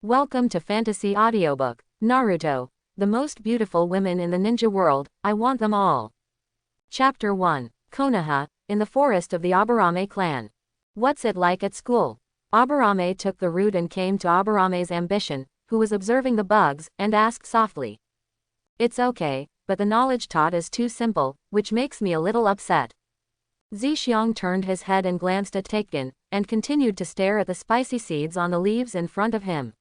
Welcome to Fantasy Audiobook, Naruto, the most beautiful women in the ninja world, I want them all. Chapter 1, Konoha, in the forest of the Aburame clan. What's it like at school? Aburame took the route and came to Aburame's ambition, who was observing the bugs, and asked softly. It's okay, but the knowledge taught is too simple, which makes me a little upset. Zixiang turned his head and glanced at Taken, and continued to stare at the spicy seeds on the leaves in front of him.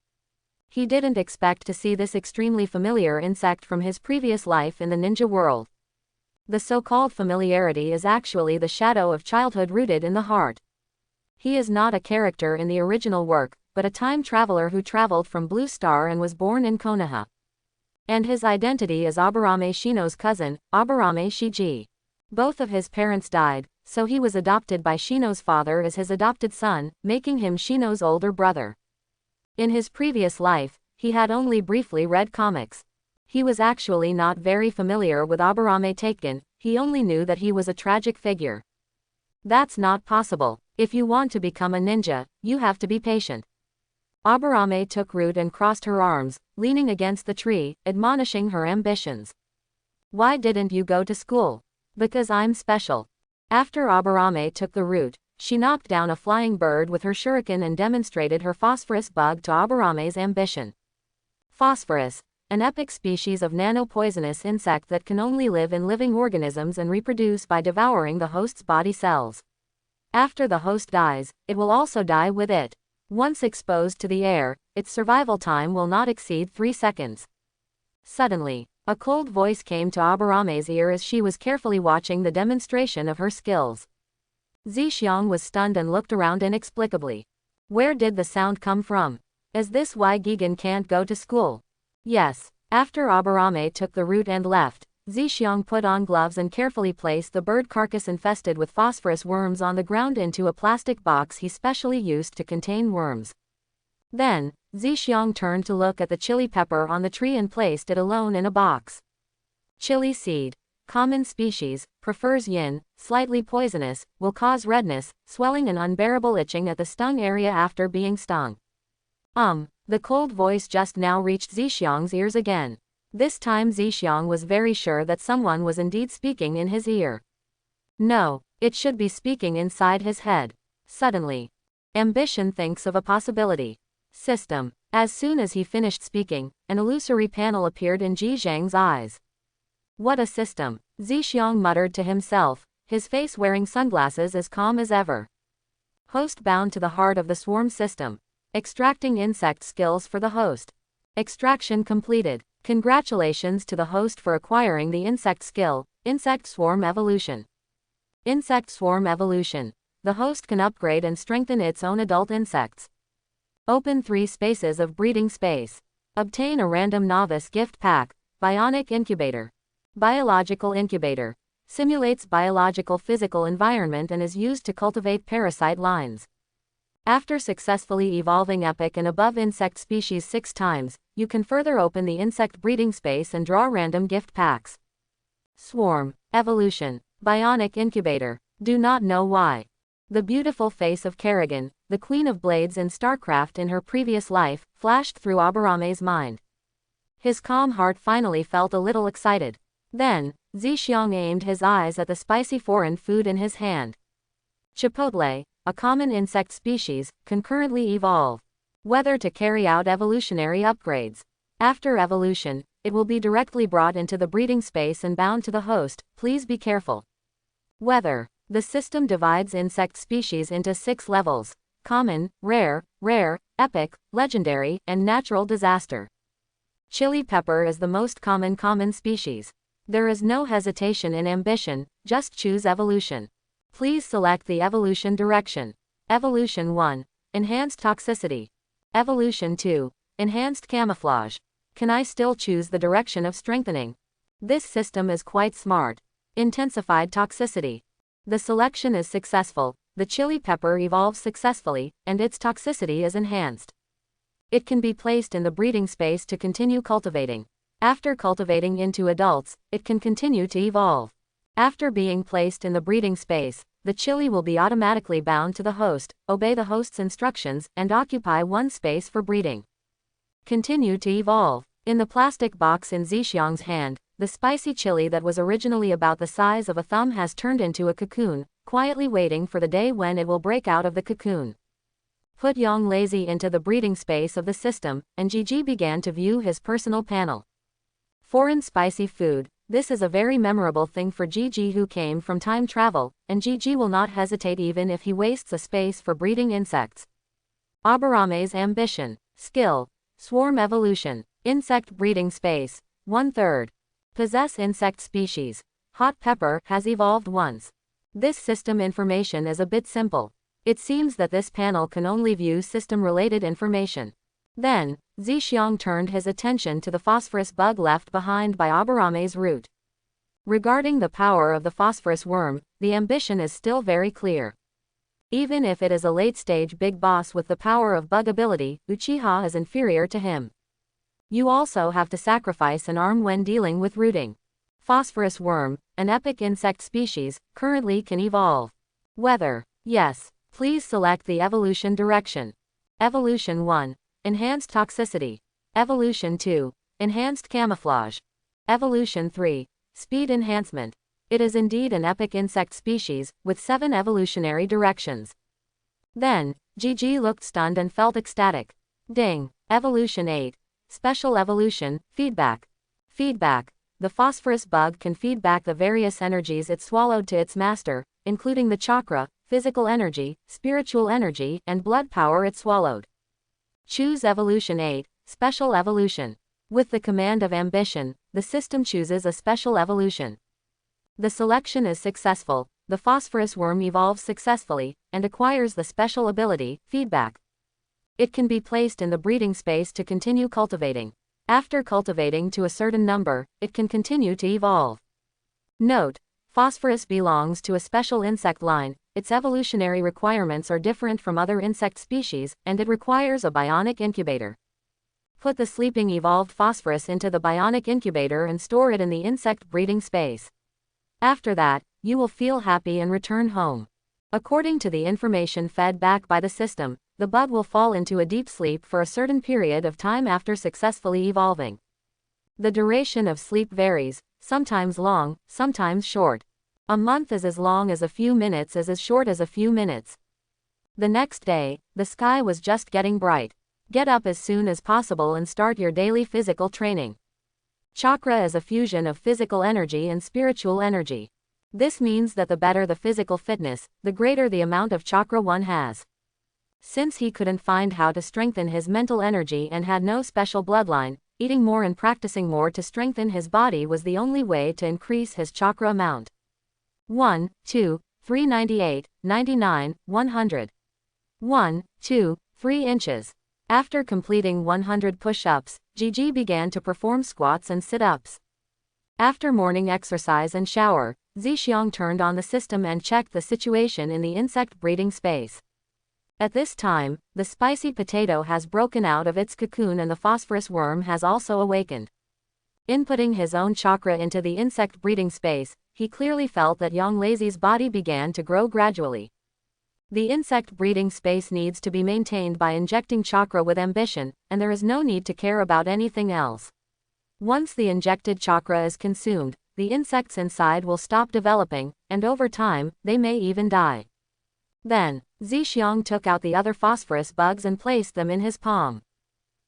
He didn't expect to see this extremely familiar insect from his previous life in the ninja world. The so-called familiarity is actually the shadow of childhood rooted in the heart. He is not a character in the original work, but a time traveler who traveled from Blue Star and was born in Konoha. And his identity is Aburame Shino's cousin, Aburame Shiji. Both of his parents died, so he was adopted by Shino's father as his adopted son, making him Shino's older brother. In his previous life, he had only briefly read comics. He was actually not very familiar with Aburame Taken, he only knew that he was a tragic figure. That's not possible. If you want to become a ninja, you have to be patient. Aburame took root and crossed her arms, leaning against the tree, admonishing her ambitions. Why didn't you go to school? Because I'm special. After Aburame took the root, she knocked down a flying bird with her shuriken and demonstrated her phosphorus bug to Aburame's ambition. Phosphorus, an epic species of nano-poisonous insect that can only live in living organisms and reproduce by devouring the host's body cells. After the host dies, it will also die with it. Once exposed to the air, its survival time will not exceed 3 seconds. Suddenly, a cold voice came to Aburame's ear as she was carefully watching the demonstration of her skills. Zixiang was stunned and looked around inexplicably. Where did the sound come from? Is this why Gigan can't go to school? Yes. After Aburame took the root and left, Zixiang put on gloves and carefully placed the bird carcass infested with phosphorus worms on the ground into a plastic box he specially used to contain worms. Then, Zixiang turned to look at the chili pepper on the tree and placed it alone in a box. Chili seed. Common species, prefers yin, slightly poisonous, will cause redness, swelling and unbearable itching at the stung area after being stung. The cold voice just now reached Zixiang's ears again. This time Zixiang was very sure that someone was indeed speaking in his ear. No, it should be speaking inside his head. Suddenly, ambition thinks of a possibility. System. As soon as he finished speaking, an illusory panel appeared in Ji Zhang's eyes. What a system, Zixiang muttered to himself, his face wearing sunglasses as calm as ever. Host bound to the heart of the swarm system. Extracting insect skills for the host. Extraction completed. Congratulations to the host for acquiring the insect skill, Insect Swarm Evolution. Insect Swarm Evolution. The host can upgrade and strengthen its own adult insects. Open 3 spaces of breeding space. Obtain a random novice gift pack, Bionic Incubator. Biological Incubator. Simulates biological physical environment and is used to cultivate parasite lines. After successfully evolving epic and above insect species 6 times, you can further open the insect breeding space and draw random gift packs. Swarm Evolution. Bionic Incubator. Do not know why. The beautiful face of Kerrigan, the Queen of Blades in StarCraft in her previous life, flashed through Aburame's mind. His calm heart finally felt a little excited. Then, Zixiang aimed his eyes at the spicy foreign food in his hand. Chipotle, a common insect species, can currently evolve. Whether to carry out evolutionary upgrades. After evolution, it will be directly brought into the breeding space and bound to the host, please be careful. Whether. The system divides insect species into 6 levels: common, rare, epic, legendary, and natural disaster. Chili pepper is the most common species. There is no hesitation in ambition, just choose evolution. Please select the evolution direction. Evolution 1. Enhanced toxicity. Evolution 2. Enhanced camouflage. Can I still choose the direction of strengthening? This system is quite smart. Intensified toxicity. The selection is successful, the chili pepper evolves successfully, and its toxicity is enhanced. It can be placed in the breeding space to continue cultivating. After cultivating into adults, it can continue to evolve. After being placed in the breeding space, the chili will be automatically bound to the host, obey the host's instructions, and occupy 1 space for breeding. Continue to evolve. In the plastic box in Zixiang's hand, the spicy chili that was originally about the size of a thumb has turned into a cocoon, quietly waiting for the day when it will break out of the cocoon. Put Yang Lazy into the breeding space of the system, and Gigi began to view his personal panel. Foreign spicy food. This is a very memorable thing for Gigi, who came from time travel, and Gigi will not hesitate even if he wastes a space for breeding insects. Abarame's ambition. Skill. Swarm evolution. Insect breeding space. 1/3. Possess insect species. Hot pepper has evolved once. This system information is a bit simple. It seems that this panel can only view system-related information. Then, Zixiang turned his attention to the phosphorus bug left behind by Abarame's root. Regarding the power of the phosphorus worm, the ambition is still very clear. Even if it is a late-stage big boss with the power of bug ability, Uchiha is inferior to him. You also have to sacrifice an arm when dealing with rooting. Phosphorus worm, an epic insect species, currently can evolve. Whether yes, please select the evolution direction. Evolution 1. Enhanced toxicity. Evolution 2. Enhanced camouflage. Evolution 3. Speed enhancement. It is indeed an epic insect species, with 7 evolutionary directions. Then, Gigi looked stunned and felt ecstatic. Ding! Evolution 8. Special evolution, feedback. Feedback. The phosphorus bug can feed back the various energies it swallowed to its master, including the chakra, physical energy, spiritual energy, and blood power it swallowed. Choose Evolution 8, Special Evolution. With the command of ambition, the system chooses a special evolution. The selection is successful, the phosphorus worm evolves successfully, and acquires the special ability, feedback. It can be placed in the breeding space to continue cultivating. After cultivating to a certain number, it can continue to evolve. Note: phosphorus belongs to a special insect line, its evolutionary requirements are different from other insect species, and it requires a bionic incubator. Put the sleeping evolved phosphorus into the bionic incubator and store it in the insect breeding space. After that, you will feel happy and return home. According to the information fed back by the system, the bug will fall into a deep sleep for a certain period of time after successfully evolving. The duration of sleep varies, sometimes long, sometimes short. A month is as long as a few minutes as short as a few minutes. The next day, the sky was just getting bright. Get up as soon as possible and start your daily physical training. Chakra is a fusion of physical energy and spiritual energy. This means that the better the physical fitness, the greater the amount of chakra one has. Since he couldn't find how to strengthen his mental energy and had no special bloodline, eating more and practicing more to strengthen his body was the only way to increase his chakra amount. 1, 2, 3, 98, 99, 100. 1, 2, 3 inches. After completing 100 push-ups, Gigi began to perform squats and sit-ups. After morning exercise and shower, Zixiang turned on the system and checked the situation in the insect breeding space. At this time, the spicy potato has broken out of its cocoon and the phosphorus worm has also awakened. Inputting his own chakra into the insect breeding space, he clearly felt that Yang Lazy's body began to grow gradually. The insect breeding space needs to be maintained by injecting chakra with ambition, and there is no need to care about anything else. Once the injected chakra is consumed, the insects inside will stop developing, and over time, they may even die. Then, Zixiang took out the other phosphorus bugs and placed them in his palm.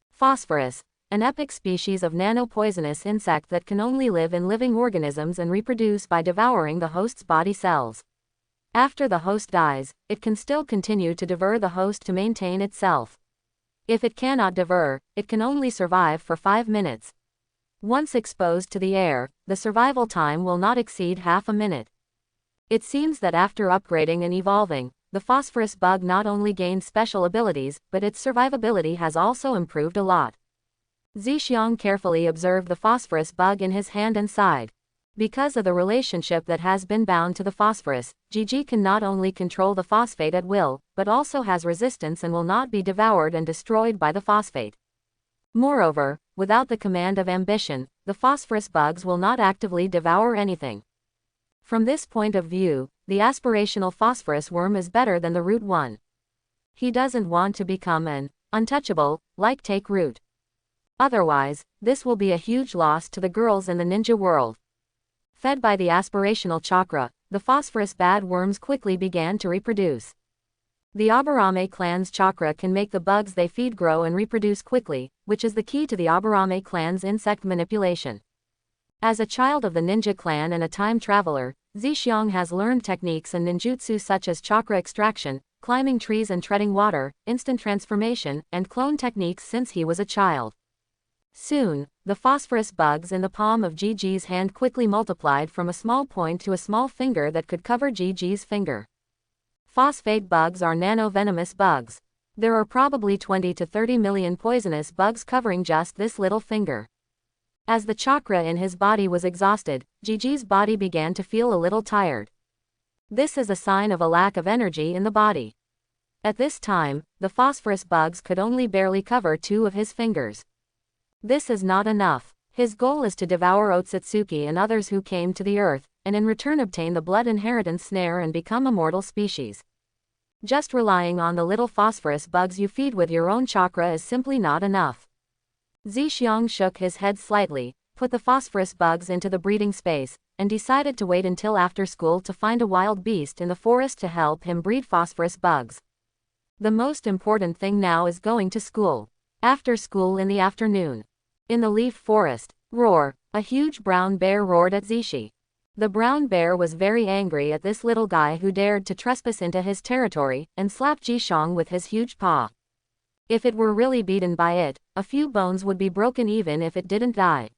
Phosphorus, an epic species of nano-poisonous insect that can only live in living organisms and reproduce by devouring the host's body cells. After the host dies, it can still continue to devour the host to maintain itself. If it cannot devour, it can only survive for 5 minutes. Once exposed to the air, the survival time will not exceed half a minute. It seems that after upgrading and evolving, the phosphorus bug not only gained special abilities, but its survivability has also improved a lot. Zixiang carefully observed the phosphorus bug in his hand and sighed. Because of the relationship that has been bound to the phosphorus, Gigi can not only control the phosphate at will, but also has resistance and will not be devoured and destroyed by the phosphate. Moreover, without the command of ambition, the phosphorus bugs will not actively devour anything. From this point of view, the aspirational phosphorus worm is better than the root one. He doesn't want to become an untouchable, like take root. Otherwise, this will be a huge loss to the girls in the ninja world. Fed by the aspirational chakra, the phosphorus bad worms quickly began to reproduce. The Aburame clan's chakra can make the bugs they feed grow and reproduce quickly, which is the key to the Aburame clan's insect manipulation. As a child of the ninja clan and a time traveler, Zixiang has learned techniques and ninjutsu such as chakra extraction, climbing trees and treading water, instant transformation, and clone techniques since he was a child. Soon, the phosphorus bugs in the palm of Gigi's hand quickly multiplied from a small point to a small finger that could cover Gigi's finger. Phosphate bugs are nano-venomous bugs. There are probably 20 to 30 million poisonous bugs covering just this little finger. As the chakra in his body was exhausted, Gigi's body began to feel a little tired. This is a sign of a lack of energy in the body. At this time, the phosphorus bugs could only barely cover 2 of his fingers. This is not enough. His goal is to devour Otsutsuki and others who came to the earth, and in return obtain the blood inheritance snare and become a mortal species. Just relying on the little phosphorus bugs you feed with your own chakra is simply not enough. Zixiang shook his head slightly, put the phosphorus bugs into the breeding space, and decided to wait until after school to find a wild beast in the forest to help him breed phosphorus bugs. The most important thing now is going to school. After school in the afternoon. In the leaf forest, roar, a huge brown bear roared at Zixi. The brown bear was very angry at this little guy who dared to trespass into his territory, and slapped Zixang with his huge paw. If it were really beaten by it, a few bones would be broken even if it didn't die.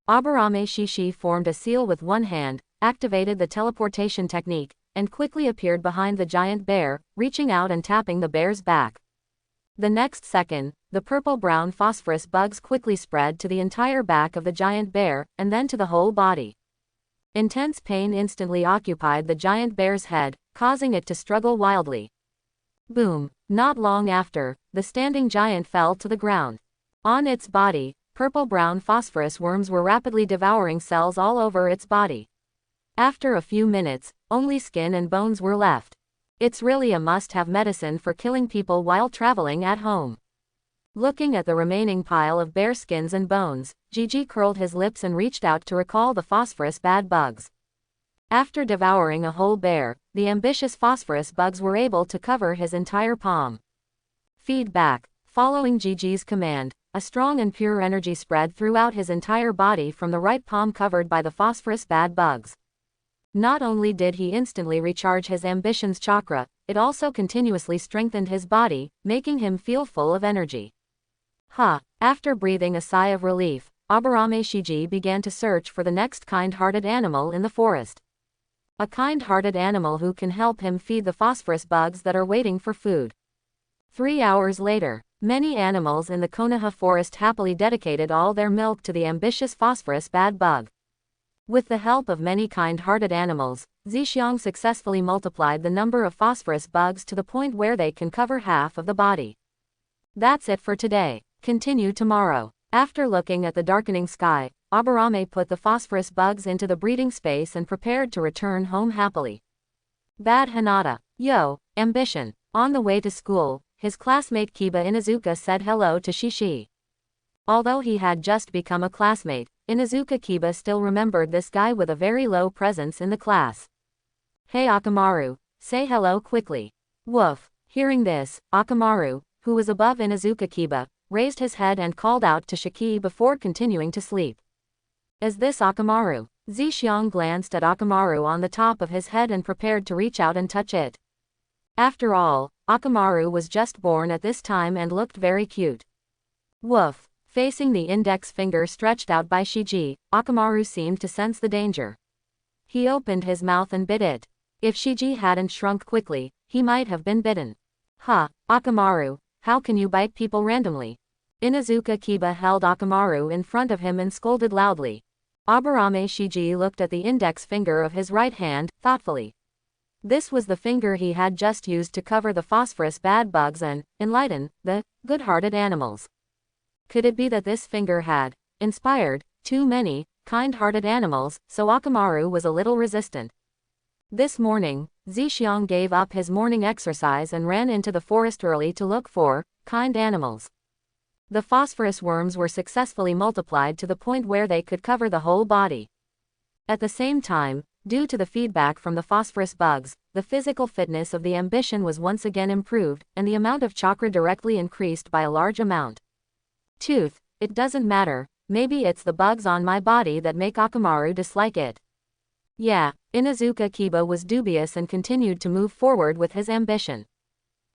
Aburame Shishi formed a seal with one hand, activated the teleportation technique, and quickly appeared behind the giant bear, reaching out and tapping the bear's back. The next second, the purple-brown phosphorus bugs quickly spread to the entire back of the giant bear, and then to the whole body. Intense pain instantly occupied the giant bear's head, causing it to struggle wildly. Boom! Not long after, the standing giant fell to the ground. On its body, purple-brown phosphorus worms were rapidly devouring cells all over its body. After a few minutes, only skin and bones were left. It's really a must-have medicine for killing people while traveling at home. Looking at the remaining pile of bear skins and bones, Gigi curled his lips and reached out to recall the phosphorus bad bugs. After devouring a whole bear, the ambitious phosphorus bugs were able to cover his entire palm. Feedback. Following Gigi's command, a strong and pure energy spread throughout his entire body from the right palm covered by the phosphorus bad bugs. Not only did he instantly recharge his ambition's chakra, it also continuously strengthened his body, making him feel full of energy. After breathing a sigh of relief, Aburame Shiji began to search for the next kind-hearted animal in the forest. A kind-hearted animal who can help him feed the phosphorus bugs that are waiting for food. 3 hours later, many animals in the Konoha forest happily dedicated all their milk to the ambitious phosphorus bad bug. With the help of many kind-hearted animals, Zixiang successfully multiplied the number of phosphorus bugs to the point where they can cover half of the body. That's it for today. Continue tomorrow. After looking at the darkening sky, Aburame put the phosphorus bugs into the breeding space and prepared to return home happily. Bad Hinata. Yo, ambition. On the way to school, his classmate Kiba Inuzuka said hello to Shishi. Although he had just become a classmate, Inuzuka Kiba still remembered this guy with a very low presence in the class. Hey Akamaru, say hello quickly. Woof. Hearing this, Akamaru, who was above Inuzuka Kiba, raised his head and called out to Shiki before continuing to sleep. Is this Akamaru? Zixiang glanced at Akamaru on the top of his head and prepared to reach out and touch it. After all, Akamaru was just born at this time and looked very cute. Woof. Facing the index finger stretched out by Shiji, Akamaru seemed to sense the danger. He opened his mouth and bit it. If Shiji hadn't shrunk quickly, he might have been bitten. Akamaru, how can you bite people randomly? Inuzuka Kiba held Akamaru in front of him and scolded loudly. Aburame Shiji looked at the index finger of his right hand, thoughtfully. This was the finger he had just used to cover the phosphorus bad bugs and enlighten the good-hearted animals. Could it be that this finger had inspired too many kind-hearted animals, so Akamaru was a little resistant. This morning, Zixiang gave up his morning exercise and ran into the forest early to look for kind animals. The phosphorus worms were successfully multiplied to the point where they could cover the whole body. At the same time, due to the feedback from the phosphorus bugs, the physical fitness of the ambition was once again improved, and the amount of chakra directly increased by a large amount. Tooth, it doesn't matter, maybe it's the bugs on my body that make Akamaru dislike it. Yeah, Inuzuka Kiba was dubious and continued to move forward with his ambition.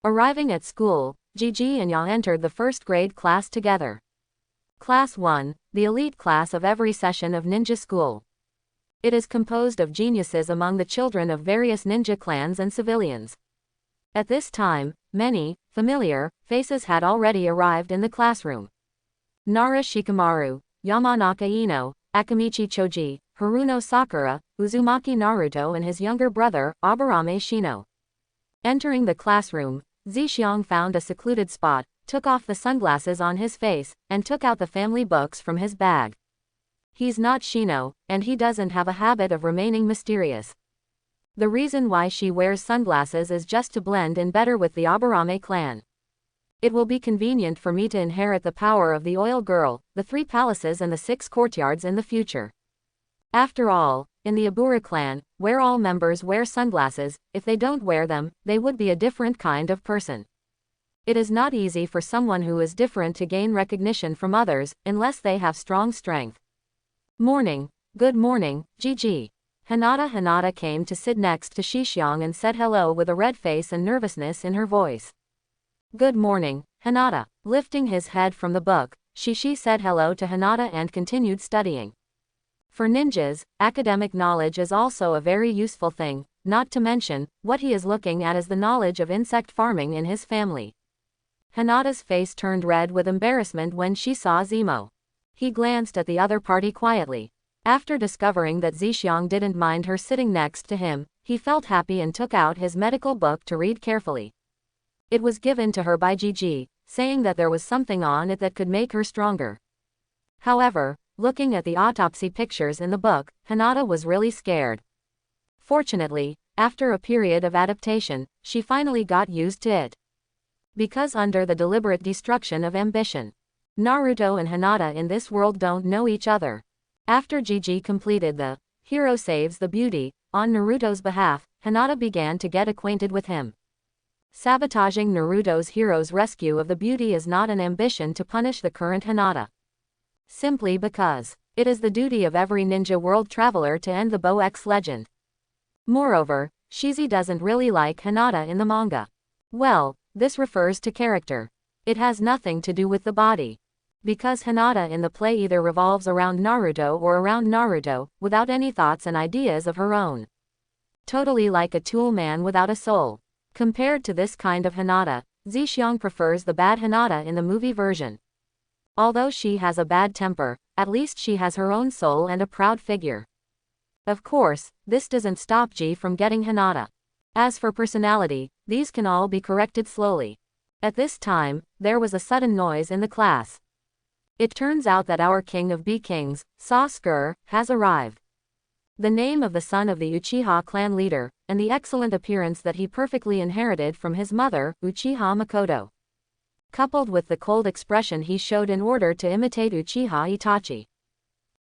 Arriving at school, Gigi and Ya entered the first grade class together. Class 1, the elite class of every session of ninja school. It is composed of geniuses among the children of various ninja clans and civilians. At this time, many, familiar, faces had already arrived in the classroom. Nara Shikamaru, Yamanaka Ino, Akamichi Choji, Haruno Sakura, Uzumaki Naruto and his younger brother, Aburame Shino. Entering the classroom, Zixiang found a secluded spot, took off the sunglasses on his face, and took out the family books from his bag. He's not Shino, and he doesn't have a habit of remaining mysterious. The reason why she wears sunglasses is just to blend in better with the Aburame clan. It will be convenient for me to inherit the power of the oil girl, the 3 palaces and the 6 courtyards in the future. After all, in the Abura clan, where all members wear sunglasses, if they don't wear them, they would be a different kind of person. It is not easy for someone who is different to gain recognition from others, unless they have strong strength. Morning. Good morning, Gigi. Hinata came to sit next to Zixiang and said hello with a red face and nervousness in her voice. Good morning, Hinata. Lifting his head from the book, Shishi said hello to Hinata and continued studying. For ninjas, academic knowledge is also a very useful thing, not to mention, what he is looking at is the knowledge of insect farming in his family. Hinata's face turned red with embarrassment when she saw Zemo. He glanced at the other party quietly. After discovering that Zixiang didn't mind her sitting next to him, he felt happy and took out his medical book to read carefully. It was given to her by Gigi, saying that there was something on it that could make her stronger. However, looking at the autopsy pictures in the book, Hinata was really scared. Fortunately, after a period of adaptation, she finally got used to it. Because under the deliberate destruction of ambition, Naruto and Hinata in this world don't know each other. After Gigi completed the hero saves the beauty on Naruto's behalf, Hinata began to get acquainted with him. Sabotaging Naruto's hero's rescue of the beauty is not an ambition to punish the current Hinata. Simply because it is the duty of every ninja world traveler to end the Bo X legend. Moreover, Shizi doesn't really like Hinata in the manga. Well, this refers to character. It has nothing to do with the body. Because Hinata in the play either revolves around Naruto or around Naruto, without any thoughts and ideas of her own. Totally like a tool man without a soul. Compared to this kind of Hinata, Zixiang prefers the bad Hinata in the movie version. Although she has a bad temper, at least she has her own soul and a proud figure. Of course, this doesn't stop G from getting Hinata. As for personality, these can all be corrected slowly. At this time, there was a sudden noise in the class. It turns out that our king of B-Kings, Sasuke, has arrived. The name of the son of the Uchiha clan leader, and the excellent appearance that he perfectly inherited from his mother, Uchiha Makoto. Coupled with the cold expression he showed in order to imitate Uchiha Itachi.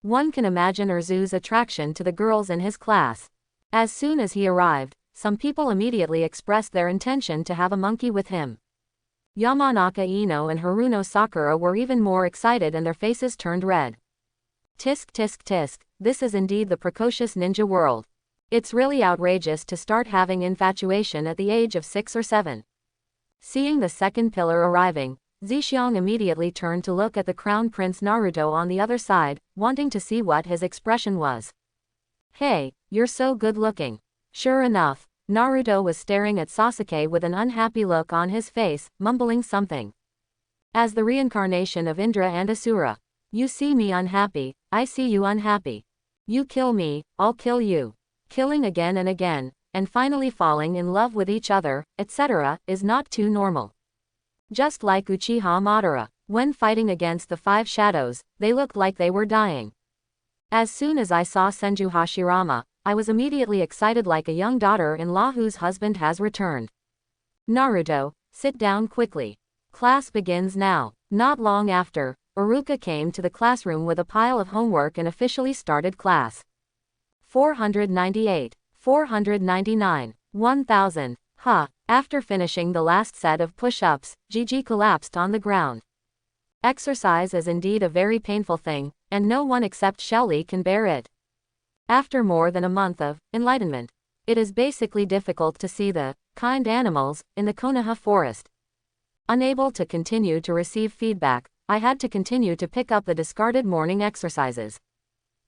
One can imagine Urzu's attraction to the girls in his class. As soon as he arrived, some people immediately expressed their intention to have a monkey with him. Yamanaka Ino and Haruno Sakura were even more excited and their faces turned red. Tisk tisk tisk, this is indeed the precocious ninja world. It's really outrageous to start having infatuation at the age of 6 or 7. Seeing the second pillar arriving, Zixiang immediately turned to look at the Crown Prince Naruto on the other side, wanting to see what his expression was. Hey, you're so good looking. Sure enough, Naruto was staring at Sasuke with an unhappy look on his face, mumbling something. As the reincarnation of Indra and Asura. You see me unhappy, I see you unhappy. You kill me, I'll kill you. Killing again and again, and finally falling in love with each other, etc., is not too normal. Just like Uchiha Madara, when fighting against the 5 shadows, they looked like they were dying. As soon as I saw Senju Hashirama, I was immediately excited like a young daughter-in-law whose husband has returned. Naruto, sit down quickly. Class begins now. Not long after, Uruka came to the classroom with a pile of homework and officially started class. 498, 499, 1000. After finishing the last set of push-ups, Gigi collapsed on the ground. Exercise is indeed a very painful thing, and no one except Shelly can bear it. After more than a month of enlightenment, it is basically difficult to see the kind animals in the Konoha forest. Unable to continue to receive feedback, I had to continue to pick up the discarded morning exercises.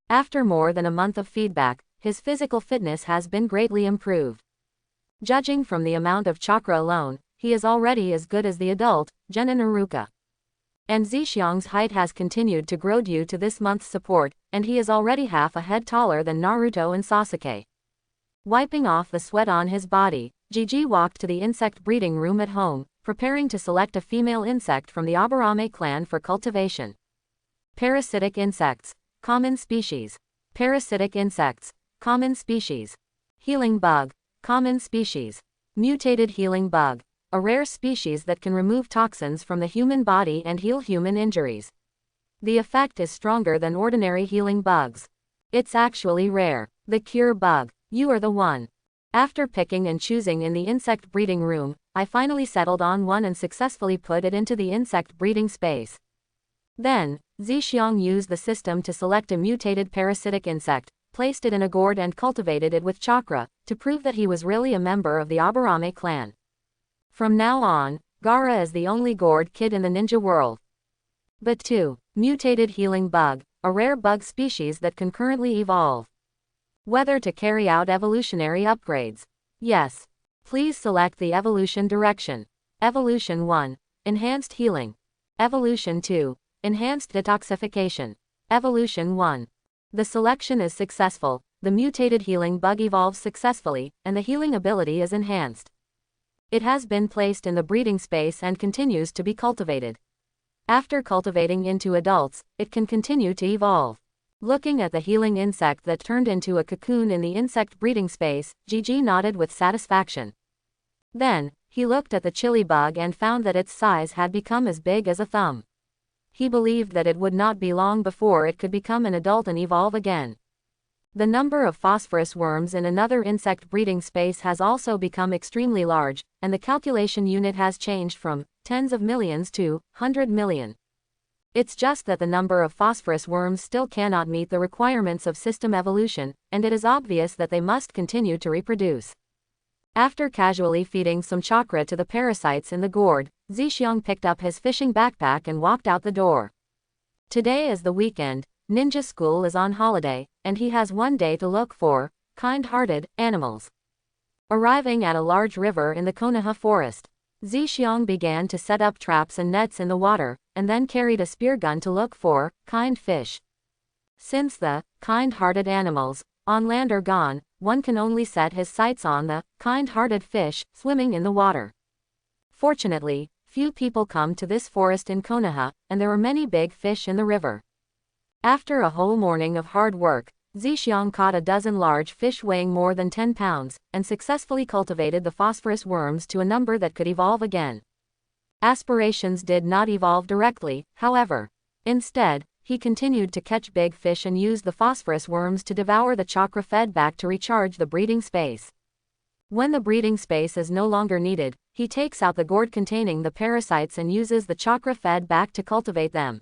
After more than a month of feedback, his physical fitness has been greatly improved. Judging from the amount of chakra alone, he is already as good as the adult, Genin Uruka. And Zhixiang's height has continued to grow due to this month's support, and he is already half a head taller than Naruto and Sasuke. Wiping off the sweat on his body, Gigi walked to the insect breeding room at home, preparing to select a female insect from the Aburame clan for cultivation. Parasitic insects, common species. Parasitic insects, common species. Healing bug, common species. Mutated healing bug, a rare species that can remove toxins from the human body and heal human injuries. The effect is stronger than ordinary healing bugs. It's actually rare. The cure bug, you are the one. After picking and choosing in the insect breeding room, I finally settled on one and successfully put it into the insect breeding space. Then, Zhixiang used the system to select a mutated parasitic insect, placed it in a gourd and cultivated it with chakra, to prove that he was really a member of the Aburame clan. From now on, Gaara is the only gourd kid in the ninja world. But 2. Mutated healing bug, a rare bug species that can currently evolve. Whether to carry out evolutionary upgrades. Yes. Please select the evolution direction. Evolution 1. Enhanced healing. Evolution 2. Enhanced detoxification. Evolution 1. The selection is successful, the mutated healing bug evolves successfully, and the healing ability is enhanced. It has been placed in the breeding space and continues to be cultivated. After cultivating into adults, it can continue to evolve. Looking at the healing insect that turned into a cocoon in the insect breeding space, Gigi nodded with satisfaction. Then, he looked at the chili bug and found that its size had become as big as a thumb. He believed that it would not be long before it could become an adult and evolve again. The number of phosphorus worms in another insect breeding space has also become extremely large, and the calculation unit has changed from tens of millions to 100 million. It's just that the number of phosphorus worms still cannot meet the requirements of system evolution, and it is obvious that they must continue to reproduce. After casually feeding some chakra to the parasites in the gourd, Zhixiang picked up his fishing backpack and walked out the door. Today is the weekend, ninja school is on holiday, and he has one day to look for kind-hearted animals. Arriving at a large river in the Konoha forest, Zhixiang began to set up traps and nets in the water, and then carried a spear gun to look for kind fish. Since the kind-hearted animals on land are gone, one can only set his sights on the kind-hearted fish swimming in the water. Fortunately, few people come to this forest in Konoha, and there are many big fish in the river. After a whole morning of hard work, Zhixiang caught a dozen large fish weighing more than 10 pounds, and successfully cultivated the phosphorus worms to a number that could evolve again. Aspirations did not evolve directly, however. Instead, he continued to catch big fish and use the phosphorus worms to devour the chakra fed back to recharge the breeding space. When the breeding space is no longer needed, he takes out the gourd containing the parasites and uses the chakra fed back to cultivate them.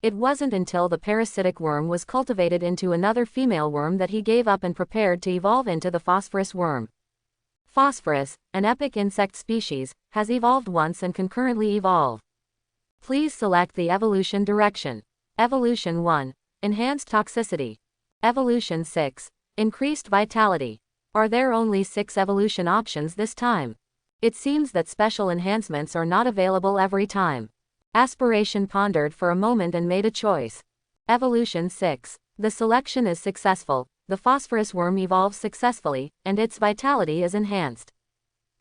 It wasn't until the parasitic worm was cultivated into another female worm that he gave up and prepared to evolve into the phosphorus worm. Phosphorus, an epic insect species, has evolved once and can currently evolve. Please select the evolution direction. Evolution 1. Enhanced toxicity. Evolution 6. Increased vitality. Are there only 6 evolution options this time? It seems that special enhancements are not available every time. Aspiration pondered for a moment and made a choice. Evolution 6. The selection is successful, the phosphorus worm evolves successfully, and its vitality is enhanced.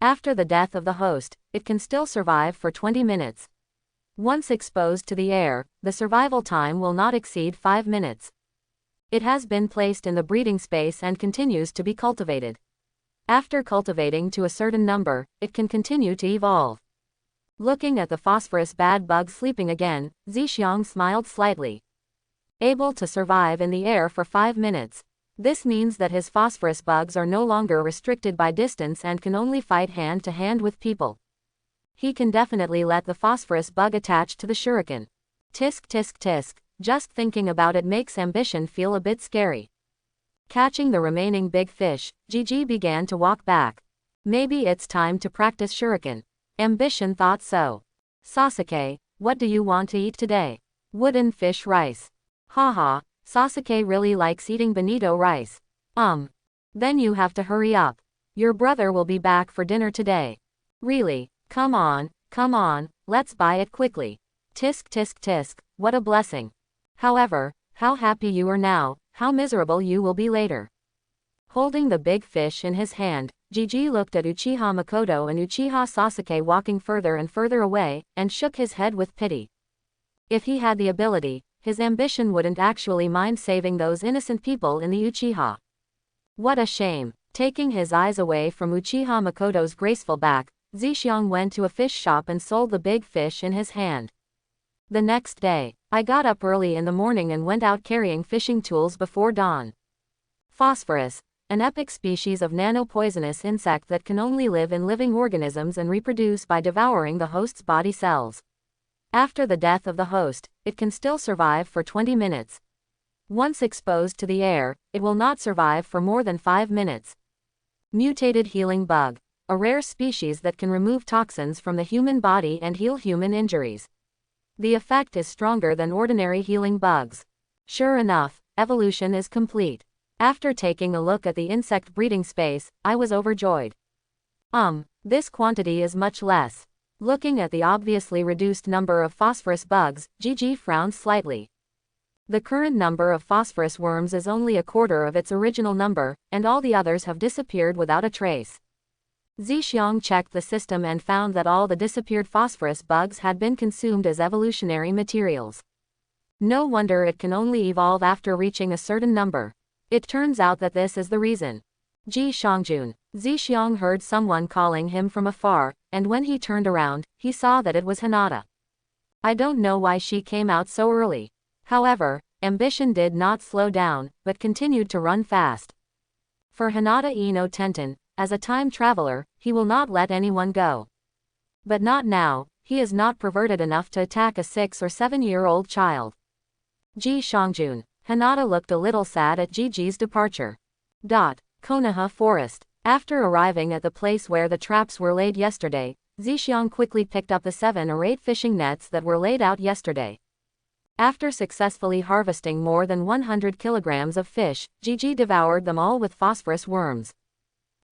After the death of the host, it can still survive for 20 minutes. Once exposed to the air, the survival time will not exceed 5 minutes. It has been placed in the breeding space and continues to be cultivated. After cultivating to a certain number, it can continue to evolve. Looking at the phosphorus bad bug sleeping again, Zixiang smiled slightly. Able to survive in the air for 5 minutes. This means that his phosphorus bugs are no longer restricted by distance and can only fight hand to hand with people. He can definitely let the phosphorus bug attach to the shuriken. Tisk tisk tisk, just thinking about it makes ambition feel a bit scary. Catching the remaining big fish, Gigi began to walk back. Maybe it's time to practice shuriken. Ambition thought so. Sasuke, what do you want to eat today? Wooden fish rice. Haha, Sasuke really likes eating bonito rice. Then you have to hurry up. Your brother will be back for dinner today. Really, come on, let's buy it quickly. Tisk tisk tisk, what a blessing. However, how happy you are now, how miserable you will be later. Holding the big fish in his hand, Gigi looked at Uchiha Makoto and Uchiha Sasuke walking further and further away, and shook his head with pity. If he had the ability, his ambition wouldn't actually mind saving those innocent people in the Uchiha. What a shame. Taking his eyes away from Uchiha Makoto's graceful back, Zixiang went to a fish shop and sold the big fish in his hand. The next day, I got up early in the morning and went out carrying fishing tools before dawn. Phosphorus, an epic species of nano-poisonous insect that can only live in living organisms and reproduce by devouring the host's body cells. After the death of the host, it can still survive for 20 minutes. Once exposed to the air, it will not survive for more than 5 minutes. Mutated healing bug, a rare species that can remove toxins from the human body and heal human injuries. The effect is stronger than ordinary healing bugs. Sure enough, evolution is complete. After taking a look at the insect breeding space, I was overjoyed. This quantity is much less. Looking at the obviously reduced number of phosphorus bugs, Gigi frowned slightly. The current number of phosphorus worms is only a quarter of its original number, and all the others have disappeared without a trace. Zixiang checked the system and found that all the disappeared phosphorus bugs had been consumed as evolutionary materials. No wonder it can only evolve after reaching a certain number. It turns out that this is the reason. Ji Shangjun. Zixiang heard someone calling him from afar, and when he turned around, he saw that it was Hinata. I don't know why she came out so early. However, ambition did not slow down, but continued to run fast. For Hinata Ino Tenten, as a time traveler, he will not let anyone go. But not now, he is not perverted enough to attack a 6 or 7-year-old child. Ji Shangjun. Hinata looked a little sad at Gigi's departure. Konoha Forest. After arriving at the place where the traps were laid yesterday, Zixiang quickly picked up the 7 or 8 fishing nets that were laid out yesterday. After successfully harvesting more than 100 kilograms of fish, Gigi devoured them all with phosphorus worms.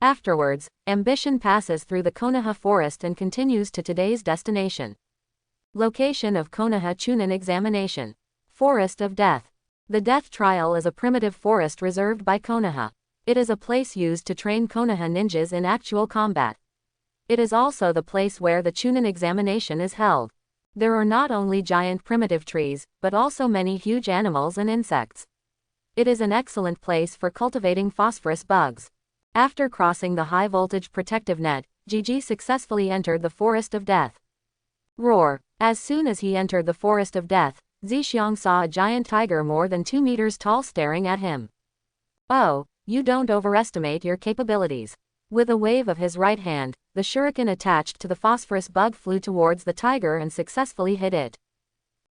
Afterwards, ambition passes through the Konoha Forest and continues to today's destination. Location of Konoha Chunin Examination. Forest of Death. The Death Trial is a primitive forest reserved by Konoha. It is a place used to train Konoha ninjas in actual combat. It is also the place where the Chunin examination is held. There are not only giant primitive trees, but also many huge animals and insects. It is an excellent place for cultivating phosphorus bugs. After crossing the high-voltage protective net, Gigi successfully entered the Forest of Death. Roar! As soon as he entered the Forest of Death, Zixiang saw a giant tiger more than 2 meters tall staring at him. Oh, you don't overestimate your capabilities. With a wave of his right hand, the shuriken attached to the phosphorus bug flew towards the tiger and successfully hit it.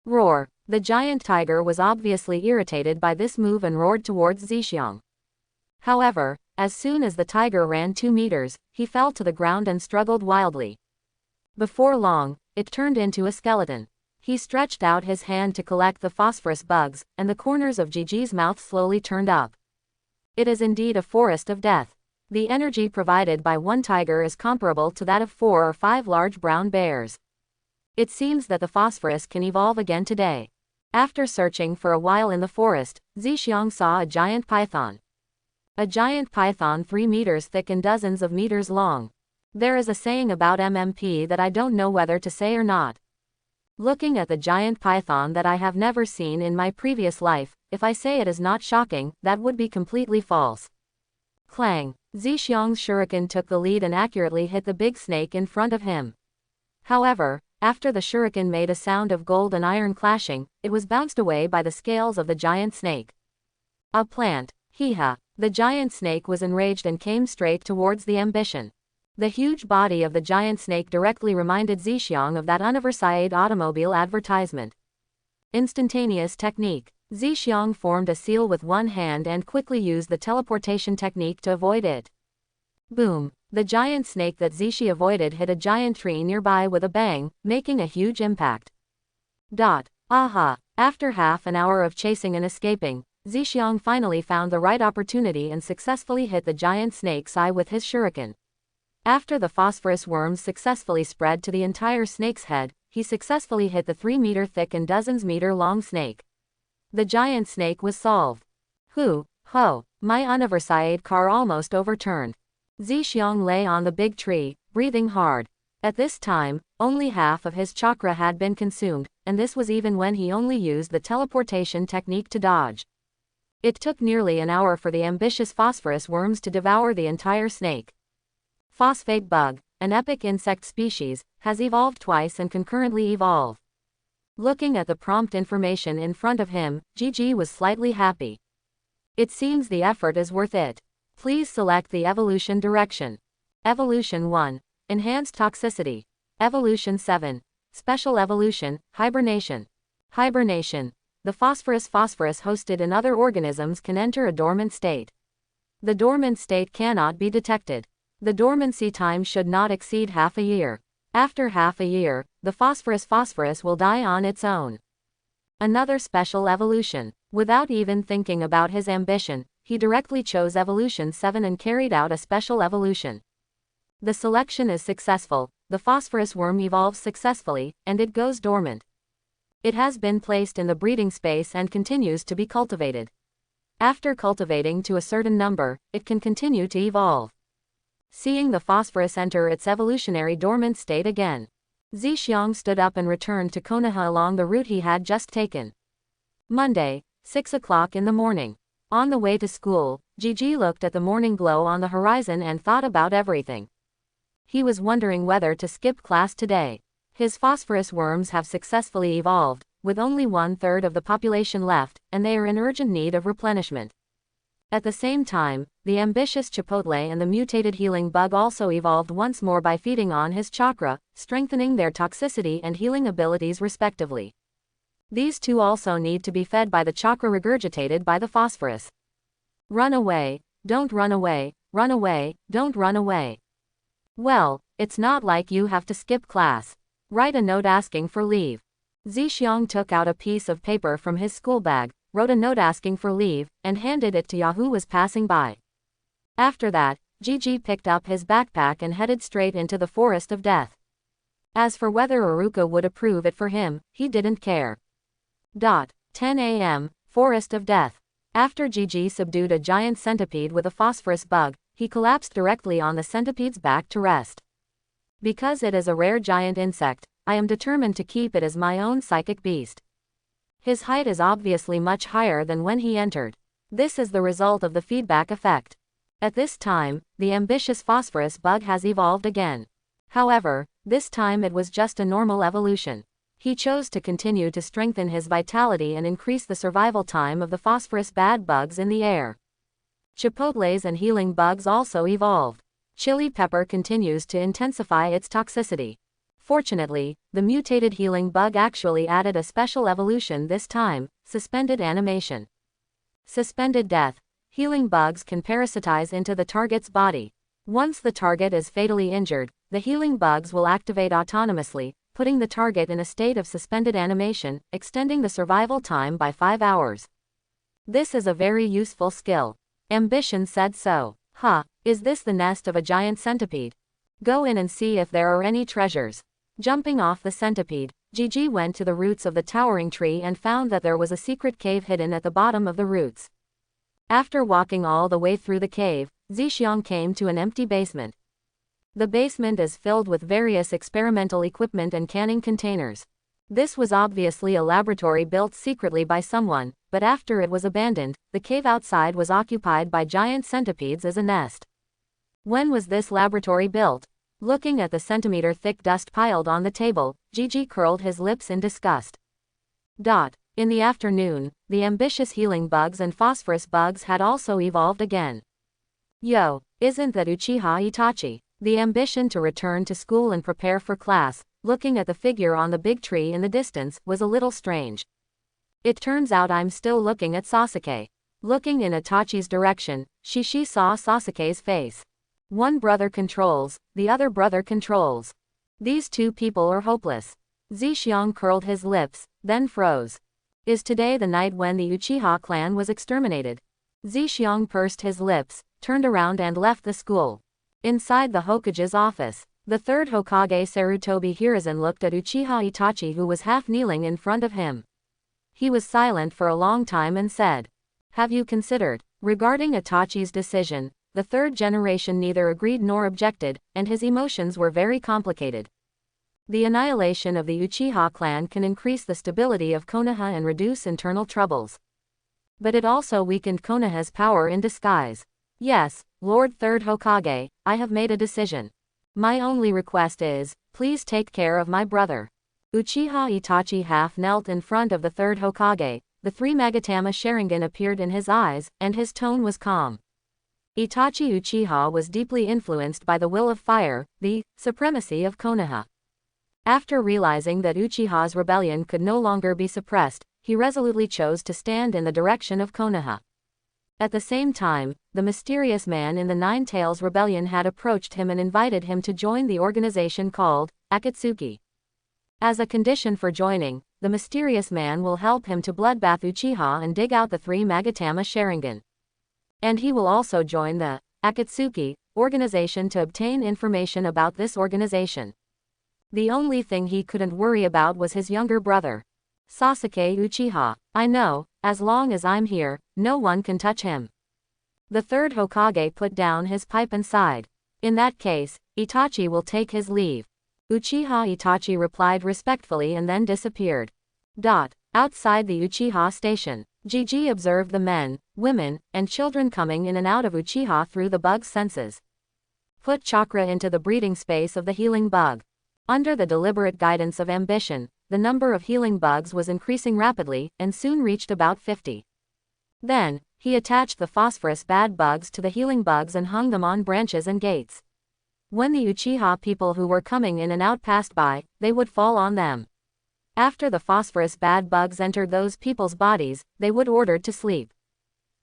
Roar! The giant tiger was obviously irritated by this move and roared towards Zixiang. However, as soon as the tiger ran 2 meters, he fell to the ground and struggled wildly. Before long, it turned into a skeleton. He stretched out his hand to collect the phosphorus bugs, and the corners of Gigi's mouth slowly turned up. It is indeed a forest of death. The energy provided by one tiger is comparable to that of 4 or 5 large brown bears. It seems that the phosphorus can evolve again today. After searching for a while in the forest, Zixiang saw a giant python. A giant python 3 meters thick and dozens of meters long. There is a saying about MMP that I don't know whether to say or not. Looking at the giant python that I have never seen in my previous life, if I say it is not shocking, that would be completely false. Clang! Zixiang's shuriken took the lead and accurately hit the big snake in front of him. However, After the shuriken made a sound of gold and iron clashing, it was bounced away by the scales of the giant snake. A plant. Hiha. The giant snake was enraged and came straight towards the ambition. The huge body of the giant snake directly reminded Zixiang of that Universiade automobile advertisement. Instantaneous technique. Zixiang formed a seal with one hand and quickly used the teleportation technique to avoid it. Boom. The giant snake that Zixi avoided hit a giant tree nearby with a bang, making a huge impact. Aha. After half an hour of chasing and escaping, Zixiang finally found the right opportunity and successfully hit the giant snake's eye with his shuriken. After the phosphorus worms successfully spread to the entire snake's head, he successfully hit the 3-meter thick and dozens-meter-long snake. The giant snake was solved. Ho, my Universiade car almost overturned. Zixiang lay on the big tree, breathing hard. At this time, only half of his chakra had been consumed, and this was even when he only used the teleportation technique to dodge. It took nearly an hour for the ambitious phosphorus worms to devour the entire snake. Phosphate bug, an epic insect species, has evolved twice and concurrently evolve. Looking at the prompt information in front of him, Gigi was slightly happy. It seems the effort is worth it. Please select the evolution direction. Evolution 1. Enhanced toxicity. Evolution 7. Special evolution, hibernation. Hibernation. The phosphorus hosted in other organisms can enter a dormant state. The dormant state cannot be detected. The dormancy time should not exceed half a year. After half a year, the phosphorus will die on its own. Another special evolution. Without even thinking about his ambition, he directly chose evolution 7 and carried out a special evolution. The selection is successful, the phosphorus worm evolves successfully, and it goes dormant. It has been placed in the breeding space and continues to be cultivated. After cultivating to a certain number, it can continue to evolve. Seeing the phosphorus enter its evolutionary dormant state again, Zixiang stood up and returned to Konoha along the route he had just taken. Monday, 6 o'clock in the morning. On the way to school, Gigi looked at the morning glow on the horizon and thought about everything. He was wondering whether to skip class today. His phosphorus worms have successfully evolved, with only 1/3 of the population left, and they are in urgent need of replenishment. At the same time, the ambitious chipotle and the mutated healing bug also evolved once more by feeding on his chakra, strengthening their toxicity and healing abilities respectively. These two also need to be fed by the chakra regurgitated by the phosphorus. Run away, don't run away, don't run away. Well, it's not like you have to skip class. Write a note asking for leave. Zixiang took out a piece of paper from his school bag, wrote a note asking for leave, and handed it to Yahoo was passing by. After that, Gigi picked up his backpack and headed straight into the forest of death. As for whether Iruka would approve it for him, he didn't care. 10 a.m., Forest of Death. After Gigi subdued a giant centipede with a phosphorus bug, he collapsed directly on the centipede's back to rest. Because it is a rare giant insect, I am determined to keep it as my own psychic beast. His height is obviously much higher than when he entered. This is the result of the feedback effect. At this time, the ambitious phosphorus bug has evolved again. However, this time it was just a normal evolution. He chose to continue to strengthen his vitality and increase the survival time of the phosphorus bad bugs in the air. Chipotles and healing bugs also evolved. Chili pepper continues to intensify its toxicity. Fortunately, the mutated healing bug actually added a special evolution this time, suspended animation. Suspended death. Healing bugs can parasitize into the target's body. Once the target is fatally injured, the healing bugs will activate autonomously, putting the target in a state of suspended animation, extending the survival time by 5 hours. This is a very useful skill. Ambition said so. Is this the nest of a giant centipede? Go in and see if there are any treasures. Jumping off the centipede, Gigi went to the roots of the towering tree and found that there was a secret cave hidden at the bottom of the roots. After walking all the way through the cave, Zixiang came to an empty basement. The basement is filled with various experimental equipment and canning containers. This was obviously a laboratory built secretly by someone, but after it was abandoned, the cave outside was occupied by giant centipedes as a nest. When was this laboratory built? Looking at the centimeter-thick dust piled on the table, Gigi curled his lips in disgust. In the afternoon, the ambitious healing bugs and phosphorus bugs had also evolved again. Yo, isn't that Uchiha Itachi? The ambition to return to school and prepare for class, looking at the figure on the big tree in the distance, was a little strange. It turns out I'm still looking at Sasuke. Looking in Itachi's direction, Shishi saw Sasuke's face. One brother controls, the other brother controls. These two people are hopeless. Zhixiang curled his lips, then froze. Is today the night when the Uchiha clan was exterminated? Zhixiang pursed his lips, turned around and left the school. Inside the Hokage's office, the third Hokage Sarutobi Hiruzen looked at Uchiha Itachi, who was half kneeling in front of him. He was silent for a long time and said, "Have you considered?" Regarding Itachi's decision, the third generation neither agreed nor objected, and his emotions were very complicated. The annihilation of the Uchiha clan can increase the stability of Konoha and reduce internal troubles. But it also weakened Konoha's power in disguise. Yes, Lord Third Hokage, I have made a decision. My only request is, please take care of my brother. Uchiha Itachi half knelt in front of the third Hokage, the three Magatama Sharingan appeared in his eyes, and his tone was calm. Itachi Uchiha was deeply influenced by the will of fire, the supremacy of Konoha. After realizing that Uchiha's rebellion could no longer be suppressed, he resolutely chose to stand in the direction of Konoha. At the same time, the mysterious man in the Nine Tails Rebellion had approached him and invited him to join the organization called Akatsuki. As a condition for joining, the mysterious man will help him to bloodbath Uchiha and dig out the three Magatama Sharingan. And he will also join the Akatsuki organization to obtain information about this organization. The only thing he couldn't worry about was his younger brother, Sasuke Uchiha. I know, as long as I'm here, no one can touch him. The third Hokage put down his pipe and sighed. In that case, Itachi will take his leave. Uchiha Itachi replied respectfully and then disappeared. Outside the Uchiha station, Gigi observed the men, women, and children coming in and out of Uchiha through the bug's senses. Put chakra into the breeding space of the healing bug. Under the deliberate guidance of ambition, the number of healing bugs was increasing rapidly, and soon reached about 50. Then, he attached the phosphorus bad bugs to the healing bugs and hung them on branches and gates. When the Uchiha people who were coming in and out passed by, they would fall on them. After the phosphorus bad bugs entered those people's bodies, they would ordered to sleep.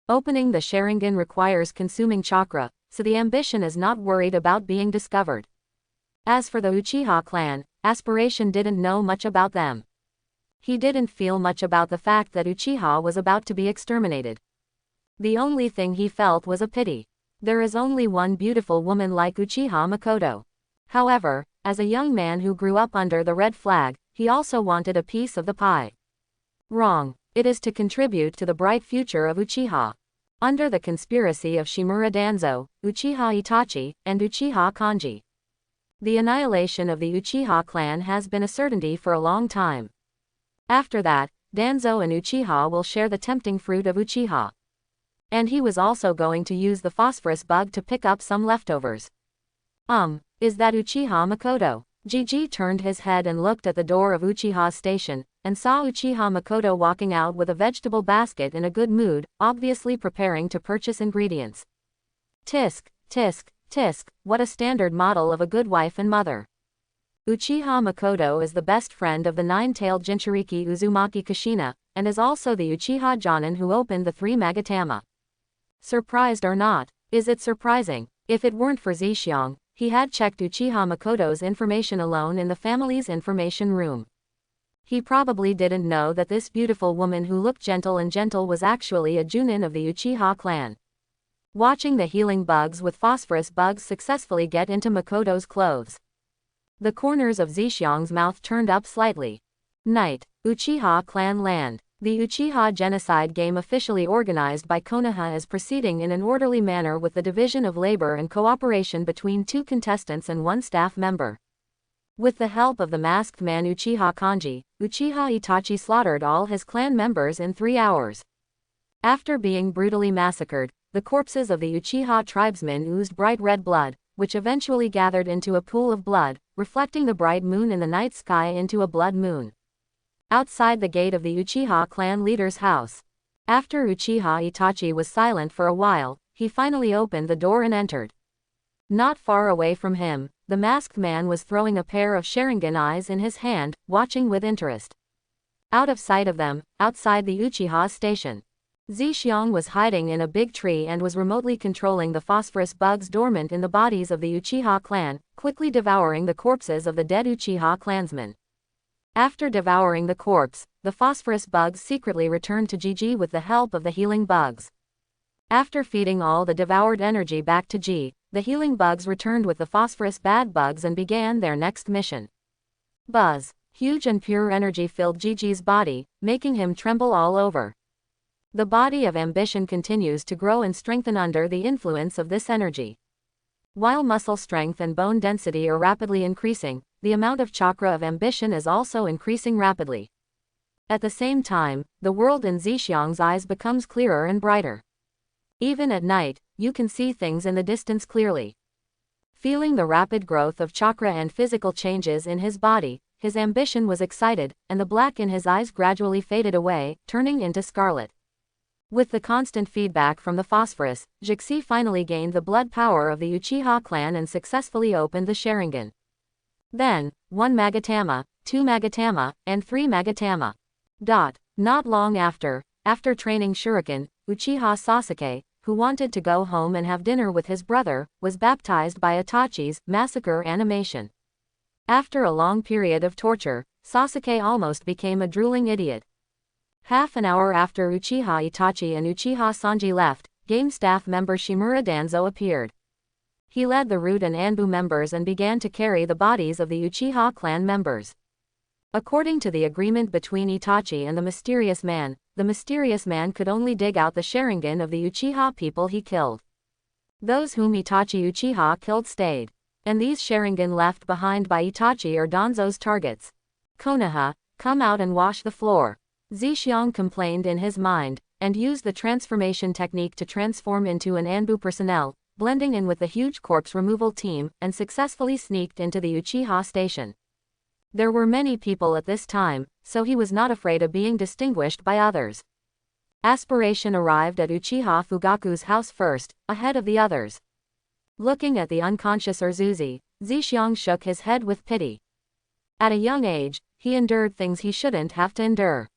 Opening the Sharingan requires consuming chakra, so the ambition is not worried about being discovered. As for the Uchiha clan, Aspiration didn't know much about them. He didn't feel much about the fact that Uchiha was about to be exterminated. The only thing he felt was a pity. There is only one beautiful woman like Uchiha Makoto. However, as a young man who grew up under the red flag, he also wanted a piece of the pie. Wrong. It is to contribute to the bright future of Uchiha. Under the conspiracy of Shimura Danzo, Uchiha Itachi, and Uchiha Kanji. The annihilation of the Uchiha clan has been a certainty for a long time. After that, Danzo and Uchiha will share the tempting fruit of Uchiha. And he was also going to use the phosphorus bug to pick up some leftovers. Is that Uchiha Makoto? Gigi turned his head and looked at the door of Uchiha's station, and saw Uchiha Makoto walking out with a vegetable basket in a good mood, obviously preparing to purchase ingredients. Tisk, tisk, tisk, what a standard model of a good wife and mother. Uchiha Makoto is the best friend of the nine-tailed Jinchuriki Uzumaki Kushina, and is also the Uchiha Jonin who opened the three Magatama. Surprised or not? Is it surprising? If it weren't for Zhixiang, he had checked Uchiha Makoto's information alone in the family's information room. He probably didn't know that this beautiful woman who looked gentle was actually a Junin of the Uchiha clan. Watching the healing bugs with phosphorus bugs successfully get into Makoto's clothes. The corners of Zhixiang's mouth turned up slightly. Night. Uchiha clan land. The Uchiha genocide game officially organized by Konoha is proceeding in an orderly manner with the division of labor and cooperation between 2 contestants and 1 staff member. With the help of the masked man Uchiha Kanji, Uchiha Itachi slaughtered all his clan members in 3 hours. After being brutally massacred, the corpses of the Uchiha tribesmen oozed bright red blood, which eventually gathered into a pool of blood, reflecting the bright moon in the night sky into a blood moon. Outside the gate of the Uchiha clan leader's house. After Uchiha Itachi was silent for a while, he finally opened the door and entered. Not far away from him, the masked man was throwing a pair of Sharingan eyes in his hand, watching with interest. Out of sight of them, outside the Uchiha station, Zhixiang was hiding in a big tree and was remotely controlling the phosphorus bugs dormant in the bodies of the Uchiha clan, quickly devouring the corpses of the dead Uchiha clansmen. After devouring the corpse, the phosphorus bugs secretly returned to Ji with the help of the healing bugs. After feeding all the devoured energy back to Ji, the healing bugs returned with the phosphorus bad bugs and began their next mission. Buzz. Huge and pure energy filled Ji's body, making him tremble all over. The body of ambition continues to grow and strengthen under the influence of this energy. While muscle strength and bone density are rapidly increasing, the amount of chakra of ambition is also increasing rapidly. At the same time, the world in Zhixiang's eyes becomes clearer and brighter. Even at night, you can see things in the distance clearly. Feeling the rapid growth of chakra and physical changes in his body, his ambition was excited, and the black in his eyes gradually faded away, turning into scarlet. With the constant feedback from the phosphorus, Zhixi finally gained the blood power of the Uchiha clan and successfully opened the Sharingan. Then, 1 Magatama, 2 Magatama, and 3 Magatama. Not long after training Shuriken, Uchiha Sasuke, who wanted to go home and have dinner with his brother, was baptized by Itachi's massacre animation. After a long period of torture, Sasuke almost became a drooling idiot. Half an hour after Uchiha Itachi and Uchiha Sanji left, game staff member Shimura Danzo appeared. He led the Root and Anbu members and began to carry the bodies of the Uchiha clan members. According to the agreement between Itachi and the mysterious man could only dig out the Sharingan of the Uchiha people he killed. Those whom Itachi Uchiha killed stayed, and these Sharingan left behind by Itachi are Danzo's targets. Konoha, come out and wash the floor. Zhixiang complained in his mind, and used the transformation technique to transform into an Anbu personnel, blending in with the huge corpse removal team, and successfully sneaked into the Uchiha station. There were many people at this time, so he was not afraid of being distinguished by others. Aspiration arrived at Uchiha Fugaku's house first, ahead of the others. Looking at the unconscious Urzuzi, Zhixiang shook his head with pity. At a young age, he endured things he shouldn't have to endure.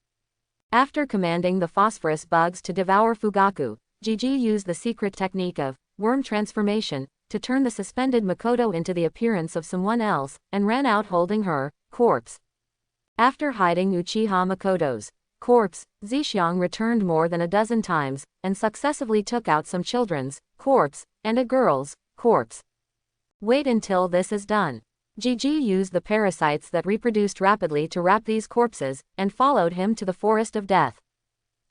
After commanding the phosphorus bugs to devour Fugaku, Ji used the secret technique of worm transformation to turn the suspended Makoto into the appearance of someone else, and ran out holding her corpse. After hiding Uchiha Makoto's corpse, Zhixiang returned more than a dozen times, and successively took out some children's corpse, and a girl's corpse. Wait until this is done. Ji used the parasites that reproduced rapidly to wrap these corpses, and followed him to the forest of death.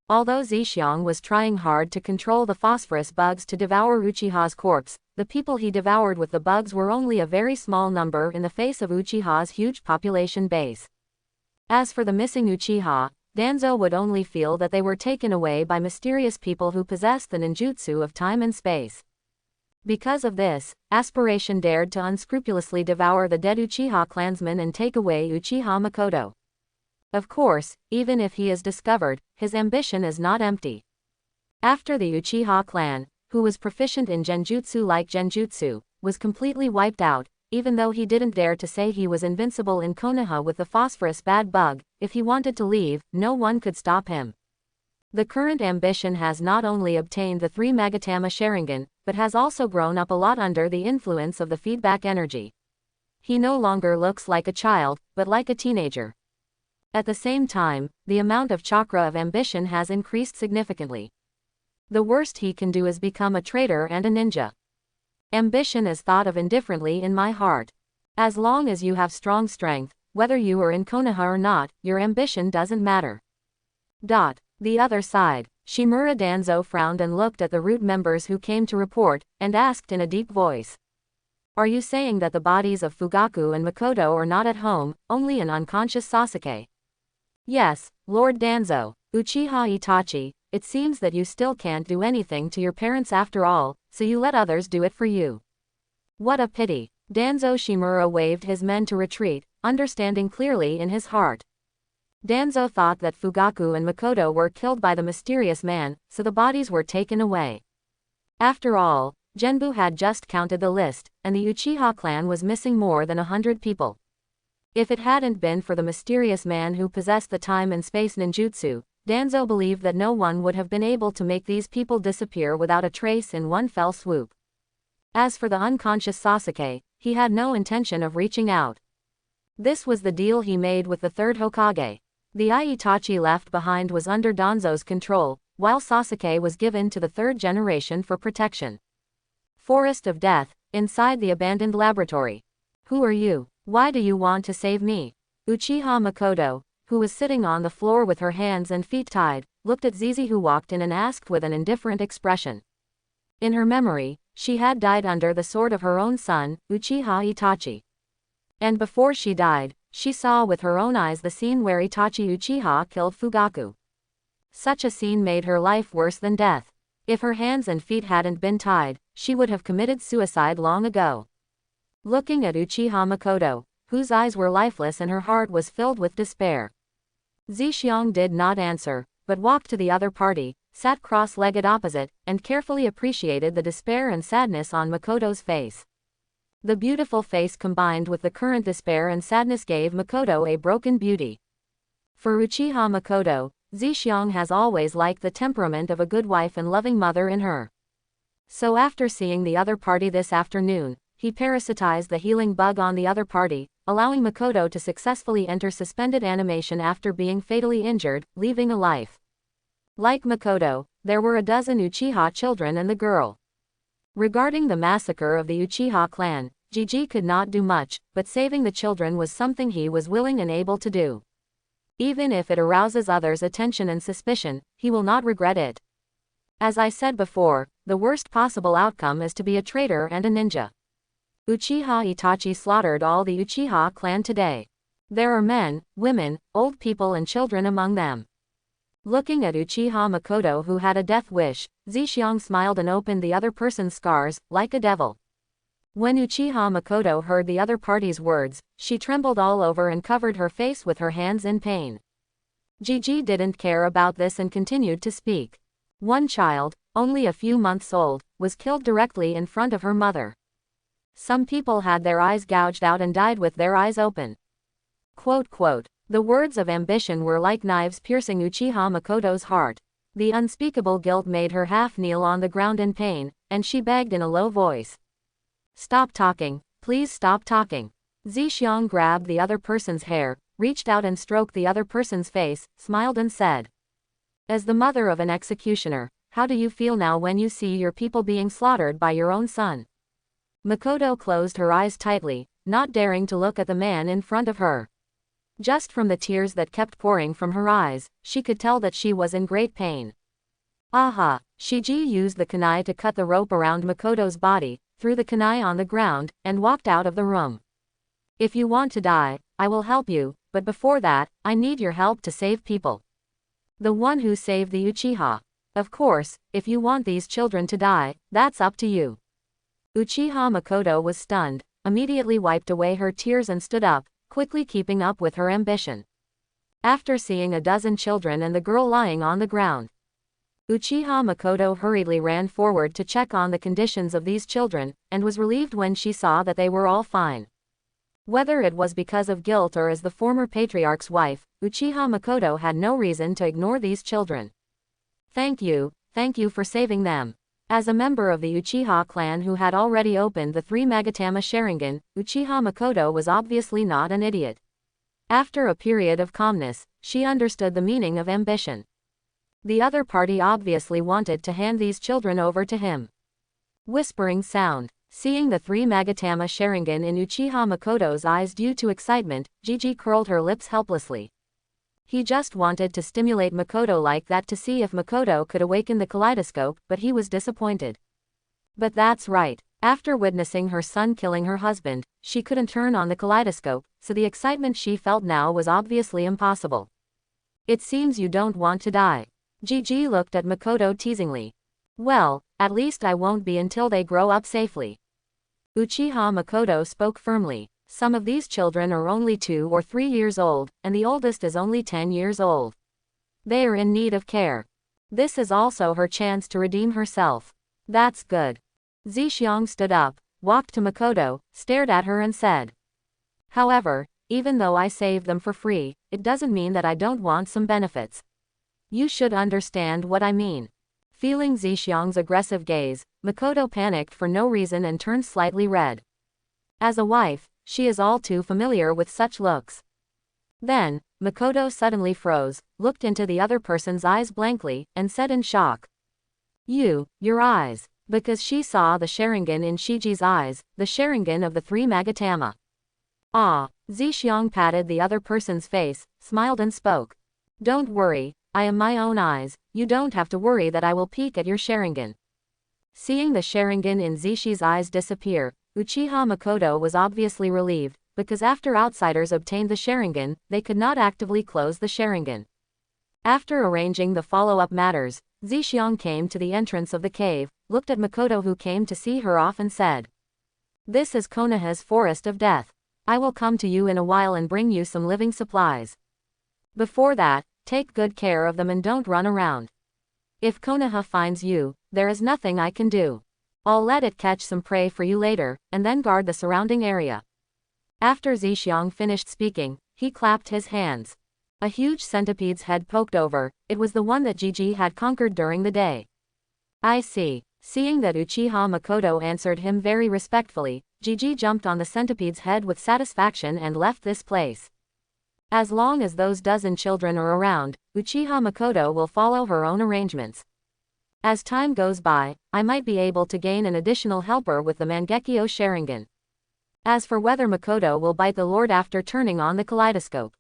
Although Zhixiang was trying hard to control the phosphorus bugs to devour Uchiha's corpse, the people he devoured with the bugs were only a very small number in the face of Uchiha's huge population base. As for the missing Uchiha, Danzo would only feel that they were taken away by mysterious people who possessed the ninjutsu of time and space. Because of this, Aspiration dared to unscrupulously devour the dead Uchiha clansmen and take away Uchiha Makoto. Of course, even if he is discovered, his ambition is not empty. After the Uchiha clan, who was proficient in genjutsu like genjutsu, was completely wiped out, even though he didn't dare to say he was invincible in Konoha with the phosphorus bad bug, if he wanted to leave, no one could stop him. The current ambition has not only obtained the 3 Magatama Sharingan, but has also grown up a lot under the influence of the feedback energy. He no longer looks like a child, but like a teenager. At the same time, the amount of chakra of ambition has increased significantly. The worst he can do is become a traitor and a ninja. Ambition is thought of indifferently in my heart. As long as you have strong strength, whether you are in Konoha or not, your ambition doesn't matter. The other side. Shimura Danzo frowned and looked at the Root members who came to report, and asked in a deep voice. Are you saying that the bodies of Fugaku and Makoto are not at home, only an unconscious Sasuke? Yes, Lord Danzo. Uchiha Itachi, it seems that you still can't do anything to your parents after all, so you let others do it for you. What a pity. Danzo Shimura waved his men to retreat, understanding clearly in his heart. Danzo thought that Fugaku and Makoto were killed by the mysterious man, so the bodies were taken away. After all, Genbu had just counted the list, and the Uchiha clan was missing more than 100 people. If it hadn't been for the mysterious man who possessed the time and space ninjutsu, Danzo believed that no one would have been able to make these people disappear without a trace in one fell swoop. As for the unconscious Sasuke, he had no intention of reaching out. This was the deal he made with the third Hokage. The Itachi left behind was under Danzo's control, while Sasuke was given to the third generation for protection. Forest of Death, inside the abandoned laboratory. Who are you? Why do you want to save me? Uchiha Makoto, who was sitting on the floor with her hands and feet tied, looked at Zizi who walked in and asked with an indifferent expression. In her memory, she had died under the sword of her own son, Uchiha Itachi. And before she died, she saw with her own eyes the scene where Itachi Uchiha killed Fugaku. Such a scene made her life worse than death. If her hands and feet hadn't been tied, she would have committed suicide long ago. Looking at Uchiha Makoto, whose eyes were lifeless and her heart was filled with despair. Zixiang did not answer, but walked to the other party, sat cross-legged opposite, and carefully appreciated the despair and sadness on Makoto's face. The beautiful face combined with the current despair and sadness gave Makoto a broken beauty. For Uchiha Makoto, Zixiang has always liked the temperament of a good wife and loving mother in her. So after seeing the other party this afternoon, he parasitized the healing bug on the other party, allowing Makoto to successfully enter suspended animation after being fatally injured, leaving a life. Like Makoto, there were a dozen Uchiha children and the girl. Regarding the massacre of the Uchiha clan, Jiji could not do much, but saving the children was something he was willing and able to do. Even if it arouses others' attention and suspicion, he will not regret it. As I said before, the worst possible outcome is to be a traitor and a ninja. Uchiha Itachi slaughtered all the Uchiha clan today. There are men, women, old people and children among them. Looking at Uchiha Makoto who had a death wish, Zixiang smiled and opened the other person's scars, like a devil. When Uchiha Makoto heard the other party's words, she trembled all over and covered her face with her hands in pain. Jiji didn't care about this and continued to speak. One child, only a few months old, was killed directly in front of her mother. Some people had their eyes gouged out and died with their eyes open. Quote, quote, the words of ambition were like knives piercing Uchiha Makoto's heart. The unspeakable guilt made her half kneel on the ground in pain, and she begged in a low voice. Stop talking, please stop talking. Zixiang grabbed the other person's hair, reached out and stroked the other person's face, smiled and said. As the mother of an executioner, how do you feel now when you see your people being slaughtered by your own son? Makoto closed her eyes tightly, not daring to look at the man in front of her. Just from the tears that kept pouring from her eyes, she could tell that she was in great pain. Aha! Shiji used the kunai to cut the rope around Makoto's body, threw the kunai on the ground, and walked out of the room. If you want to die, I will help you, but before that, I need your help to save people. The one who saved the Uchiha. Of course, if you want these children to die, that's up to you. Uchiha Makoto was stunned, immediately wiped away her tears and stood up, quickly keeping up with her ambition. After seeing a dozen children and the girl lying on the ground, Uchiha Makoto hurriedly ran forward to check on the conditions of these children, and was relieved when she saw that they were all fine. Whether it was because of guilt or as the former patriarch's wife, Uchiha Makoto had no reason to ignore these children. Thank you for saving them. As a member of the Uchiha clan who had already opened the 3 Magatama Sharingan, Uchiha Makoto was obviously not an idiot. After a period of calmness, she understood the meaning of ambition. The other party obviously wanted to hand these children over to him. Whispering sound. Seeing the 3 Magatama Sharingan in Uchiha Makoto's eyes due to excitement, Jiji curled her lips helplessly. He just wanted to stimulate Makoto like that to see if Makoto could awaken the kaleidoscope, but he was disappointed. But that's right. After witnessing her son killing her husband, she couldn't turn on the kaleidoscope, so the excitement she felt now was obviously impossible. It seems you don't want to die. Jiji looked at Makoto teasingly. Well, at least I won't be until they grow up safely. Uchiha Makoto spoke firmly. Some of these children are only 2 or 3 years old, and the oldest is only 10 years old. They are in need of care. This is also her chance to redeem herself. That's good. Zixiang stood up, walked to Makoto, stared at her and said. However, even though I saved them for free, it doesn't mean that I don't want some benefits. You should understand what I mean. Feeling Zixiang's aggressive gaze, Makoto panicked for no reason and turned slightly red. As a wife, she is all too familiar with such looks. Then, Makoto suddenly froze, looked into the other person's eyes blankly, and said in shock. Your eyes. Because she saw the Sharingan in Shiji's eyes, the Sharingan of the 3 Magatama. Ah, Zixiang patted the other person's face, smiled and spoke. Don't worry, I am my own eyes, you don't have to worry that I will peek at your Sharingan. Seeing the Sharingan in Zishi's eyes disappear, Uchiha Makoto was obviously relieved, because after outsiders obtained the Sharingan, they could not actively close the Sharingan. After arranging the follow-up matters, Zixiang came to the entrance of the cave, looked at Makoto who came to see her off and said. This is Konoha's Forest of Death. I will come to you in a while and bring you some living supplies. Before that, take good care of them and don't run around. If Konoha finds you, there is nothing I can do. I'll let it catch some prey for you later, and then guard the surrounding area. After Zixiang finished speaking, he clapped his hands. A huge centipede's head poked over. It was the one that Gigi had conquered during the day. I see. Seeing that Uchiha Makoto answered him very respectfully, Gigi jumped on the centipede's head with satisfaction and left this place. As long as those dozen children are around, Uchiha Makoto will follow her own arrangements. As time goes by, I might be able to gain an additional helper with the Mangekyo Sharingan. As for whether Makoto will bite the Lord after turning on the Kaleidoscope.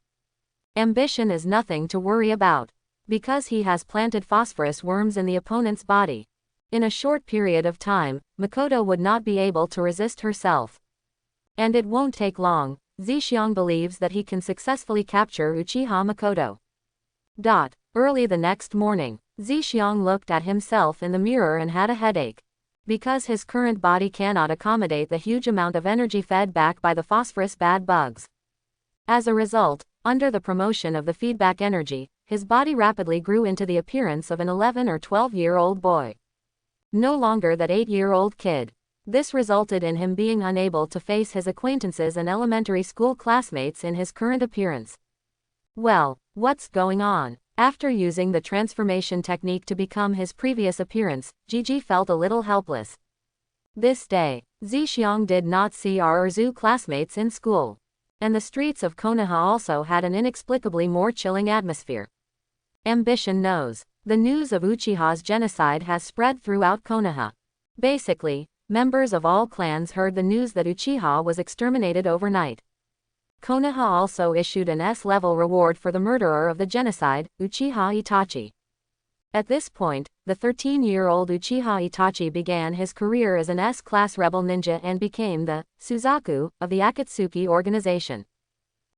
Ambition is nothing to worry about. Because he has planted phosphorus worms in the opponent's body. In a short period of time, Makoto would not be able to resist herself. And it won't take long. Zixiang believes that he can successfully capture Uchiha Makoto. Early the next morning, Zixiang looked at himself in the mirror and had a headache. Because his current body cannot accommodate the huge amount of energy fed back by the phosphorus bad bugs. As a result, under the promotion of the feedback energy, his body rapidly grew into the appearance of an 11 or 12-year-old boy. No longer that 8-year-old kid. This resulted in him being unable to face his acquaintances and elementary school classmates in his current appearance. Well, what's going on? After using the transformation technique to become his previous appearance, Gigi felt a little helpless. This day, Zixiang did not see Arzu classmates in school. And the streets of Konoha also had an inexplicably more chilling atmosphere. Ambition knows. The news of Uchiha's genocide has spread throughout Konoha. Basically, members of all clans heard the news that Uchiha was exterminated overnight. Konoha also issued an S-level reward for the murderer of the genocide, Uchiha Itachi. At this point, the 13-year-old Uchiha Itachi began his career as an S-class rebel ninja and became the Suzaku of the Akatsuki organization.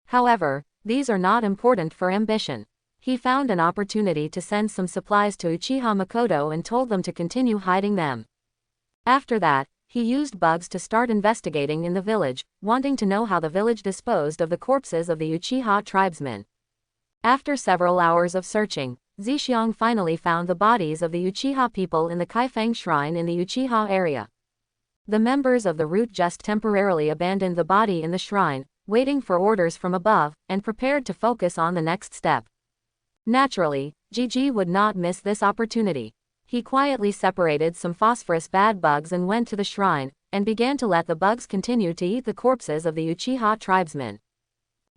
However, these are not important for ambition. He found an opportunity to send some supplies to Uchiha Makoto and told them to continue hiding them. After that, he used bugs to start investigating in the village, wanting to know how the village disposed of the corpses of the Uchiha tribesmen. After several hours of searching, Zixiang finally found the bodies of the Uchiha people in the Kaifeng shrine in the Uchiha area. The members of the root just temporarily abandoned the body in the shrine, waiting for orders from above, and prepared to focus on the next step. Naturally, Gigi would not miss this opportunity. He quietly separated some phosphorus bad bugs and went to the shrine, and began to let the bugs continue to eat the corpses of the Uchiha tribesmen.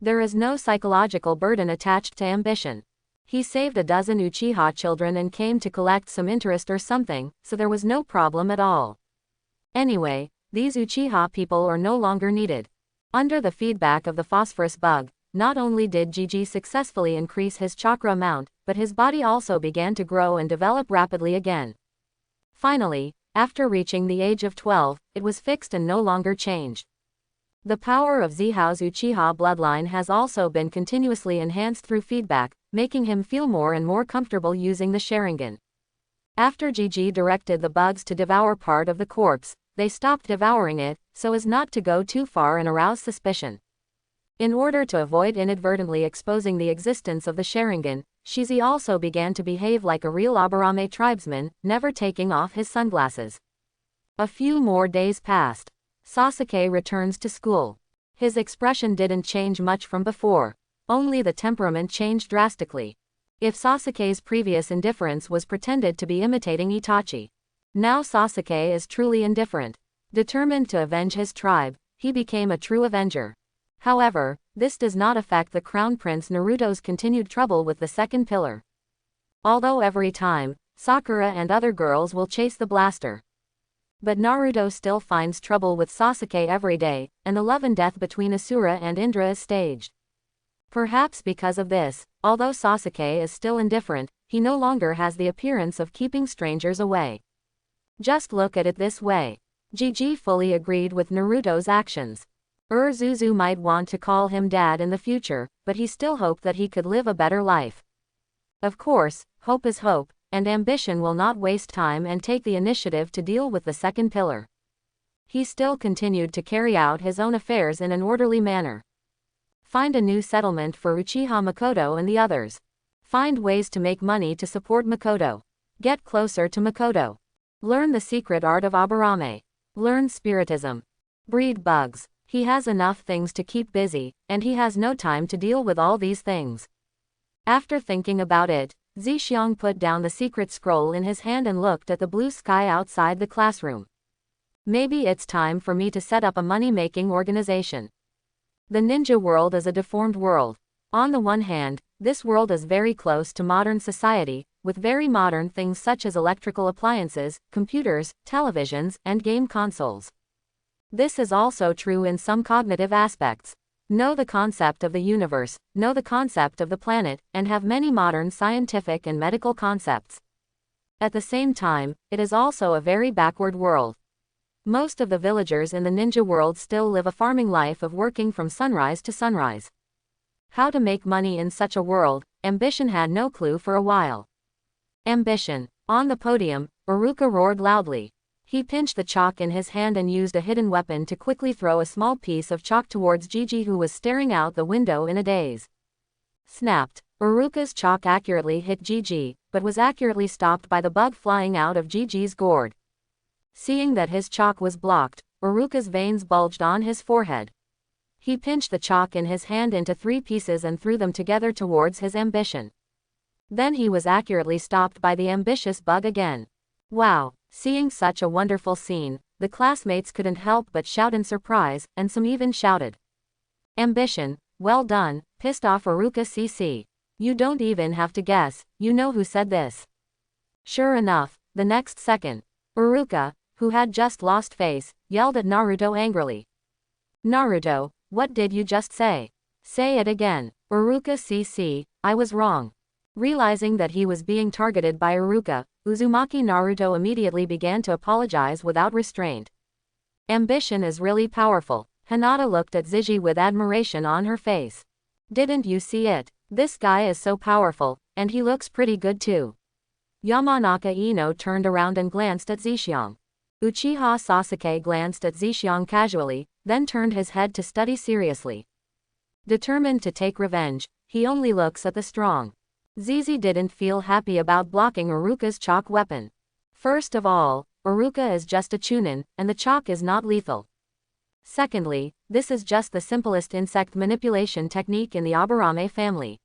There is no psychological burden attached to ambition. He saved a dozen Uchiha children and came to collect some interest or something, so there was no problem at all. Anyway, these Uchiha people are no longer needed. Under the feedback of the phosphorus bug, not only did Gigi successfully increase his chakra amount, but his body also began to grow and develop rapidly again. Finally, after reaching the age of 12, it was fixed and no longer changed. The power of Zihao's Uchiha bloodline has also been continuously enhanced through feedback, making him feel more and more comfortable using the Sharingan. After Gigi directed the bugs to devour part of the corpse, they stopped devouring it, so as not to go too far and arouse suspicion. In order to avoid inadvertently exposing the existence of the Sharingan, Shizi also began to behave like a real Aburame tribesman, never taking off his sunglasses. A few more days passed. Sasuke returns to school. His expression didn't change much from before. Only the temperament changed drastically. If Sasuke's previous indifference was pretended to be imitating Itachi, now Sasuke is truly indifferent. Determined to avenge his tribe, he became a true avenger. However, this does not affect the Crown Prince Naruto's continued trouble with the second pillar. Although every time, Sakura and other girls will chase the blaster. But Naruto still finds trouble with Sasuke every day, and the love and death between Asura and Indra is staged. Perhaps because of this, although Sasuke is still indifferent, he no longer has the appearance of keeping strangers away. Just look at it this way. Gigi fully agreed with Naruto's actions. Zuzu might want to call him dad in the future, but he still hoped that he could live a better life. Of course, hope is hope, and ambition will not waste time and take the initiative to deal with the second pillar. He still continued to carry out his own affairs in an orderly manner. Find a new settlement for Uchiha Makoto and the others. Find ways to make money to support Makoto. Get closer to Makoto. Learn the secret art of Aburame. Learn spiritism. Breed bugs. He has enough things to keep busy, and he has no time to deal with all these things. After thinking about it, Zixiang put down the secret scroll in his hand and looked at the blue sky outside the classroom. Maybe it's time for me to set up a money-making organization. The ninja world is a deformed world. On the one hand, this world is very close to modern society, with very modern things such as electrical appliances, computers, televisions, and game consoles. This is also true in some cognitive aspects. Know the concept of the universe, know the concept of the planet, and have many modern scientific and medical concepts. At the same time, it is also a very backward world. Most of the villagers in the ninja world still live a farming life of working from sunrise to sunrise. How to make money in such a world, Ambition had no clue for a while. Ambition. On the podium, Iruka roared loudly. He pinched the chalk in his hand and used a hidden weapon to quickly throw a small piece of chalk towards Gigi, who was staring out the window in a daze. Snapped. Iruka's chalk accurately hit Gigi, but was accurately stopped by the bug flying out of Gigi's gourd. Seeing that his chalk was blocked, Iruka's veins bulged on his forehead. He pinched the chalk in his hand into 3 pieces and threw them together towards his Ambition. Then he was accurately stopped by the ambitious bug again. Wow! Seeing such a wonderful scene, the classmates couldn't help but shout in surprise, and some even shouted. Ambition, well done, pissed off Iruka CC. You don't even have to guess, you know who said this. Sure enough, the next second, Iruka, who had just lost face, yelled at Naruto angrily. Naruto, what did you just say? Say it again. Iruka CC, I was wrong. Realizing that he was being targeted by Iruka, Uzumaki Naruto immediately began to apologize without restraint. Ambition is really powerful. Hinata looked at Zigi with admiration on her face. Didn't you see it? This guy is so powerful, and he looks pretty good too. Yamanaka Ino turned around and glanced at Zixiang. Uchiha Sasuke glanced at Zixiang casually, then turned his head to study seriously. Determined to take revenge, he only looks at the strong. Zizi didn't feel happy about blocking Iruka's chalk weapon. First of all, Iruka is just a chunin, and the chalk is not lethal. Secondly, this is just the simplest insect manipulation technique in the Aburame family.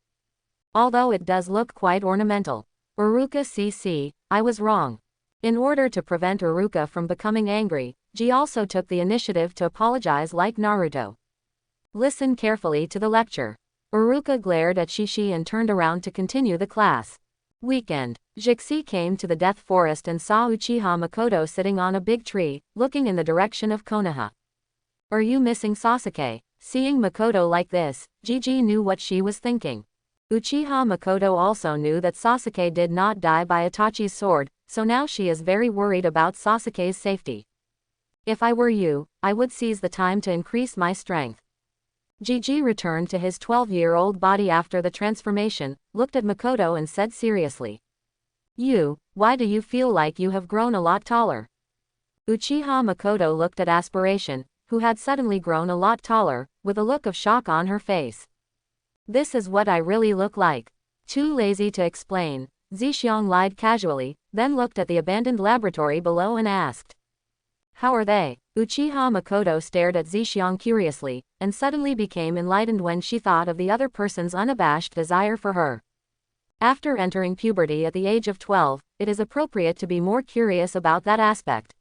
Although it does look quite ornamental. Iruka CC, I was wrong. In order to prevent Iruka from becoming angry, Ji also took the initiative to apologize like Naruto. Listen carefully to the lecture. Iruka glared at Shishi and turned around to continue the class. Weekend. Jixi came to the Death Forest and saw Uchiha Makoto sitting on a big tree, looking in the direction of Konoha. Are you missing Sasuke? Seeing Makoto like this, Gigi knew what she was thinking. Uchiha Makoto also knew that Sasuke did not die by Itachi's sword, so now she is very worried about Sasuke's safety. If I were you, I would seize the time to increase my strength. Gigi returned to his 12-year-old body after the transformation, looked at Makoto and said seriously. Why do you feel like you have grown a lot taller? Uchiha Makoto looked at Aspiration, who had suddenly grown a lot taller, with a look of shock on her face. This is what I really look like. Too lazy to explain, Zixiang lied casually, then looked at the abandoned laboratory below and asked. How are they? Uchiha Makoto stared at Zixiang curiously, and suddenly became enlightened when she thought of the other person's unabashed desire for her. After entering puberty at the age of 12, it is appropriate to be more curious about that aspect.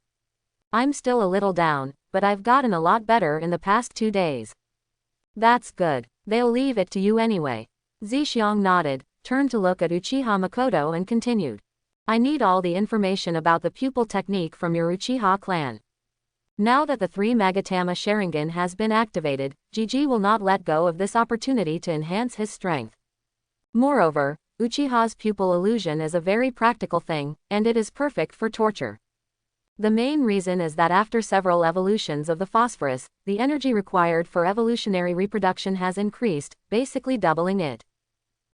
I'm still a little down, but I've gotten a lot better in the past 2 days. That's good. They'll leave it to you anyway. Zixiang nodded, turned to look at Uchiha Makoto and continued. I need all the information about the pupil technique from your Uchiha clan. Now that the 3 Magatama Sharingan has been activated, Gigi will not let go of this opportunity to enhance his strength. Moreover, Uchiha's pupil illusion is a very practical thing, and it is perfect for torture. The main reason is that after several evolutions of the phosphorus, the energy required for evolutionary reproduction has increased, basically doubling it.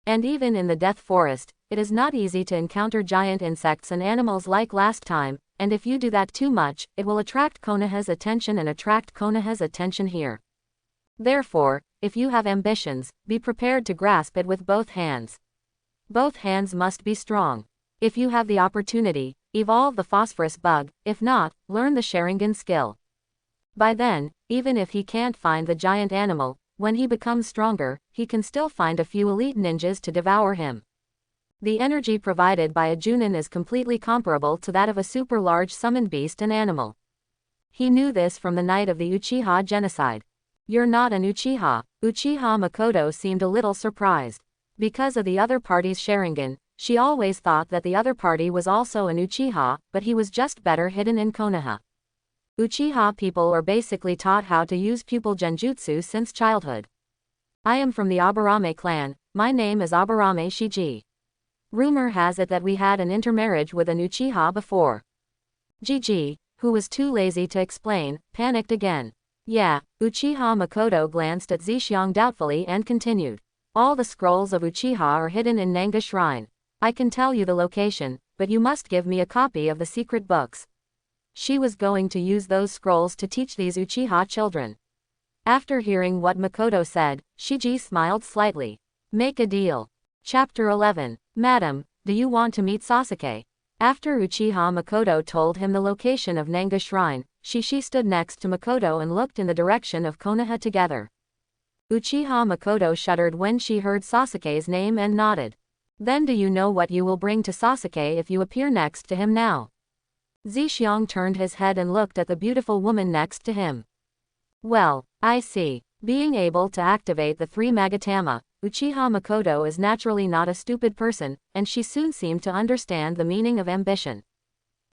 And even in the Death Forest, it is not easy to encounter giant insects and animals like last time, and if you do that too much, it will attract Konoha's attention and attract Konoha's attention here. Therefore, if you have ambitions, be prepared to grasp it with both hands. Both hands must be strong. If you have the opportunity, evolve the phosphorus bug, if not, learn the Sharingan skill. By then, even if he can't find the giant animal, when he becomes stronger, he can still find a few elite ninjas to devour him. The energy provided by a Junin is completely comparable to that of a super large summoned beast and animal. He knew this from the night of the Uchiha genocide. You're not an Uchiha. Uchiha Makoto seemed a little surprised. Because of the other party's Sharingan, she always thought that the other party was also an Uchiha, but he was just better hidden in Konoha. Uchiha people are basically taught how to use pupil genjutsu since childhood. I am from the Aburame clan, my name is Aburame Shiji. Rumor has it that we had an intermarriage with an Uchiha before. Gigi, who was too lazy to explain, panicked again. Yeah, Uchiha Makoto glanced at Zixiang doubtfully and continued. All the scrolls of Uchiha are hidden in Nanga Shrine. I can tell you the location, but you must give me a copy of the secret books. She was going to use those scrolls to teach these Uchiha children. After hearing what Makoto said, Shiji smiled slightly. Make a deal. Chapter 11. Madam, do you want to meet Sasuke? After Uchiha Makoto told him the location of Nanga Shrine, Shishi stood next to Makoto and looked in the direction of Konoha together. Uchiha Makoto shuddered when she heard Sasuke's name and nodded. Then do you know what you will bring to Sasuke if you appear next to him now? Zixiang turned his head and looked at the beautiful woman next to him. Well, I see. Being able to activate the 3 Magatama, Uchiha Makoto is naturally not a stupid person, and she soon seemed to understand the meaning of ambition.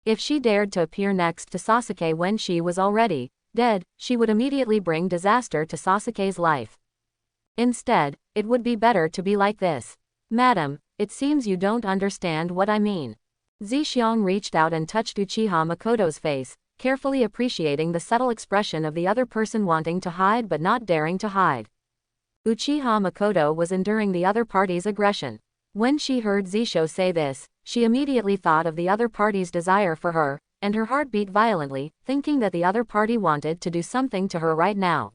If she dared to appear next to Sasuke when she was already dead, she would immediately bring disaster to Sasuke's life. Instead, it would be better to be like this. Madam, it seems you don't understand what I mean. Zixiang reached out and touched Uchiha Makoto's face, carefully appreciating the subtle expression of the other person wanting to hide but not daring to hide. Uchiha Makoto was enduring the other party's aggression. When she heard Zisho say this, she immediately thought of the other party's desire for her, and her heart beat violently, thinking that the other party wanted to do something to her right now.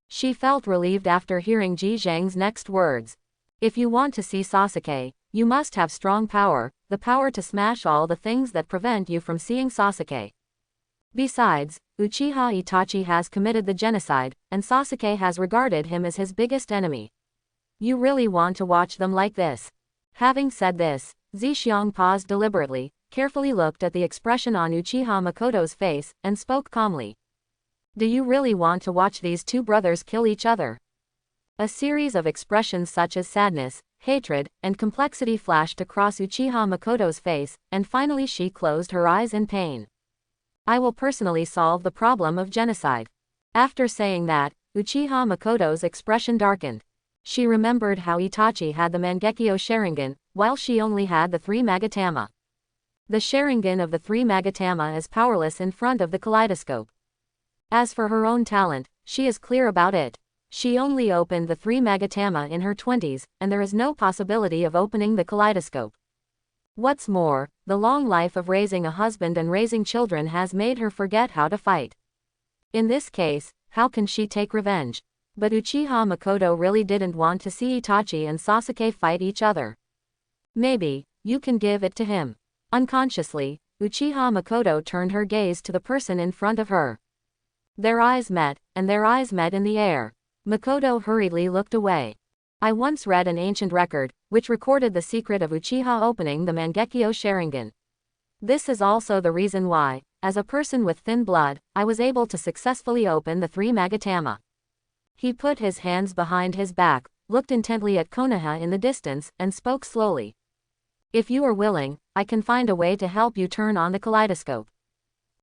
She felt relieved after hearing Ji Zhang's next words. If you want to see Sasuke, you must have strong power, the power to smash all the things that prevent you from seeing Sasuke. Besides, Uchiha Itachi has committed the genocide, and Sasuke has regarded him as his biggest enemy. You really want to watch them like this? Having said this, Zixiang paused deliberately, carefully looked at the expression on Uchiha Makoto's face, and spoke calmly. Do you really want to watch these two brothers kill each other? A series of expressions such as sadness, hatred, and complexity flashed across Uchiha Makoto's face, and finally she closed her eyes in pain. I will personally solve the problem of genocide. After saying that, Uchiha Makoto's expression darkened. She remembered how Itachi had the Mangekyo Sharingan, while she only had the 3 Magatama. The Sharingan of the 3 Magatama is powerless in front of the Kaleidoscope. As for her own talent, she is clear about it. She only opened the 3 Magatama in her 20s, and there is no possibility of opening the Kaleidoscope. What's more, the long life of raising a husband and raising children has made her forget how to fight. In this case, how can she take revenge? But Uchiha Makoto really didn't want to see Itachi and Sasuke fight each other. Maybe, you can give it to him. Unconsciously, Uchiha Makoto turned her gaze to the person in front of her. Their eyes met, and their eyes met in the air. Makoto hurriedly looked away. I once read an ancient record, which recorded the secret of Uchiha opening the Mangekyo Sharingan. This is also the reason why, as a person with thin blood, I was able to successfully open the 3 Magatama. He put his hands behind his back, looked intently at Konoha in the distance, and spoke slowly. If you are willing, I can find a way to help you turn on the kaleidoscope.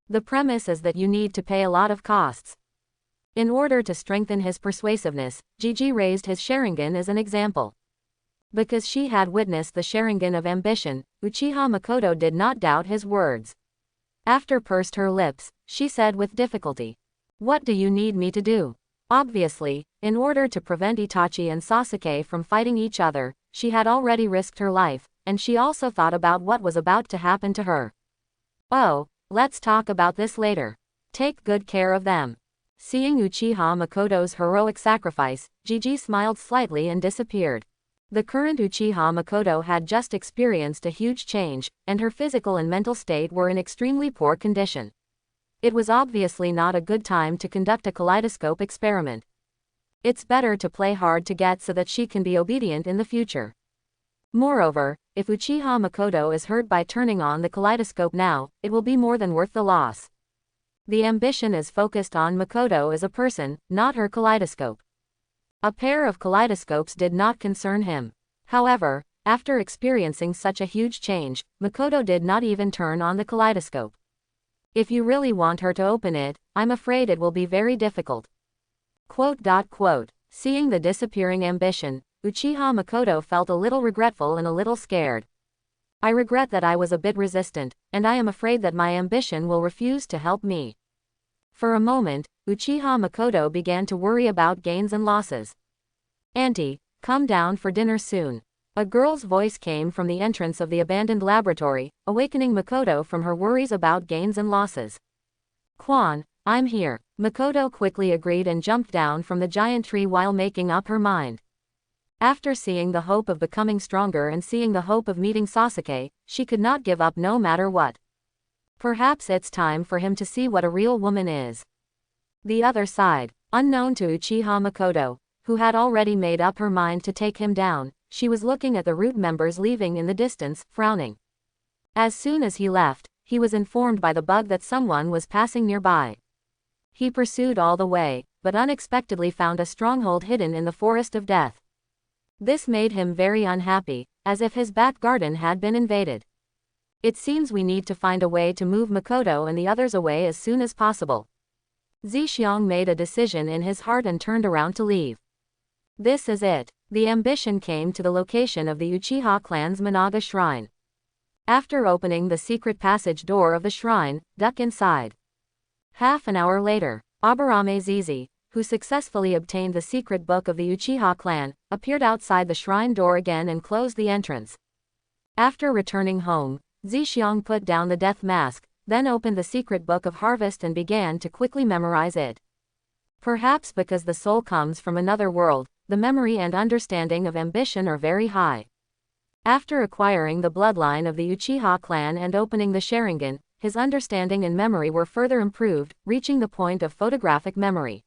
The premise is that you need to pay a lot of costs. In order to strengthen his persuasiveness, Gigi raised his Sharingan as an example. Because she had witnessed the Sharingan of ambition, Uchiha Makoto did not doubt his words. After pursed her lips, she said with difficulty. What do you need me to do? Obviously, in order to prevent Itachi and Sasuke from fighting each other, she had already risked her life, and she also thought about what was about to happen to her. Oh, let's talk about this later. Take good care of them. Seeing Uchiha Makoto's heroic sacrifice, Gigi smiled slightly and disappeared. The current Uchiha Makoto had just experienced a huge change, and her physical and mental state were in extremely poor condition. It was obviously not a good time to conduct a kaleidoscope experiment. It's better to play hard to get so that she can be obedient in the future. Moreover, if Uchiha Makoto is hurt by turning on the kaleidoscope now, it will be more than worth the loss. The ambition is focused on Makoto as a person, not her kaleidoscope. A pair of kaleidoscopes did not concern him. However, after experiencing such a huge change, Makoto did not even turn on the kaleidoscope. If you really want her to open it, I'm afraid it will be very difficult. Seeing the disappearing ambition, Uchiha Makoto felt a little regretful and a little scared. I regret that I was a bit resistant, and I am afraid that my ambition will refuse to help me. For a moment, Uchiha Makoto began to worry about gains and losses. Auntie, come down for dinner soon. A girl's voice came from the entrance of the abandoned laboratory, awakening Makoto from her worries about gains and losses. Quan, I'm here. Makoto quickly agreed and jumped down from the giant tree while making up her mind. After seeing the hope of becoming stronger and seeing the hope of meeting Sasuke, she could not give up no matter what. Perhaps it's time for him to see what a real woman is. The other side, unknown to Uchiha Makoto, who had already made up her mind to take him down, she was looking at the root members leaving in the distance, frowning. As soon as he left, he was informed by the bug that someone was passing nearby. He pursued all the way, but unexpectedly found a stronghold hidden in the forest of death. This made him very unhappy, as if his back garden had been invaded. It seems we need to find a way to move Makoto and the others away as soon as possible. Zixiang made a decision in his heart and turned around to leave. This is it. The ambition came to the location of the Uchiha clan's Minaga shrine. After opening the secret passage door of the shrine, duck inside. Half an hour later, Aburame Zizi, who successfully obtained the secret book of the Uchiha clan, appeared outside the shrine door again and closed the entrance. After returning home, Zixiang put down the death mask, then opened the secret book of harvest and began to quickly memorize it. Perhaps because the soul comes from another world, the memory and understanding of ambition are very high. After acquiring the bloodline of the Uchiha clan and opening the Sharingan, his understanding and memory were further improved, reaching the point of photographic memory.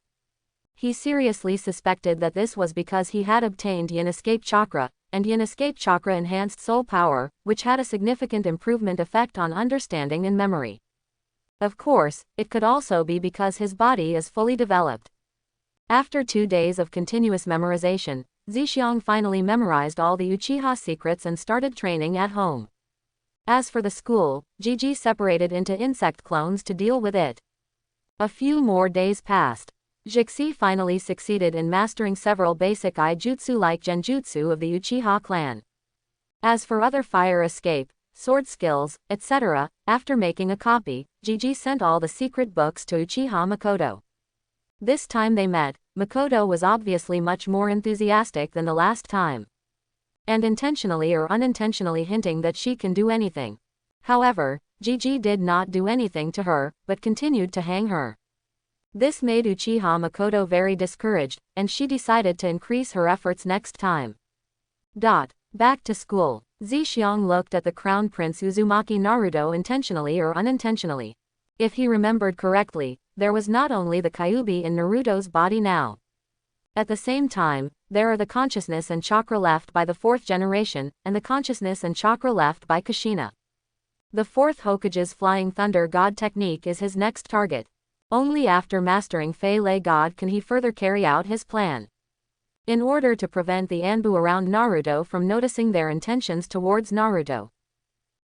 He seriously suspected that this was because he had obtained Yin Escape Chakra, and Yin Escape Chakra enhanced soul power, which had a significant improvement effect on understanding and memory. Of course, it could also be because his body is fully developed. After 2 days of continuous memorization, Zixiang finally memorized all the Uchiha secrets and started training at home. As for the school, Gigi separated into insect clones to deal with it. A few more days passed. Jixi finally succeeded in mastering several basic ijutsu like genjutsu of the Uchiha clan. As for other fire escape, sword skills, etc., after making a copy, Gigi sent all the secret books to Uchiha Makoto. This time they met, Makoto was obviously much more enthusiastic than the last time. And intentionally or unintentionally hinting that she can do anything. However, Gigi did not do anything to her, but continued to hang her. This made Uchiha Makoto very discouraged, and she decided to increase her efforts next time. Back to school. Zhixiang looked at the Crown Prince Uzumaki Naruto intentionally or unintentionally. If he remembered correctly, there was not only the Kyuubi in Naruto's body now. At the same time, there are the consciousness and chakra left by the fourth generation, and the consciousness and chakra left by Kushina. The fourth Hokage's Flying Thunder God technique is his next target. Only after mastering Fei Lei God can he further carry out his plan. In order to prevent the Anbu around Naruto from noticing their intentions towards Naruto.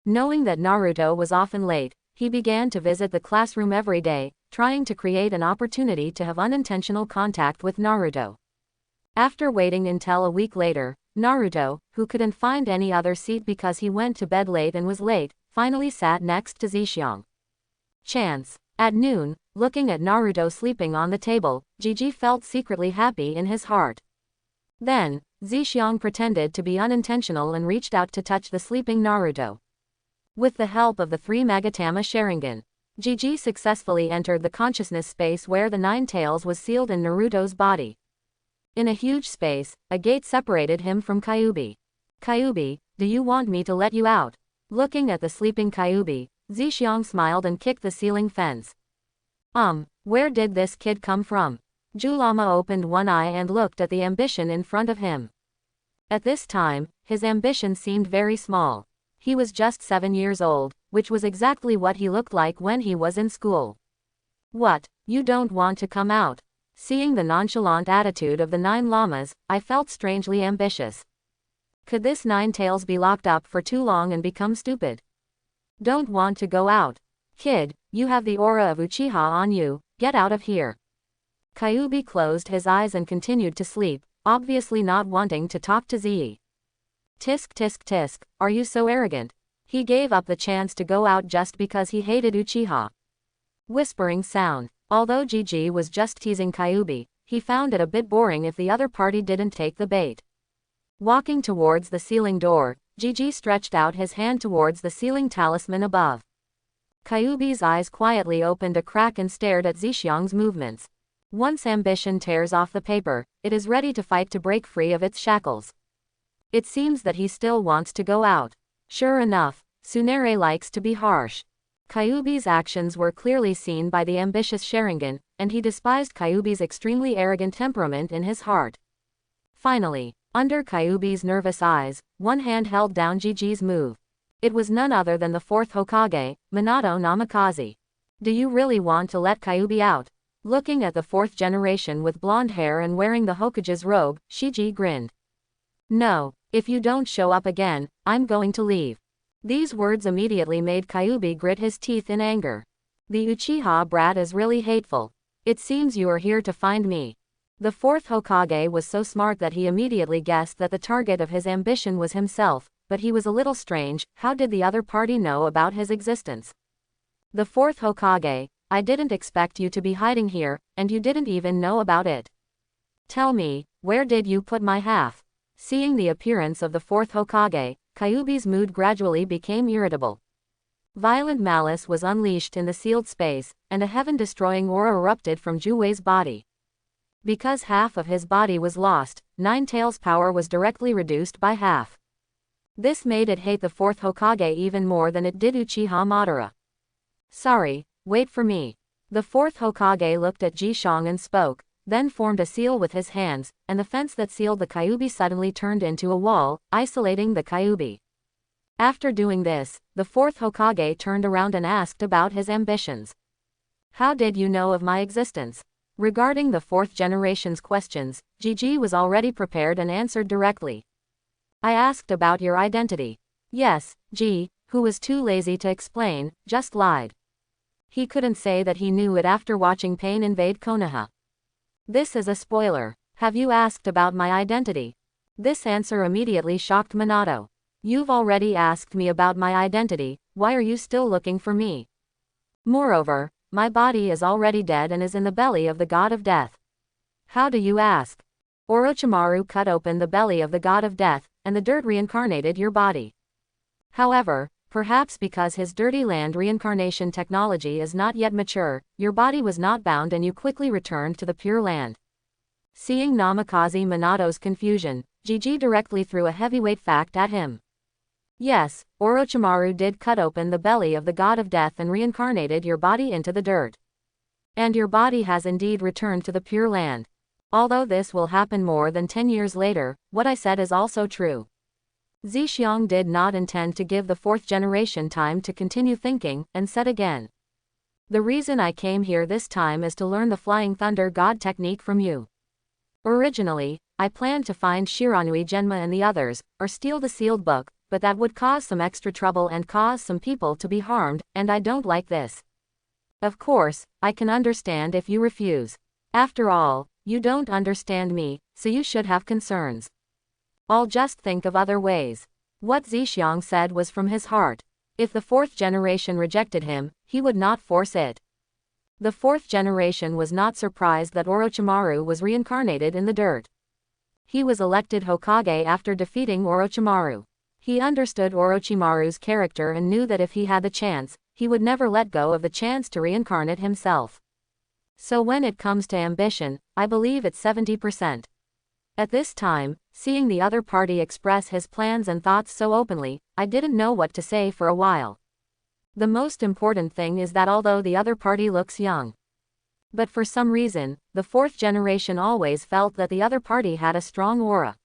Knowing that Naruto was often late, he began to visit the classroom every day, trying to create an opportunity to have unintentional contact with Naruto. After waiting until a week later, Naruto, who couldn't find any other seat because he went to bed late and was late, finally sat next to Zhixiang. Chance. At noon, looking at Naruto sleeping on the table, Gigi felt secretly happy in his heart. Then, Zhixiang pretended to be unintentional and reached out to touch the sleeping Naruto. With the help of the 3 Magatama Sharingan, Gigi successfully entered the consciousness space where the 9 tails was sealed in Naruto's body. In a huge space, a gate separated him from Kyuubi. Kyuubi, do you want me to let you out? Looking at the sleeping Kyuubi, Zhixiang smiled and kicked the ceiling fence. Where did this kid come from? Julama opened one eye and looked at the ambition in front of him. At this time, his ambition seemed very small. He was just 7 years old, which was exactly what he looked like when he was in school. What, you don't want to come out? Seeing the nonchalant attitude of the 9 llamas, I felt strangely ambitious. Could this 9 tails be locked up for too long and become stupid? Don't want to go out. Kid, you have the aura of Uchiha on you, get out of here. Kyuubi closed his eyes and continued to sleep, obviously not wanting to talk to Zi. Tisk tisk tisk, are you so arrogant? He gave up the chance to go out just because he hated Uchiha. Whispering sound. Although Gigi was just teasing Kyuubi, he found it a bit boring if the other party didn't take the bait. Walking towards the ceiling door, Gigi stretched out his hand towards the ceiling talisman above. Kyuubi's eyes quietly opened a crack and stared at Zhixiang's movements. Once ambition tears off the paper, it is ready to fight to break free of its shackles. It seems that he still wants to go out. Sure enough, Tsunere likes to be harsh. Kyuubi's actions were clearly seen by the ambitious Sharingan, and he despised Kyuubi's extremely arrogant temperament in his heart. Finally, under Kyuubi's nervous eyes, one hand held down Gigi's move. It was none other than the 4th Hokage, Minato Namikaze. Do you really want to let Kyuubi out? Looking at the 4th generation with blonde hair and wearing the Hokage's robe, Shiji grinned. No, if you don't show up again, I'm going to leave. These words immediately made Kyuubi grit his teeth in anger. The Uchiha brat is really hateful. It seems you are here to find me. The 4th Hokage was so smart that he immediately guessed that the target of his ambition was himself, but he was a little strange. How did the other party know about his existence? The 4th Hokage, I didn't expect you to be hiding here, and you didn't even know about it. Tell me, where did you put my half? Seeing the appearance of the 4th Hokage, Kyuubi's mood gradually became irritable. Violent malice was unleashed in the sealed space, and a heaven-destroying aura erupted from Juwei's body. Because half of his body was lost, Nine Tails' power was directly reduced by half. This made it hate the 4th Hokage even more than it did Uchiha Madara. Sorry, wait for me. The 4th Hokage looked at Zhixiang and spoke, then formed a seal with his hands, and the fence that sealed the Kyuubi suddenly turned into a wall, isolating the Kyuubi. After doing this, the 4th Hokage turned around and asked about his ambitions. How did you know of my existence? Regarding the 4th generation's questions, Gigi was already prepared and answered directly. I asked about your identity. Yes, G, who was too lazy to explain, just lied. He couldn't say that he knew it after watching Pain invade Konoha. This is a spoiler. Have you asked about my identity? This answer immediately shocked Minato. You've already asked me about my identity, why are you still looking for me? Moreover, my body is already dead and is in the belly of the god of death. How do you ask? Orochimaru cut open the belly of the god of death, and the dirt reincarnated your body. However, Perhaps because his dirty land reincarnation technology is not yet mature, your body was not bound and you quickly returned to the Pure Land. Seeing Namikaze Minato's confusion, Gigi directly threw a heavyweight fact at him. Yes, Orochimaru did cut open the belly of the god of death and reincarnated your body into the dirt. And your body has indeed returned to the Pure Land. Although this will happen more than 10 years later, what I said is also true. Zixiang did not intend to give the fourth generation time to continue thinking, and said again. The reason I came here this time is to learn the Flying Thunder God technique from you. Originally, I planned to find Shiranui Genma and the others, or steal the sealed book, but that would cause some extra trouble and cause some people to be harmed, and I don't like this. Of course, I can understand if you refuse. After all, you don't understand me, so you should have concerns. I'll just think of other ways. What Zixiang said was from his heart. If the fourth generation rejected him, he would not force it. The fourth generation was not surprised that Orochimaru was reincarnated in the dirt. He was elected Hokage after defeating Orochimaru. He understood Orochimaru's character and knew that if he had the chance, he would never let go of the chance to reincarnate himself. So when it comes to ambition, I believe it's 70%. At this time, seeing the other party express his plans and thoughts so openly, I didn't know what to say for a while. The most important thing is that although the other party looks young, but for some reason, the fourth generation always felt that the other party had a strong aura.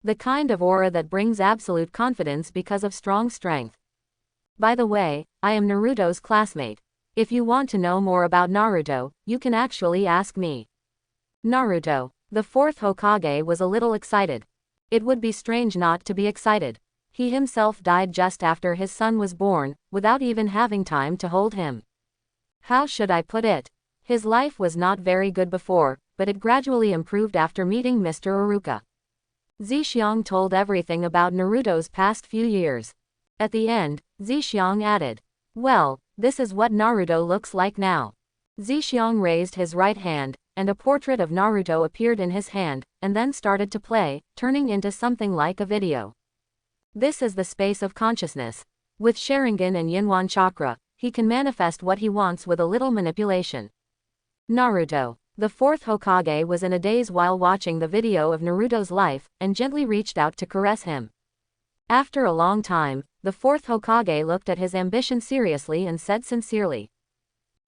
The kind of aura that brings absolute confidence because of strong strength. By the way, I am Naruto's classmate. If you want to know more about Naruto, you can actually ask me. Naruto. The fourth Hokage was a little excited. It would be strange not to be excited. He himself died just after his son was born, without even having time to hold him. How should I put it? His life was not very good before, but it gradually improved after meeting Mr. Iruka. Zixiang told everything about Naruto's past few years. At the end, Zixiang added, "Well, this is what Naruto looks like now." Zixiang raised his right hand, and a portrait of Naruto appeared in his hand, and then started to play, turning into something like a video. This is the space of consciousness. With Sharingan and Yinwan chakra, he can manifest what he wants with a little manipulation. Naruto. The fourth Hokage was in a daze while watching the video of Naruto's life, and gently reached out to caress him. After a long time, the fourth Hokage looked at his ambition seriously and said sincerely,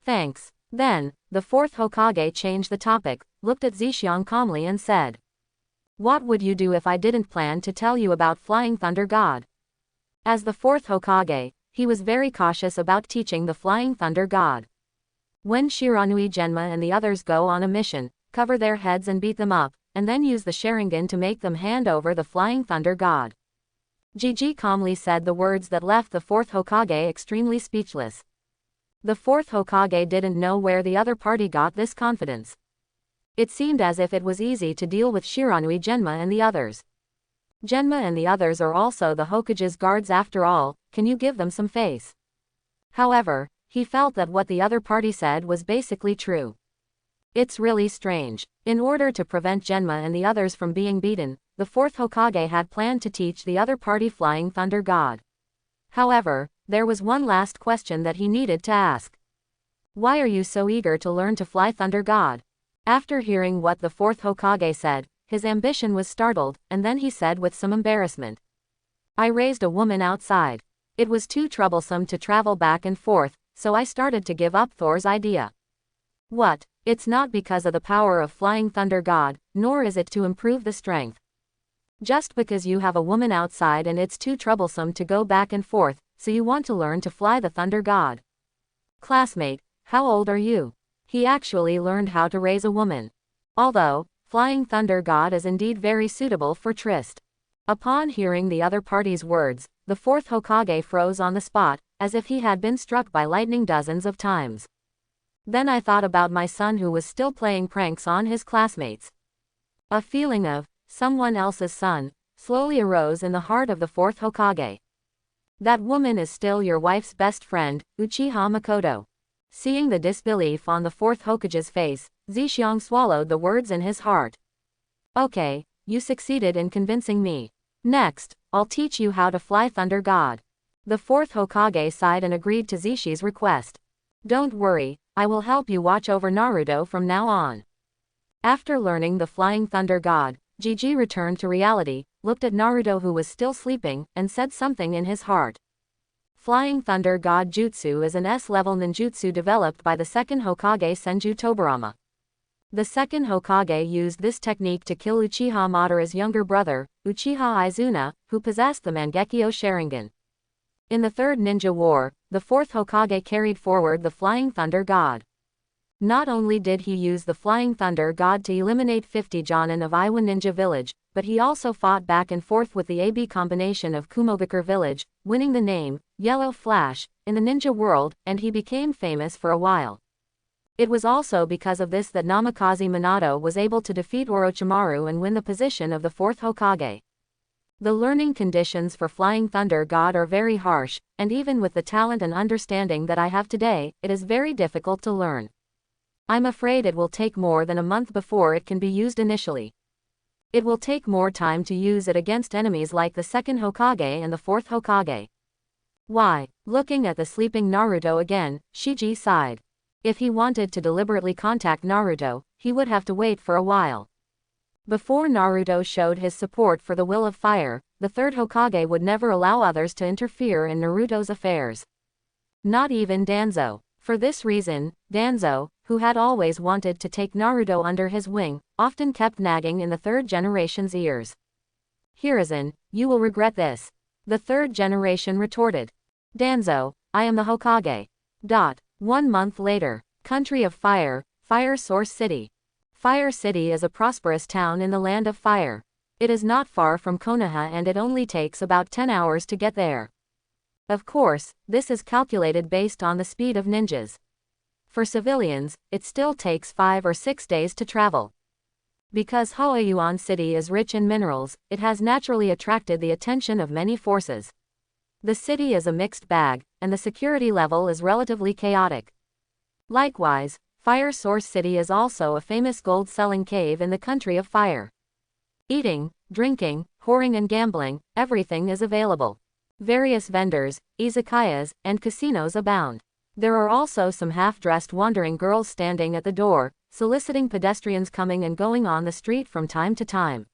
"Thanks." Then, the fourth Hokage changed the topic, looked at Zixiang calmly and said, "What would you do if I didn't plan to tell you about Flying Thunder God?" As the fourth Hokage, he was very cautious about teaching the Flying Thunder God. When Shiranui Genma and the others go on a mission, cover their heads and beat them up, and then use the Sharingan to make them hand over the Flying Thunder God. Gigi calmly said the words that left the fourth Hokage extremely speechless. The fourth Hokage didn't know where the other party got this confidence. It seemed as if it was easy to deal with Shiranui Genma and the others. Genma and the others are also the Hokage's guards after all, can you give them some face? However, he felt that what the other party said was basically true. It's really strange. In order to prevent Genma and the others from being beaten, the fourth Hokage had planned to teach the other party Flying Thunder God. However, there was one last question that he needed to ask. Why are you so eager to learn to fly Thunder God? After hearing what the fourth Hokage said, his ambition was startled, and then he said with some embarrassment, "I raised a woman outside. It was too troublesome to travel back and forth, so I started to give up Thor's idea." What? It's not because of the power of Flying Thunder God, nor is it to improve the strength. Just because you have a woman outside and it's too troublesome to go back and forth, so you want to learn to fly the Thunder God. Classmate, how old are you? He actually learned how to raise a woman. Although, Flying Thunder God is indeed very suitable for tryst. Upon hearing the other party's words, the fourth Hokage froze on the spot, as if he had been struck by lightning dozens of times. Then I thought about my son who was still playing pranks on his classmates. A feeling of, someone else's son, slowly arose in the heart of the fourth Hokage. That woman is still your wife's best friend, Uchiha Makoto. Seeing the disbelief on the fourth Hokage's face, Zixiang swallowed the words in his heart. Okay, you succeeded in convincing me. Next, I'll teach you how to fly Thunder God. The fourth Hokage sighed and agreed to Zishi's request. Don't worry, I will help you watch over Naruto from now on. After learning the Flying Thunder God, Gigi returned to reality, looked at Naruto who was still sleeping, and said something in his heart. Flying Thunder God Jutsu is an S-level ninjutsu developed by the second Hokage Senju Tobirama. The second Hokage used this technique to kill Uchiha Madara's younger brother, Uchiha Izuna, who possessed the Mangekyo Sharingan. In the Third Ninja War, the fourth Hokage carried forward the Flying Thunder God. Not only did he use the Flying Thunder God to eliminate 50 Jonin of Iwa Ninja Village, but he also fought back and forth with the AB combination of Kumogakure Village, winning the name, Yellow Flash, in the ninja world, and he became famous for a while. It was also because of this that Namikaze Minato was able to defeat Orochimaru and win the position of the fourth Hokage. The learning conditions for Flying Thunder God are very harsh, and even with the talent and understanding that I have today, it is very difficult to learn. I'm afraid it will take more than a month before it can be used initially. It will take more time to use it against enemies like the second Hokage and the fourth Hokage. Why? Looking at the sleeping Naruto again, Shiji sighed. If he wanted to deliberately contact Naruto, he would have to wait for a while. Before Naruto showed his support for the will of fire, the third Hokage would never allow others to interfere in Naruto's affairs. Not even Danzo. For this reason, Danzo, who had always wanted to take Naruto under his wing, often kept nagging in the third generation's ears. Hiruzen, you will regret this. The third generation retorted. Danzo, I am the Hokage. 1 month later. Country of Fire, Fire Source City. Fire City is a prosperous town in the Land of Fire. It is not far from Konoha and it only takes about 10 hours to get there. Of course, this is calculated based on the speed of ninjas. For civilians, it still takes 5 or 6 days to travel. Because Hoayuan City is rich in minerals, it has naturally attracted the attention of many forces. The city is a mixed bag, and the security level is relatively chaotic. Likewise, Fire Source City is also a famous gold-selling cave in the country of fire. Eating, drinking, whoring and gambling, everything is available. Various vendors, izakayas, and casinos abound. There are also some half-dressed wandering girls standing at the door, soliciting pedestrians coming and going on the street from time to time.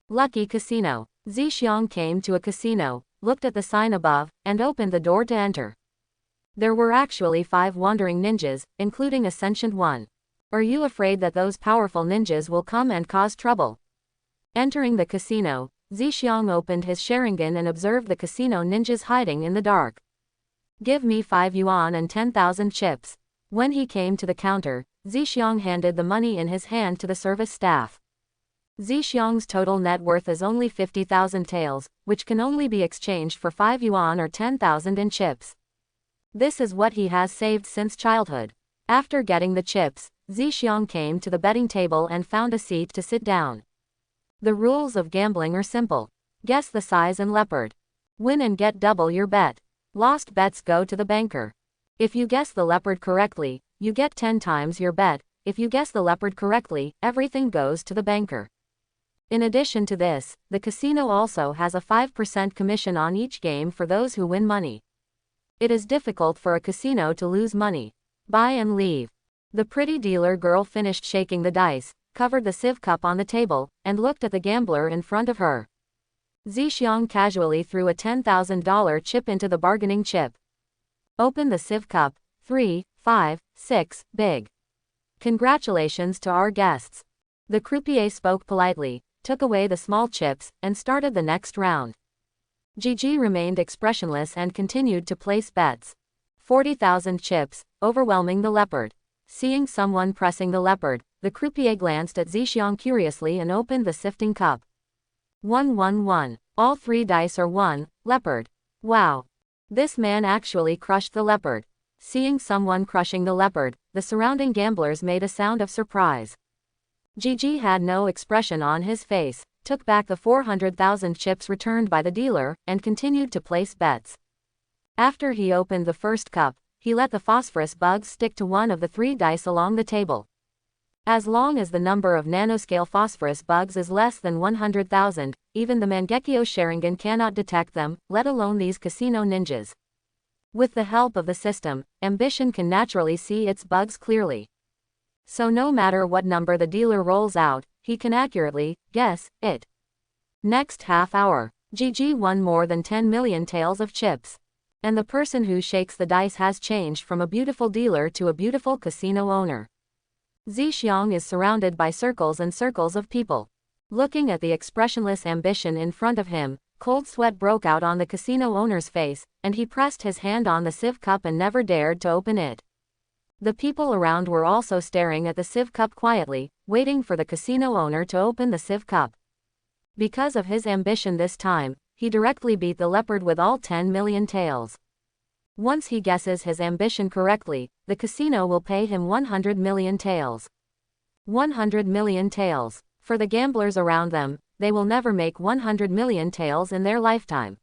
Lucky Casino. Zixiang came to a casino, looked at the sign above, and opened the door to enter. There were actually 5 wandering ninjas, including a sentient one. Are you afraid that those powerful ninjas will come and cause trouble? Entering the casino, Zixiang opened his Sharingan and observed the casino ninjas hiding in the dark. Give me 5 yuan and 10,000 chips. When he came to the counter, Zixiang handed the money in his hand to the service staff. Zixiang's total net worth is only 50,000 taels, which can only be exchanged for 5 yuan or 10,000 in chips. This is what he has saved since childhood. After getting the chips, Zixiang came to the betting table and found a seat to sit down. The rules of gambling are simple. Guess the size and leopard. Win and get double your bet. Lost bets go to the banker. If you guess the leopard correctly, you get 10 times your bet. If you guess the leopard correctly, everything goes to the banker. In addition to this, the casino also has a 5% commission on each game for those who win money. It is difficult for a casino to lose money. Buy and leave. The pretty dealer girl finished shaking the dice, covered the sieve cup on the table, and looked at the gambler in front of her. Zixiang casually threw a $10,000 chip into the bargaining chip. Open the sieve cup. 3, 5, 6, big. Congratulations to our guests. The croupier spoke politely, took away the small chips, and started the next round. Gigi remained expressionless and continued to place bets. 40,000 chips, overwhelming the leopard. Seeing someone pressing the leopard, the croupier glanced at Zixiang curiously and opened the sifting cup. 111. All 3 dice are 1, leopard. Wow. This man actually crushed the leopard. Seeing someone crushing the leopard, the surrounding gamblers made a sound of surprise. Gigi had no expression on his face, took back the 400,000 chips returned by the dealer, and continued to place bets. After he opened the first cup, he let the phosphorus bugs stick to one of the 3 dice along the table. As long as the number of nanoscale phosphorus bugs is less than 100,000, even the Mangekyo Sharingan cannot detect them, let alone these casino ninjas. With the help of the system, ambition can naturally see its bugs clearly. So no matter what number the dealer rolls out, he can accurately guess it. Next half hour, GG won more than 10 million taels of chips. And the person who shakes the dice has changed from a beautiful dealer to a beautiful casino owner. Zixiang is surrounded by circles and circles of people. Looking at the expressionless ambition in front of him, cold sweat broke out on the casino owner's face, and he pressed his hand on the sieve cup and never dared to open it. The people around were also staring at the sieve cup quietly, waiting for the casino owner to open the sieve cup. Because of his ambition this time, he directly beat the leopard with all 10 million taels. Once he guesses his ambition correctly, the casino will pay him 100 million taels. 100 million taels. For the gamblers around them, they will never make 100 million taels in their lifetime.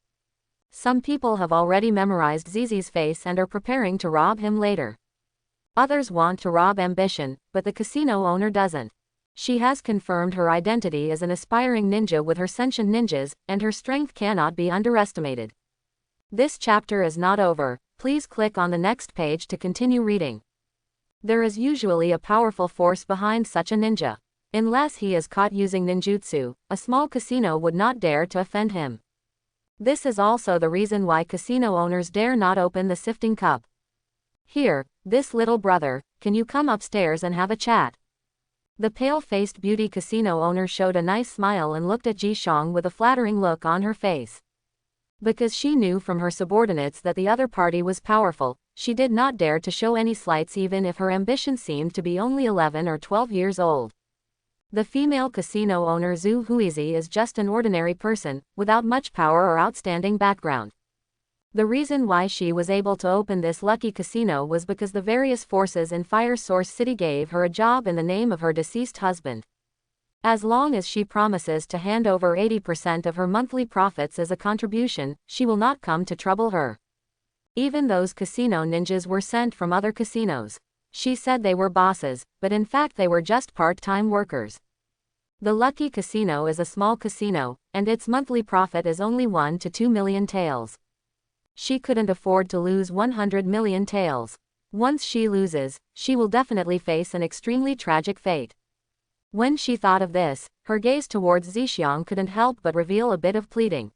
Some people have already memorized Zizi's face and are preparing to rob him later. Others want to rob ambition, but the casino owner doesn't. She has confirmed her identity as an aspiring ninja with her sentient ninjas, and her strength cannot be underestimated. This chapter is not over, please click on the next page to continue reading. There is usually a powerful force behind such a ninja. Unless he is caught using ninjutsu, a small casino would not dare to offend him. This is also the reason why casino owners dare not open the sifting cup. Here, this little brother, can you come upstairs and have a chat? The pale-faced beauty casino owner showed a nice smile and looked at Zhixiang with a flattering look on her face. Because she knew from her subordinates that the other party was powerful, she did not dare to show any slights even if her ambition seemed to be only 11 or 12 years old. The female casino owner Zhu Huizi is just an ordinary person, without much power or outstanding background. The reason why she was able to open this lucky casino was because the various forces in Fire Source City gave her a job in the name of her deceased husband. As long as she promises to hand over 80% of her monthly profits as a contribution, she will not come to trouble her. Even those casino ninjas were sent from other casinos. She said they were bosses, but in fact they were just part-time workers. The Lucky Casino is a small casino, and its monthly profit is only 1 to 2 million taels. She couldn't afford to lose 100 million taels. Once she loses, she will definitely face an extremely tragic fate. When she thought of this, her gaze towards Zixiang couldn't help but reveal a bit of pleading.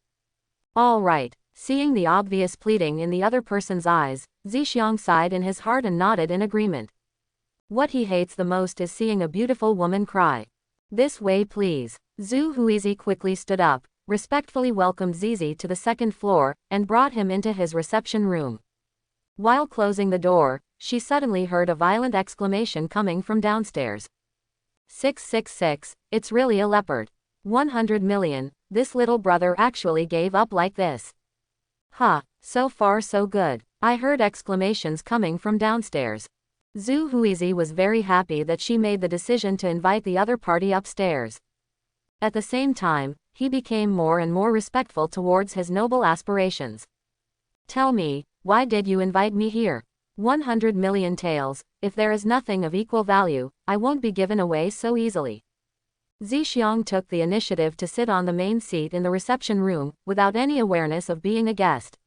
All right. Seeing the obvious pleading in the other person's eyes, Zixiang sighed in his heart and nodded in agreement. What he hates the most is seeing a beautiful woman cry. This way please. Zhu Huizi quickly stood up, respectfully welcomed Zizi to the second floor, and brought him into his reception room. While closing the door, she suddenly heard a violent exclamation coming from downstairs. 666, it's really a leopard. 100 million, this little brother actually gave up like this. Ha, so far so good. I heard exclamations coming from downstairs. Zhu Huizi was very happy that she made the decision to invite the other party upstairs. At the same time, he became more and more respectful towards his noble aspirations. Tell me, why did you invite me here? 100 million taels, if there is nothing of equal value, I won't be given away so easily. Zixiang took the initiative to sit on the main seat in the reception room, without any awareness of being a guest.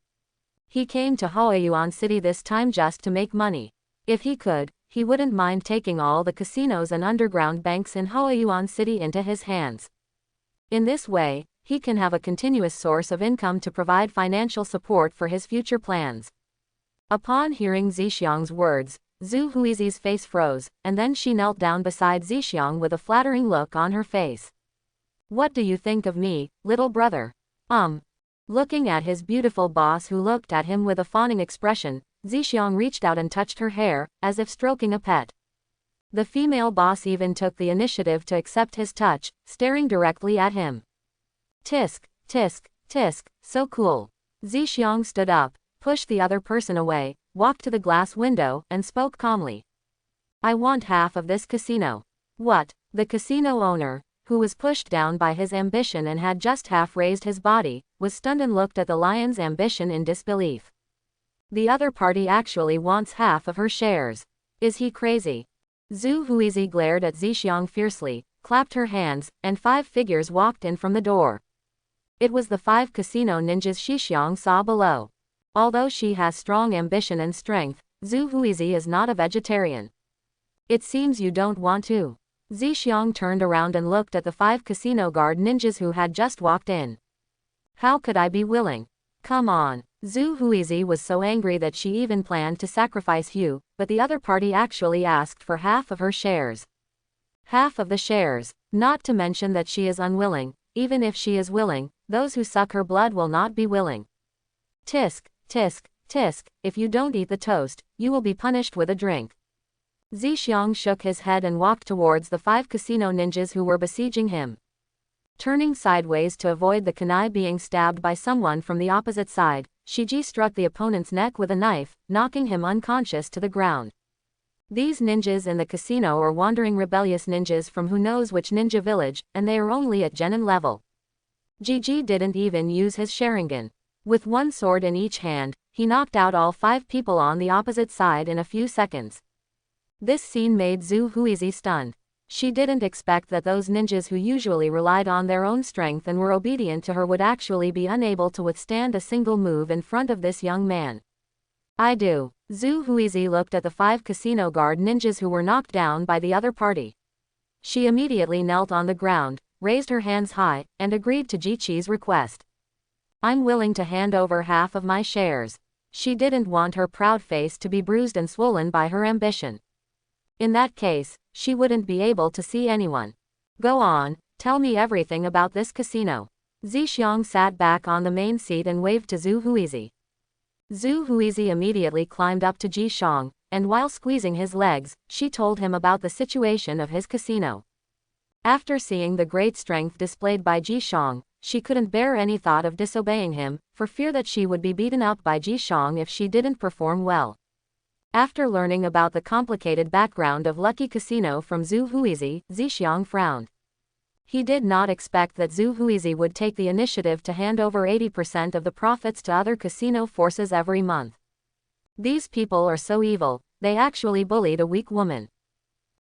He came to Huayuan City this time just to make money. If he could, he wouldn't mind taking all the casinos and underground banks in Huayuan City into his hands. In this way, he can have a continuous source of income to provide financial support for his future plans. Upon hearing Zixiang's words, Zhu Huizi's face froze, and then she knelt down beside Zixiang with a flattering look on her face. What do you think of me, little brother? Looking at his beautiful boss who looked at him with a fawning expression, Zixiang reached out and touched her hair, as if stroking a pet. The female boss even took the initiative to accept his touch, staring directly at him. Tisk, tisk, tisk, so cool. Zixiang stood up, pushed the other person away, walked to the glass window, and spoke calmly. I want half of this casino. What? The casino owner, who was pushed down by his ambition and had just half raised his body, was stunned and looked at the lion's ambition in disbelief. The other party actually wants half of her shares. Is he crazy? Zhu Huizi glared at Zixiang fiercely, clapped her hands, and 5 figures walked in from the door. It was the 5 casino ninjas Zixiang saw below. Although she has strong ambition and strength, Zhu Huizi is not a vegetarian. It seems you don't want to. Zixiang turned around and looked at the 5 casino guard ninjas who had just walked in. How could I be willing? Come on. Zhu Huizi was so angry that she even planned to sacrifice Hu, but the other party actually asked for half of her shares. Half of the shares. Not to mention that she is unwilling. Even if she is willing, those who suck her blood will not be willing. Tisk, tisk, tisk, if you don't eat the toast, you will be punished with a drink. Zixiang shook his head and walked towards the 5 casino ninjas who were besieging him. Turning sideways to avoid the kunai being stabbed by someone from the opposite side, Shiji struck the opponent's neck with a knife, knocking him unconscious to the ground. These ninjas in the casino are wandering rebellious ninjas from who knows which ninja village, and they are only at genin level. Jiji didn't even use his Sharingan. With one sword in each hand, he knocked out all 5 people on the opposite side in a few seconds. This scene made Zhu Huizi stunned. She didn't expect that those ninjas who usually relied on their own strength and were obedient to her would actually be unable to withstand a single move in front of this young man. I do. Zhu Huizi looked at the 5 casino guard ninjas who were knocked down by the other party. She immediately knelt on the ground, raised her hands high, and agreed to Jiqi's request. I'm willing to hand over half of my shares. She didn't want her proud face to be bruised and swollen by her ambition. In that case, she wouldn't be able to see anyone. Go on, tell me everything about this casino. Zixiang sat back on the main seat and waved to Zhu Huizi. Zhu Huizi immediately climbed up to Zixiang, and while squeezing his legs, she told him about the situation of his casino. After seeing the great strength displayed by Zixiang, she couldn't bear any thought of disobeying him, for fear that she would be beaten up by Zixiang if she didn't perform well. After learning about the complicated background of Lucky Casino from Zhu Huizi, Zixiang frowned. He did not expect that Zhu Huizi would take the initiative to hand over 80% of the profits to other casino forces every month. These people are so evil, they actually bullied a weak woman.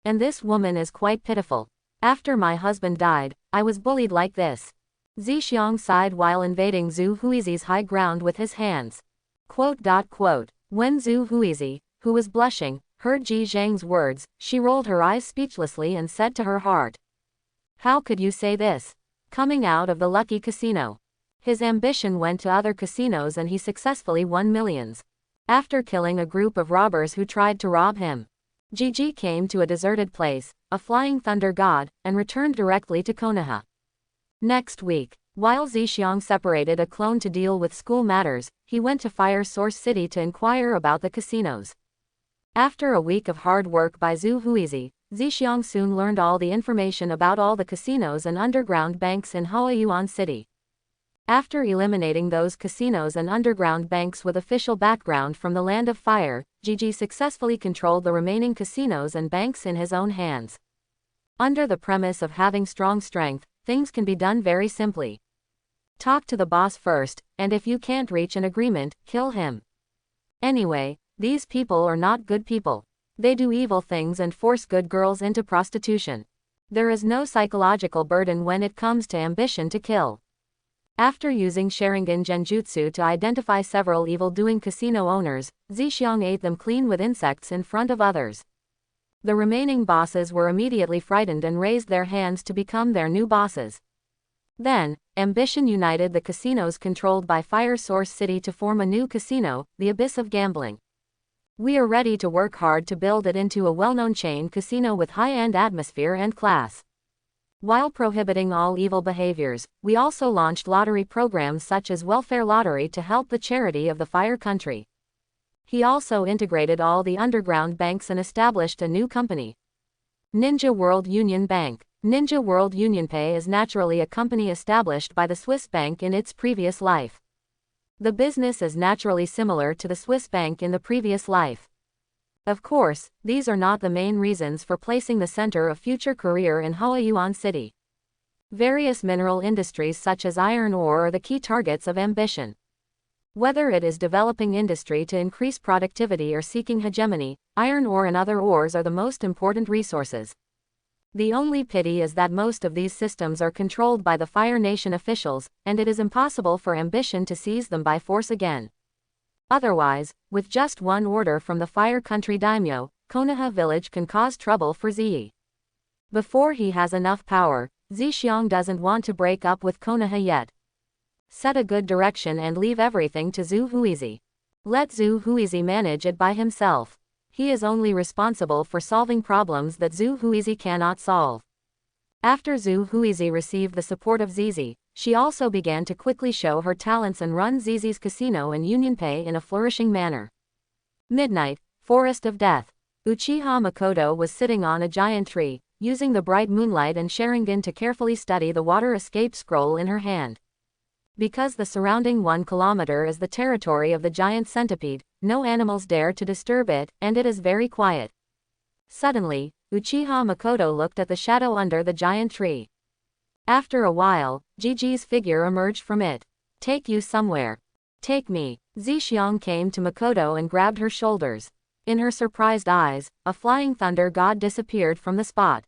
And this woman is quite pitiful. After my husband died, I was bullied like this. Zixiang sighed while invading Zhu Huizi's high ground with his hands. When Zhu Huizi, who was blushing, heard Ji Zhang's words, she rolled her eyes speechlessly and said to her heart. How could you say this? Coming out of the Lucky Casino. His ambition went to other casinos and he successfully won millions. After killing a group of robbers who tried to rob him, Ji came to a deserted place, a flying thunder god, and returned directly to Konoha. Next week, while Zixiang separated a clone to deal with school matters, he went to Fire Source City to inquire about the casinos. After a week of hard work by Zhu Huizi, Zixiang soon learned all the information about all the casinos and underground banks in Huayuan City. After eliminating those casinos and underground banks with official background from the Land of Fire, Ji successfully controlled the remaining casinos and banks in his own hands. Under the premise of having strong strength, things can be done very simply. Talk to the boss first, and if you can't reach an agreement, kill him. Anyway, these people are not good people. They do evil things and force good girls into prostitution. There is no psychological burden when it comes to ambition to kill. After using Sharingan Genjutsu to identify several evil-doing casino owners, Zixiang ate them clean with insects in front of others. The remaining bosses were immediately frightened and raised their hands to become their new bosses. Then, ambition united the casinos controlled by Fire Source City to form a new casino, the Abyss of Gambling. We are ready to work hard to build it into a well-known chain casino with high-end atmosphere and class. While prohibiting all evil behaviors, we also launched lottery programs such as welfare lottery to help the charity of the Fire Country. He also integrated all the underground banks and established a new company. Ninja World Union Bank. Ninja World Union Pay is naturally a company established by the Swiss bank in its previous life. The business is naturally similar to the Swiss bank in the previous life. Of course, these are not the main reasons for placing the center of future career in Huayuan City. Various mineral industries such as iron ore are the key targets of ambition. Whether it is developing industry to increase productivity or seeking hegemony, iron ore and other ores are the most important resources. The only pity is that most of these systems are controlled by the Fire Nation officials, and it is impossible for ambition to seize them by force again. Otherwise, with just one order from the Fire Country daimyo, Konoha village can cause trouble for Zi. Before he has enough power, Zixiang doesn't want to break up with Konoha yet. Set a good direction and leave everything to Zhu Huizi. Let Zhu Huizi manage it by himself. He is only responsible for solving problems that Zhu Huizi cannot solve. After Zhu Huizi received the support of Zizi, she also began to quickly show her talents and run Zizi's casino and UnionPay in a flourishing manner. Midnight, Forest of Death. Uchiha Makoto was sitting on a giant tree, using the bright moonlight and Sharingan to carefully study the water escape scroll in her hand. Because the surrounding 1 kilometer is the territory of the giant centipede, no animals dare to disturb it, and it is very quiet. Suddenly, Uchiha Makoto looked at the shadow under the giant tree. After a while, Gigi's figure emerged from it. Take you somewhere. Take me. Zixiang came to Makoto and grabbed her shoulders. In her surprised eyes, a flying thunder god disappeared from the spot.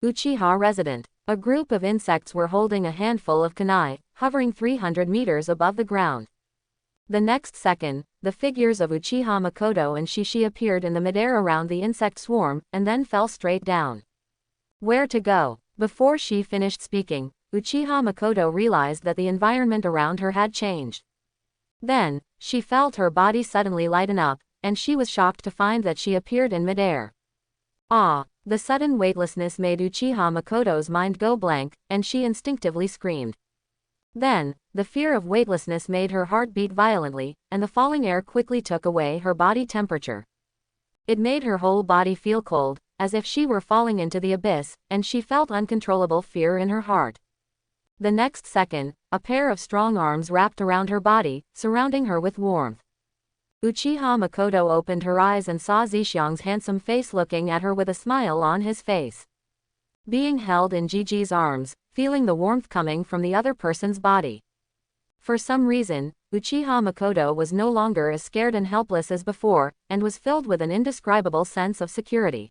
Uchiha resident. A group of insects were holding a handful of kunai, hovering 300 meters above the ground. The next second, the figures of Uchiha Makoto and Shishi appeared in the midair around the insect swarm, and then fell straight down. Where to go? Before she finished speaking, Uchiha Makoto realized that the environment around her had changed. Then, she felt her body suddenly lighten up, and she was shocked to find that she appeared in midair. Ah! The sudden weightlessness made Uchiha Makoto's mind go blank, and she instinctively screamed. Then, the fear of weightlessness made her heart beat violently, and the falling air quickly took away her body temperature. It made her whole body feel cold, as if she were falling into the abyss, and she felt uncontrollable fear in her heart. The next second, a pair of strong arms wrapped around her body, surrounding her with warmth. Uchiha Makoto opened her eyes and saw Zixiang's handsome face looking at her with a smile on his face. Being held in Gigi's arms, feeling the warmth coming from the other person's body. For some reason, Uchiha Makoto was no longer as scared and helpless as before, and was filled with an indescribable sense of security.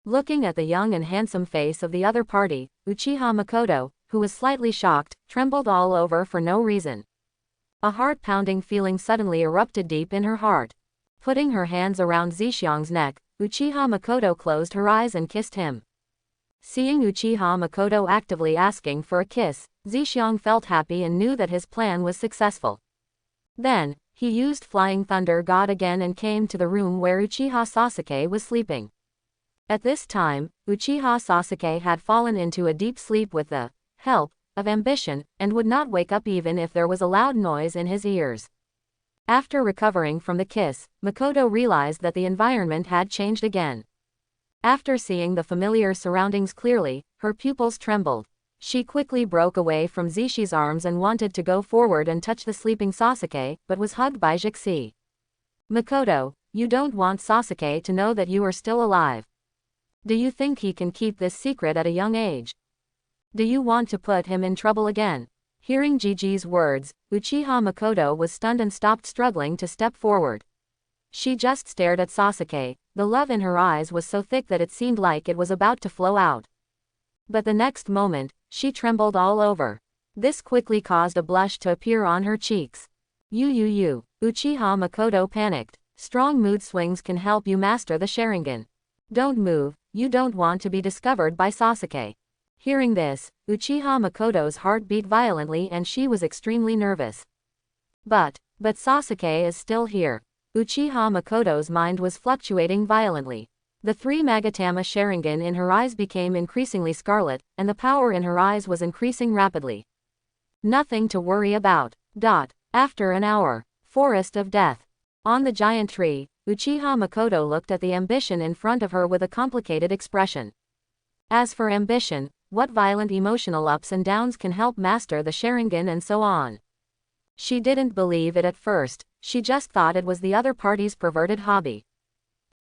Looking at the young and handsome face of the other party, Uchiha Makoto, who was slightly shocked, trembled all over for no reason. A heart-pounding feeling suddenly erupted deep in her heart. Putting her hands around Zixiang's neck, Uchiha Makoto closed her eyes and kissed him. Seeing Uchiha Makoto actively asking for a kiss, Zixiang felt happy and knew that his plan was successful. Then, he used Flying Thunder God again and came to the room where Uchiha Sasuke was sleeping. At this time, Uchiha Sasuke had fallen into a deep sleep with the help of ambition, and would not wake up even if there was a loud noise in his ears. After recovering from the kiss, Makoto realized that the environment had changed again. After seeing the familiar surroundings clearly, her pupils trembled. She quickly broke away from Zishi's arms and wanted to go forward and touch the sleeping Sasuke, but was hugged by Jixi. Makoto, you don't want Sasuke to know that you are still alive. Do you think he can keep this secret at a young age? Do you want to put him in trouble again? Hearing Gigi's words, Uchiha Makoto was stunned and stopped struggling to step forward. She just stared at Sasuke. The love in her eyes was so thick that it seemed like it was about to flow out. But the next moment, she trembled all over. This quickly caused a blush to appear on her cheeks. You. Uchiha Makoto panicked. Strong mood swings can help you master the Sharingan. Don't move, you don't want to be discovered by Sasuke. Hearing this, Uchiha Makoto's heart beat violently and she was extremely nervous. But Sasuke is still here. Uchiha Makoto's mind was fluctuating violently. The 3 Magatama Sharingan in her eyes became increasingly scarlet, and the power in her eyes was increasing rapidly. Nothing to worry about. After an hour. Forest of Death. On the giant tree, Uchiha Makoto looked at the ambition in front of her with a complicated expression. As for ambition, what violent emotional ups and downs can help master the Sharingan and so on? She didn't believe it at first, she just thought it was the other party's perverted hobby.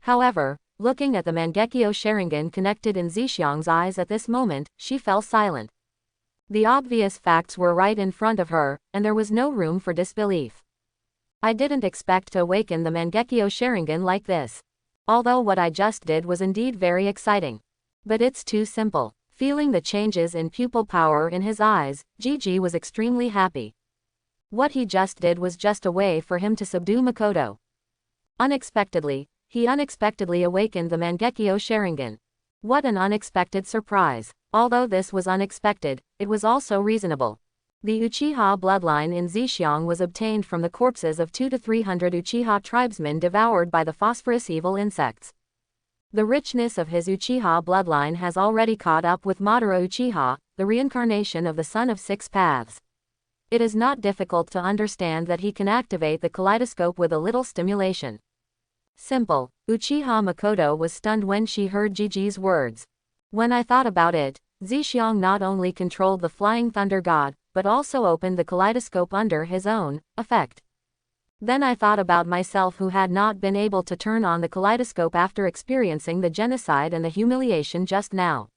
However, looking at the Mangekyo Sharingan connected in Zixiang's eyes at this moment, she fell silent. The obvious facts were right in front of her, and there was no room for disbelief. I didn't expect to awaken the Mangekyo Sharingan like this. Although what I just did was indeed very exciting. But it's too simple. Feeling the changes in pupil power in his eyes, Gigi was extremely happy. What he just did was just a way for him to subdue Makoto. Unexpectedly, he unexpectedly awakened the Mangekyo Sharingan. What an unexpected surprise. Although this was unexpected, it was also reasonable. The Uchiha bloodline in Zhejiang was obtained from the corpses of 200 to 300 Uchiha tribesmen devoured by the phosphorus evil insects. The richness of his Uchiha bloodline has already caught up with Madara Uchiha, the reincarnation of the Son of Six Paths. It is not difficult to understand that he can activate the kaleidoscope with a little stimulation. Simple. Uchiha Makoto was stunned when she heard Gigi's words. When I thought about it, Zhejiang not only controlled the Flying Thunder God, but also opened the kaleidoscope under his own effect. Then I thought about myself who had not been able to turn on the kaleidoscope after experiencing the genocide and the humiliation just now.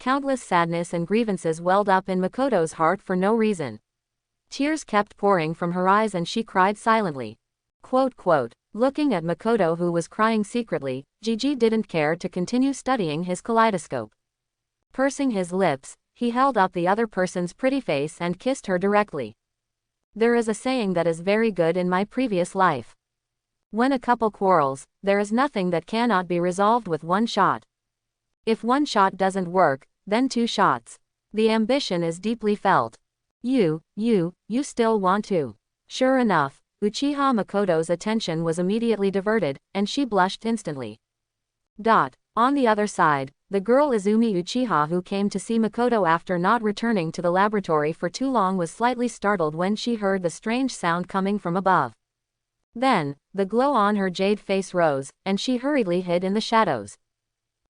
Countless sadness and grievances welled up in Makoto's heart for no reason. Tears kept pouring from her eyes and she cried silently. Looking at Makoto who was crying secretly, Gigi didn't care to continue studying his kaleidoscope. Pursing his lips, he held up the other person's pretty face and kissed her directly. There is a saying that is very good in my previous life. When a couple quarrels, there is nothing that cannot be resolved with one shot. If one shot doesn't work, then 2 shots. The ambition is deeply felt. You still want to. Sure enough, Uchiha Makoto's attention was immediately diverted, and she blushed instantly. On the other side, the girl Izumi Uchiha who came to see Makoto after not returning to the laboratory for too long was slightly startled when she heard the strange sound coming from above. Then, the glow on her jade face rose, and she hurriedly hid in the shadows.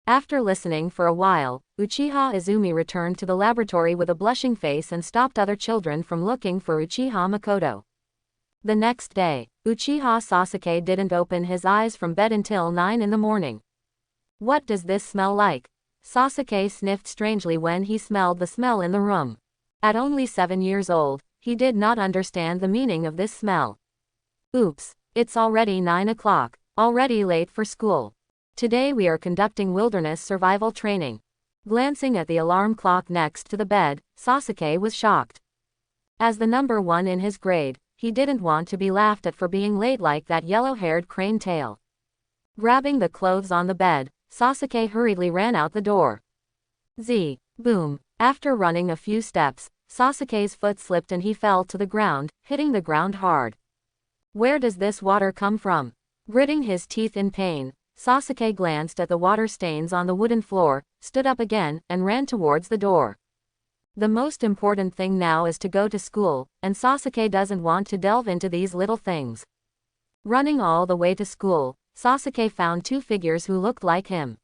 After listening for a while, Uchiha Izumi returned to the laboratory with a blushing face and stopped other children from looking for Uchiha Makoto. The next day, Uchiha Sasuke didn't open his eyes from bed until 9 in the morning. What does this smell like? Sasuke sniffed strangely when he smelled the smell in the room. At only 7 years old, he did not understand the meaning of this smell. Oops, it's already 9 o'clock, already late for school. Today we are conducting wilderness survival training. Glancing at the alarm clock next to the bed, Sasuke was shocked. As the number 1 in his grade, he didn't want to be laughed at for being late like that yellow-haired crane tail. Grabbing the clothes on the bed, Sasuke hurriedly ran out the door. Boom. After running a few steps, Sasuke's foot slipped and he fell to the ground, hitting the ground hard. Where does this water come from? Gritting his teeth in pain, Sasuke glanced at the water stains on the wooden floor, stood up again, and ran towards the door. The most important thing now is to go to school, and Sasuke doesn't want to delve into these little things. Running all the way to school, Sasuke found 2 figures who looked like him.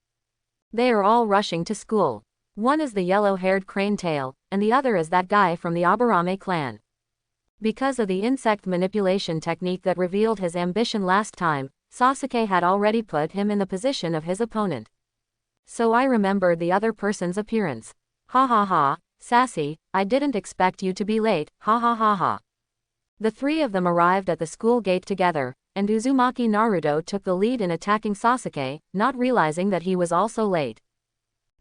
They are all rushing to school. One is the yellow-haired crane tail, and the other is that guy from the Aburame clan. Because of the insect manipulation technique that revealed his ambition last time, Sasuke had already put him in the position of his opponent. So I remembered the other person's appearance. Ha ha ha, Sassy, I didn't expect you to be late, ha ha ha ha. The 3 of them arrived at the school gate together, and Uzumaki Naruto took the lead in attacking Sasuke, not realizing that he was also late.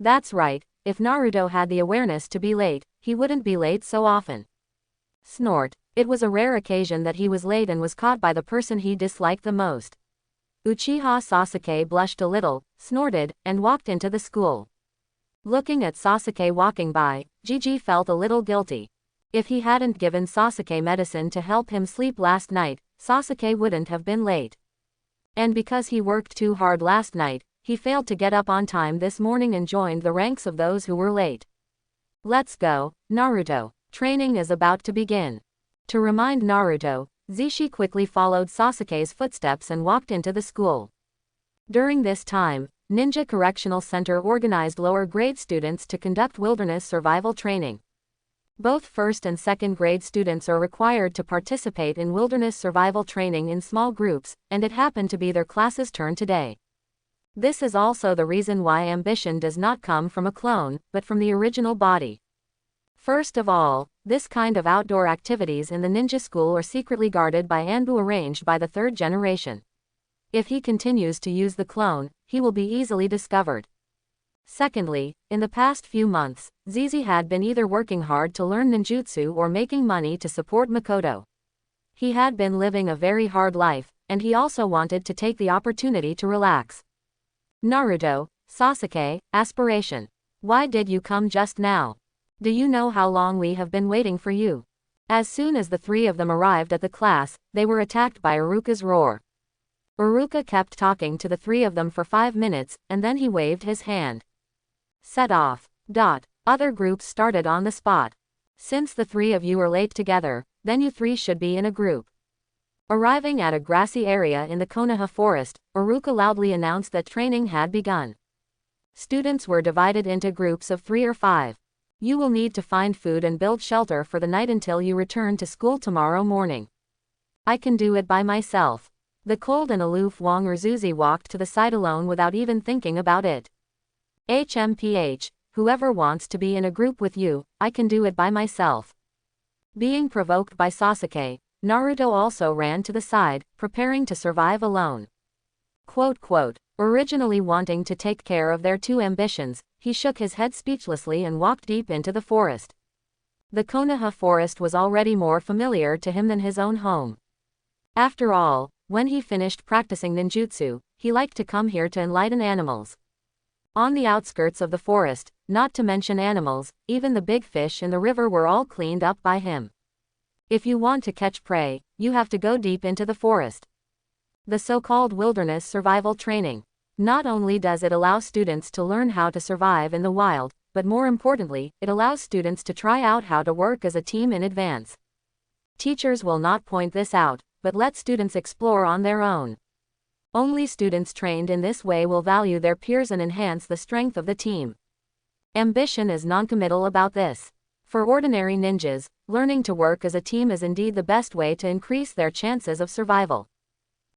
That's right, if Naruto had the awareness to be late, he wouldn't be late so often. Snort. It was a rare occasion that he was late and was caught by the person he disliked the most. Uchiha Sasuke blushed a little, snorted, and walked into the school. Looking at Sasuke walking by, Gigi felt a little guilty. If he hadn't given Sasuke medicine to help him sleep last night, Sasuke wouldn't have been late. And because he worked too hard last night, he failed to get up on time this morning and joined the ranks of those who were late. Let's go, Naruto. Training is about to begin. To remind Naruto, Zishi quickly followed Sasuke's footsteps and walked into the school. During this time, Ninja Correctional Center organized lower-grade students to conduct wilderness survival training. Both first and second grade students are required to participate in wilderness survival training in small groups, and it happened to be their class's turn today. This is also the reason why ambition does not come from a clone, but from the original body. First of all, this kind of outdoor activities in the ninja school are secretly guarded by Anbu, arranged by the third generation. If he continues to use the clone, he will be easily discovered. Secondly, in the past few months, Zizi had been either working hard to learn ninjutsu or making money to support Makoto. He had been living a very hard life, and he also wanted to take the opportunity to relax. Naruto, Sasuke, aspiration. Why did you come just now? Do you know how long we have been waiting for you? As soon as the three of them arrived at the class, they were attacked by Iruka's roar. Iruka kept talking to the three of them for 5 minutes, and then he waved his hand. Set off. Other groups started on the spot. Since the three of you are late together, then you three should be in a group. Arriving at a grassy area in the Konoha forest, Iruka loudly announced that training had begun. Students were divided into groups of 3 or 5. You will need to find food and build shelter for the night until you return to school tomorrow morning. I can do it by myself. The cold and aloof Wang Urzuzi walked to the side alone without even thinking about it. HMPH, whoever wants to be in a group with you, I can do it by myself. Being provoked by Sasuke, Naruto also ran to the side, preparing to survive alone. Originally wanting to take care of their two ambitions, he shook his head speechlessly and walked deep into the forest. The Konoha forest was already more familiar to him than his own home. After all, when he finished practicing ninjutsu, he liked to come here to enlighten animals. On the outskirts of the forest, not to mention animals, even the big fish in the river were all cleaned up by him. If you want to catch prey, you have to go deep into the forest. The so-called wilderness survival training. Not only does it allow students to learn how to survive in the wild, but more importantly, it allows students to try out how to work as a team in advance. Teachers will not point this out, but let students explore on their own. Only students trained in this way will value their peers and enhance the strength of the team. Ambition is noncommittal about this. For ordinary ninjas, learning to work as a team is indeed the best way to increase their chances of survival.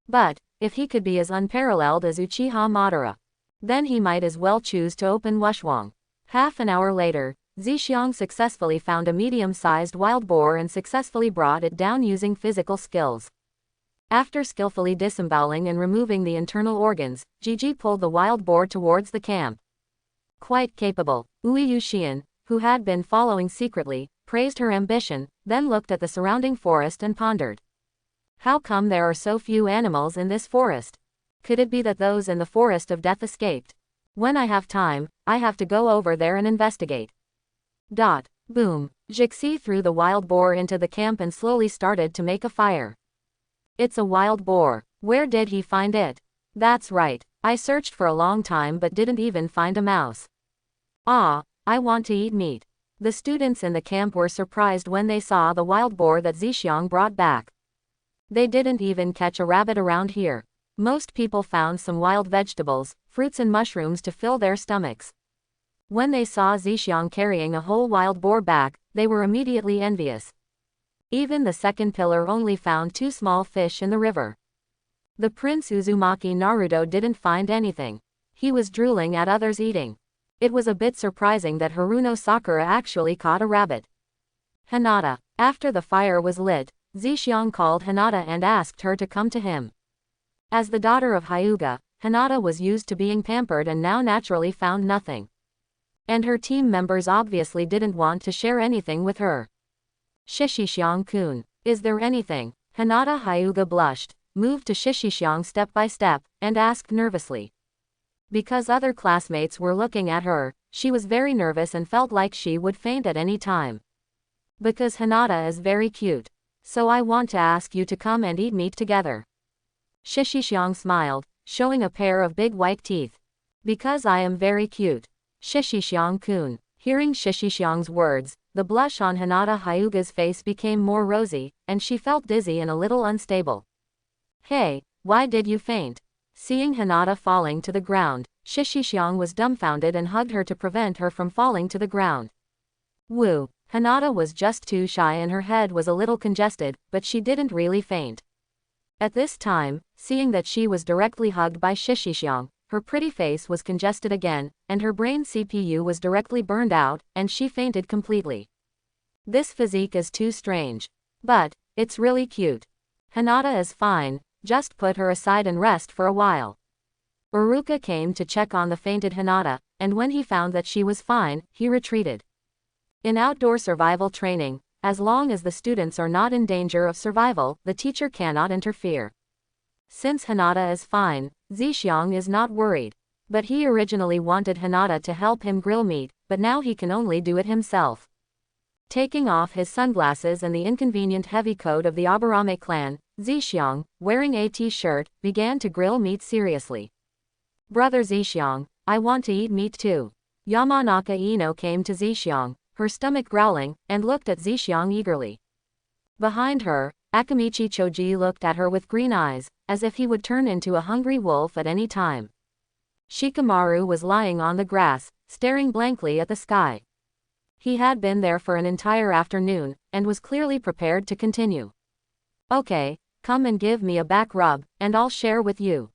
But, if he could be as unparalleled as Uchiha Madara, then he might as well choose to open Wushwang. Half an hour later, Zixiang successfully found a medium-sized wild boar and successfully brought it down using physical skills. After skillfully disemboweling and removing the internal organs, Gigi pulled the wild boar towards the camp. Quite capable, Uiyu Xian, who had been following secretly, praised her ambition, then looked at the surrounding forest and pondered. How come there are so few animals in this forest? Could it be that those in the forest of death escaped? When I have time, I have to go over there and investigate. Boom. Jixi threw the wild boar into the camp and slowly started to make a fire. It's a wild boar. Where did he find it? That's right. I searched for a long time but didn't even find a mouse. Ah, I want to eat meat. The students in the camp were surprised when they saw the wild boar that Zixiang brought back. They didn't even catch a rabbit around here. Most people found some wild vegetables, fruits and mushrooms to fill their stomachs. When they saw Zixiang carrying a whole wild boar back, they were immediately envious. Even the second pillar only found 2 small fish in the river. The Prince Uzumaki Naruto didn't find anything. He was drooling at others eating. It was a bit surprising that Haruno Sakura actually caught a rabbit. Hinata. After the fire was lit, Zixiang called Hinata and asked her to come to him. As the daughter of Hyuga, Hinata was used to being pampered and now naturally found nothing. And her team members obviously didn't want to share anything with her. Shishixiang-kun, is there anything? Hinata Hyuga blushed, moved to Shishixiang step by step, and asked nervously. Because other classmates were looking at her, she was very nervous and felt like she would faint at any time. Because Hinata is very cute. So I want to ask you to come and eat meat together. Shishixiang smiled, showing a pair of big white teeth. Because I am very cute. Shishixiang-kun. Hearing Shishixiang's words, the blush on Hinata Hyuga's face became more rosy, and she felt dizzy and a little unstable. Hey, why did you faint? Seeing Hinata falling to the ground, Shishixiang was dumbfounded and hugged her to prevent her from falling to the ground. Woo. Hinata was just too shy and her head was a little congested, but she didn't really faint. At this time, seeing that she was directly hugged by Shishixiang, her pretty face was congested again, and her brain CPU was directly burned out, and she fainted completely. This physique is too strange. But, it's really cute. Hinata is fine, just put her aside and rest for a while. Uruka came to check on the fainted Hinata, and when he found that she was fine, he retreated. In outdoor survival training, as long as the students are not in danger of survival, the teacher cannot interfere. Since Hinata is fine, Zixiang is not worried. But he originally wanted Hinata to help him grill meat, but now he can only do it himself. Taking off his sunglasses and the inconvenient heavy coat of the Aburame clan, Zixiang, wearing a t-shirt, began to grill meat seriously. Brother Zixiang, I want to eat meat too. Yamanaka Ino came to Zixiang, her stomach growling, and looked at Zixiang eagerly. Behind her, Akamichi Choji looked at her with green eyes, as if he would turn into a hungry wolf at any time. Shikamaru was lying on the grass, staring blankly at the sky. He had been there for an entire afternoon, and was clearly prepared to continue. Okay, come and give me a back rub, and I'll share with you.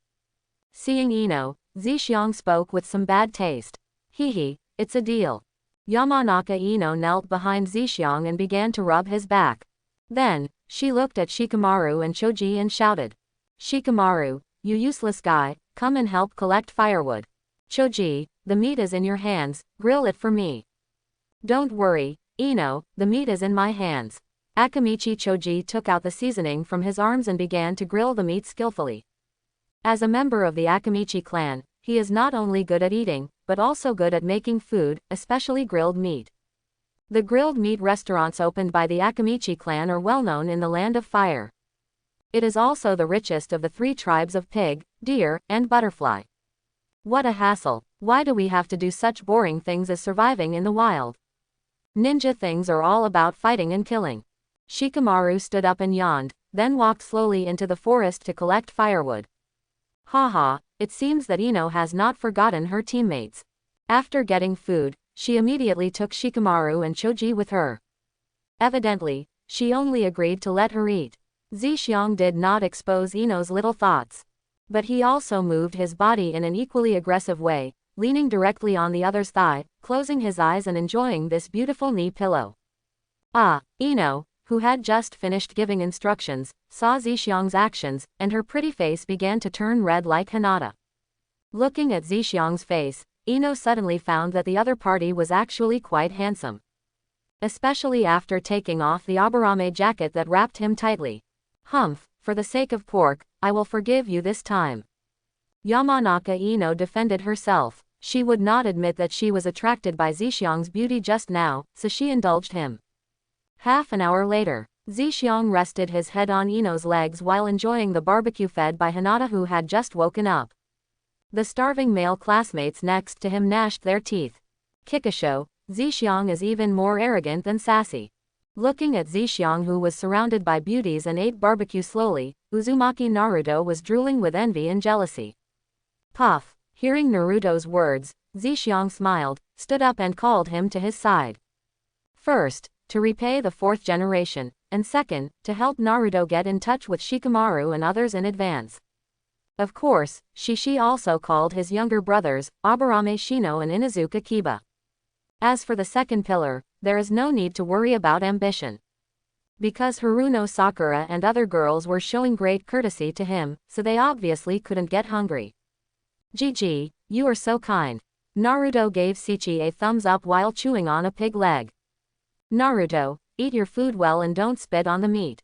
Seeing Ino, Zixiang spoke with some bad taste. Hehe, it's a deal. Yamanaka Ino knelt behind Zixiang and began to rub his back. Then, she looked at Shikamaru and Choji and shouted. Shikamaru, you useless guy, come and help collect firewood. Choji, the meat is in your hands, grill it for me. Don't worry, Ino, the meat is in my hands. Akamichi Choji took out the seasoning from his arms and began to grill the meat skillfully. As a member of the Akamichi clan, he is not only good at eating, but also good at making food, especially grilled meat. The grilled meat restaurants opened by the Akamichi clan are well known in the Land of Fire. It is also the richest of the 3 tribes of pig, deer, and butterfly. What a hassle, why do we have to do such boring things as surviving in the wild? Ninja things are all about fighting and killing. Shikamaru stood up and yawned, then walked slowly into the forest to collect firewood. Haha, it seems that Ino has not forgotten her teammates. After getting food, she immediately took Shikamaru and Choji with her. Evidently, she only agreed to let her eat. Zixiang did not expose Ino's little thoughts. But he also moved his body in an equally aggressive way, leaning directly on the other's thigh, closing his eyes and enjoying this beautiful knee pillow. Ah, Ino, who had just finished giving instructions, saw Zixiang's actions, and her pretty face began to turn red like Hinata. Looking at Zixiang's face, Ino suddenly found that the other party was actually quite handsome. Especially after taking off the Aburame jacket that wrapped him tightly. Humph, for the sake of pork, I will forgive you this time. Yamanaka Ino defended herself. She would not admit that she was attracted by Zixiang's beauty just now, so she indulged him. Half an hour later, Zixiang rested his head on Ino's legs while enjoying the barbecue fed by Hinata, who had just woken up. The starving male classmates next to him gnashed their teeth. Kikisho, Zixiang is even more arrogant than sassy. Looking at Zixiang, who was surrounded by beauties and ate barbecue slowly, Uzumaki Naruto was drooling with envy and jealousy. Puff, hearing Naruto's words, Zixiang smiled, stood up and called him to his side. First, to repay the 4th generation, and second, to help Naruto get in touch with Shikamaru and others in advance. Of course, Shishi also called his younger brothers, Aburame Shino and Inuzuka Kiba. As for the second pillar, there is no need to worry about ambition. Because Haruno Sakura and other girls were showing great courtesy to him, so they obviously couldn't get hungry. Gigi, you are so kind. Naruto gave Shichi a thumbs up while chewing on a pig leg. Naruto, eat your food well and don't spit on the meat.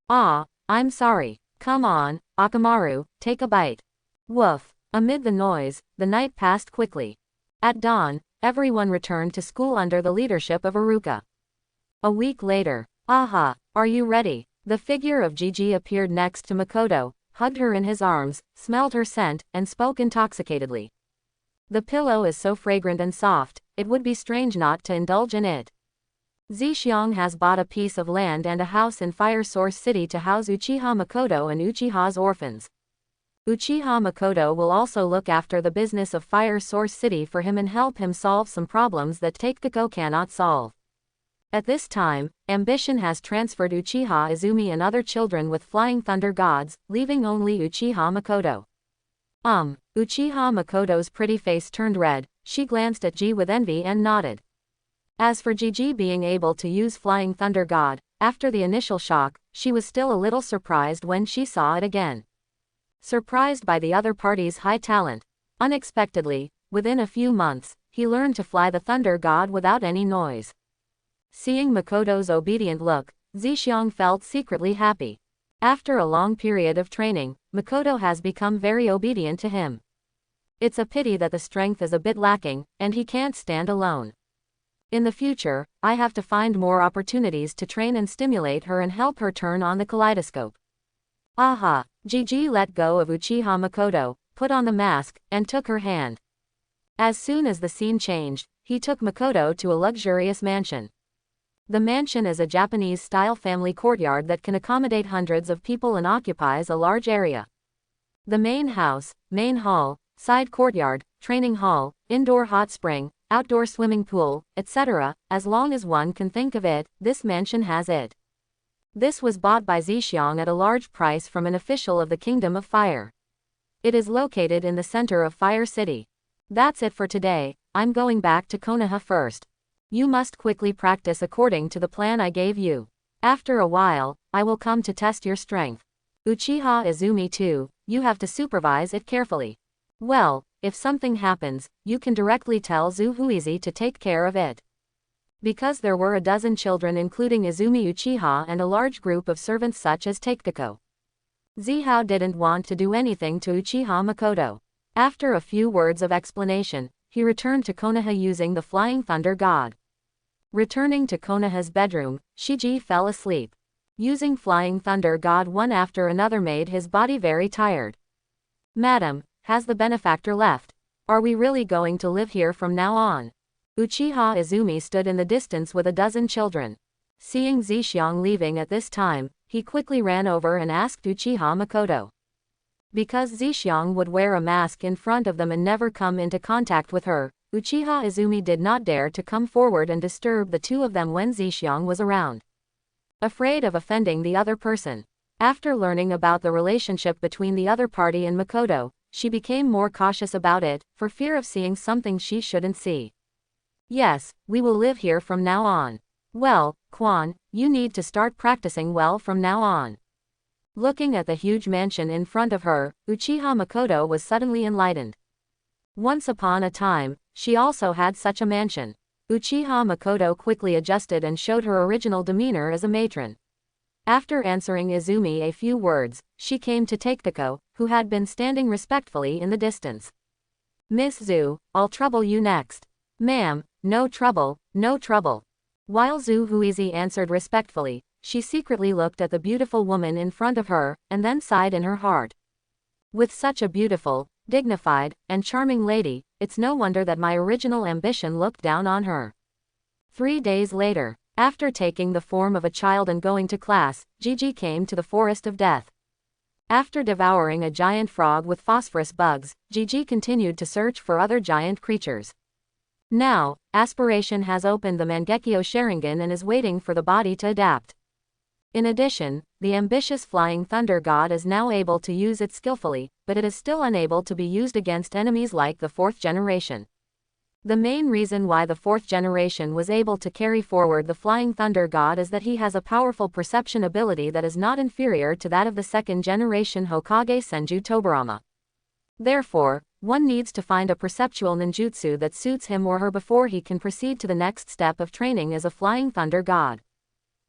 Ah, I'm sorry. Come on, Akamaru, take a bite. Woof. Amid the noise, the night passed quickly. At dawn, everyone returned to school under the leadership of Iruka. A week later, aha, are you ready? The figure of Gigi appeared next to Makoto, hugged her in his arms, smelled her scent, and spoke intoxicatedly. The pillow is so fragrant and soft, it would be strange not to indulge in it. Zixiang has bought a piece of land and a house in Fire Source City to house Uchiha Makoto and Uchiha's orphans. Uchiha Makoto will also look after the business of Fire Source City for him and help him solve some problems that Takeko cannot solve. At this time, ambition has transferred Uchiha Izumi and other children with flying thunder gods, leaving only Uchiha Makoto. Uchiha Makoto's pretty face turned red, she glanced at Ji with envy and nodded. As for Gigi being able to use Flying Thunder God, after the initial shock, she was still a little surprised when she saw it again. Surprised by the other party's high talent. Unexpectedly, within a few months, he learned to fly the Thunder God without any noise. Seeing Makoto's obedient look, Zixiang felt secretly happy. After a long period of training, Makoto has become very obedient to him. It's a pity that the strength is a bit lacking, and he can't stand alone. In the future, I have to find more opportunities to train and stimulate her and help her turn on the kaleidoscope. Aha! Gigi let go of Uchiha Makoto, put on the mask, and took her hand. As soon as the scene changed, he took Makoto to a luxurious mansion. The mansion is a Japanese-style family courtyard that can accommodate hundreds of people and occupies a large area. The main house, main hall, side courtyard, training hall, indoor hot spring, outdoor swimming pool, etc., as long as one can think of it, this mansion has it. This was bought by Zixiang at a large price from an official of the Kingdom of Fire. It is located in the center of Fire City. That's it for today, I'm going back to Konoha first. You must quickly practice according to the plan I gave you. After a while, I will come to test your strength. Uchiha Izumi too, you have to supervise it carefully. Well, if something happens, you can directly tell Zuhuizi to take care of it. Because there were a dozen children including Izumi Uchiha and a large group of servants such as Taketoko. Zihao didn't want to do anything to Uchiha Makoto. After a few words of explanation, he returned to Konoha using the Flying Thunder God. Returning to Konoha's bedroom, Shiji fell asleep. Using Flying Thunder God one after another made his body very tired. Madam, has the benefactor left? Are we really going to live here from now on? Uchiha Izumi stood in the distance with a dozen children. Seeing Zixiang leaving at this time, he quickly ran over and asked Uchiha Makoto. Because Zixiang would wear a mask in front of them and never come into contact with her, Uchiha Izumi did not dare to come forward and disturb the two of them when Zixiang was around. Afraid of offending the other person. After learning about the relationship between the other party and Makoto, she became more cautious about it, for fear of seeing something she shouldn't see. Yes, we will live here from now on. Well, Quan, you need to start practicing well from now on. Looking at the huge mansion in front of her, Uchiha Makoto was suddenly enlightened. Once upon a time, she also had such a mansion. Uchiha Makoto quickly adjusted and showed her original demeanor as a matron. After answering Izumi a few words, she came to Taketoko, who had been standing respectfully in the distance. Miss Zhu, I'll trouble you next. Ma'am, no trouble, no trouble. While Zuhuizi answered respectfully, she secretly looked at the beautiful woman in front of her, and then sighed in her heart. With such a beautiful, dignified, and charming lady, it's no wonder that my original ambition looked down on her. 3 days later, after taking the form of a child and going to class, Gigi came to the Forest of Death. After devouring a giant frog with phosphorus bugs, Gigi continued to search for other giant creatures. Now, Aspiration has opened the Mangekyo Sharingan and is waiting for the body to adapt. In addition, the ambitious Flying Thunder God is now able to use it skillfully, but it is still unable to be used against enemies like the 4th generation. The main reason why the 4th generation was able to carry forward the Flying Thunder God is that he has a powerful perception ability that is not inferior to that of the 2nd generation Hokage Senju Tobarama. Therefore, one needs to find a perceptual ninjutsu that suits him or her before he can proceed to the next step of training as a Flying Thunder God.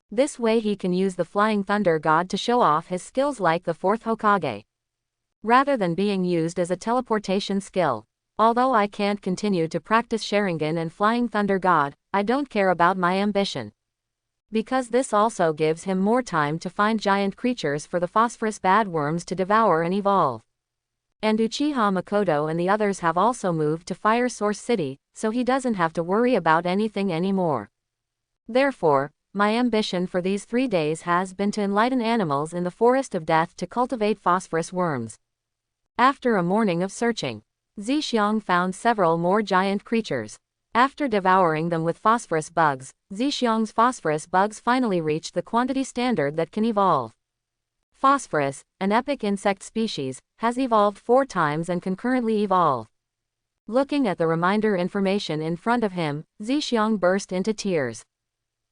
This way he can use the Flying Thunder God to show off his skills like the 4th Hokage. Rather than being used as a teleportation skill. Although I can't continue to practice Sharingan and Flying Thunder God, I don't care about my ambition. Because this also gives him more time to find giant creatures for the phosphorus bad worms to devour and evolve. And Uchiha Makoto and the others have also moved to Fire Source City, so he doesn't have to worry about anything anymore. Therefore, my ambition for these 3 days has been to enlighten animals in the Forest of Death to cultivate phosphorus worms. After a morning of searching, Zixiang found several more giant creatures. After devouring them with phosphorus bugs, Zixiang's phosphorus bugs finally reached the quantity standard that can evolve. Phosphorus, an epic insect species, has evolved 4 times and can currently evolve. Looking at the reminder information in front of him, Zixiang burst into tears.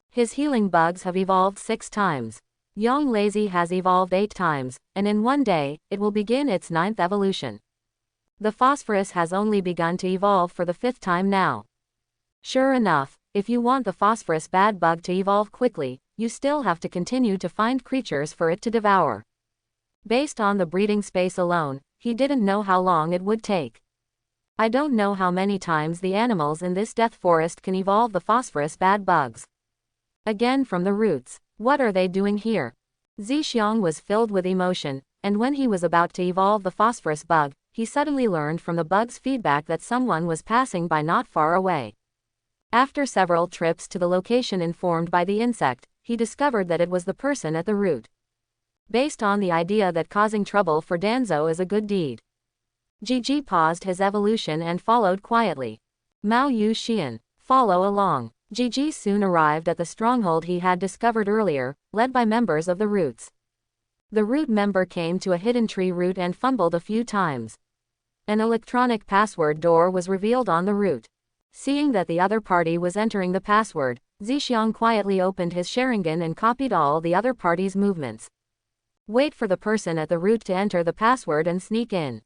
His healing bugs have evolved 6 times. Yang Lazy has evolved 8 times, and in one day, it will begin its 9th evolution. The phosphorus has only begun to evolve for the 5th time now. Sure enough, if you want the phosphorus bad bug to evolve quickly, you still have to continue to find creatures for it to devour. Based on the breeding space alone, he didn't know how long it would take. I don't know how many times the animals in this death forest can evolve the phosphorus bad bugs. Again from the roots, what are they doing here? Zixiang was filled with emotion, and when he was about to evolve the phosphorus bug, he suddenly learned from the bug's feedback that someone was passing by not far away. After several trips to the location informed by the insect, he discovered that it was the person at the root. Based on the idea that causing trouble for Danzo is a good deed, Gigi paused his evolution and followed quietly. Mao Yu Xian, follow along. Gigi soon arrived at the stronghold he had discovered earlier, led by members of the roots. The root member came to a hidden tree root and fumbled a few times. An electronic password door was revealed on the root. Seeing that the other party was entering the password, Zixiang quietly opened his Sharingan and copied all the other party's movements. Wait for the person at the root to enter the password and sneak in.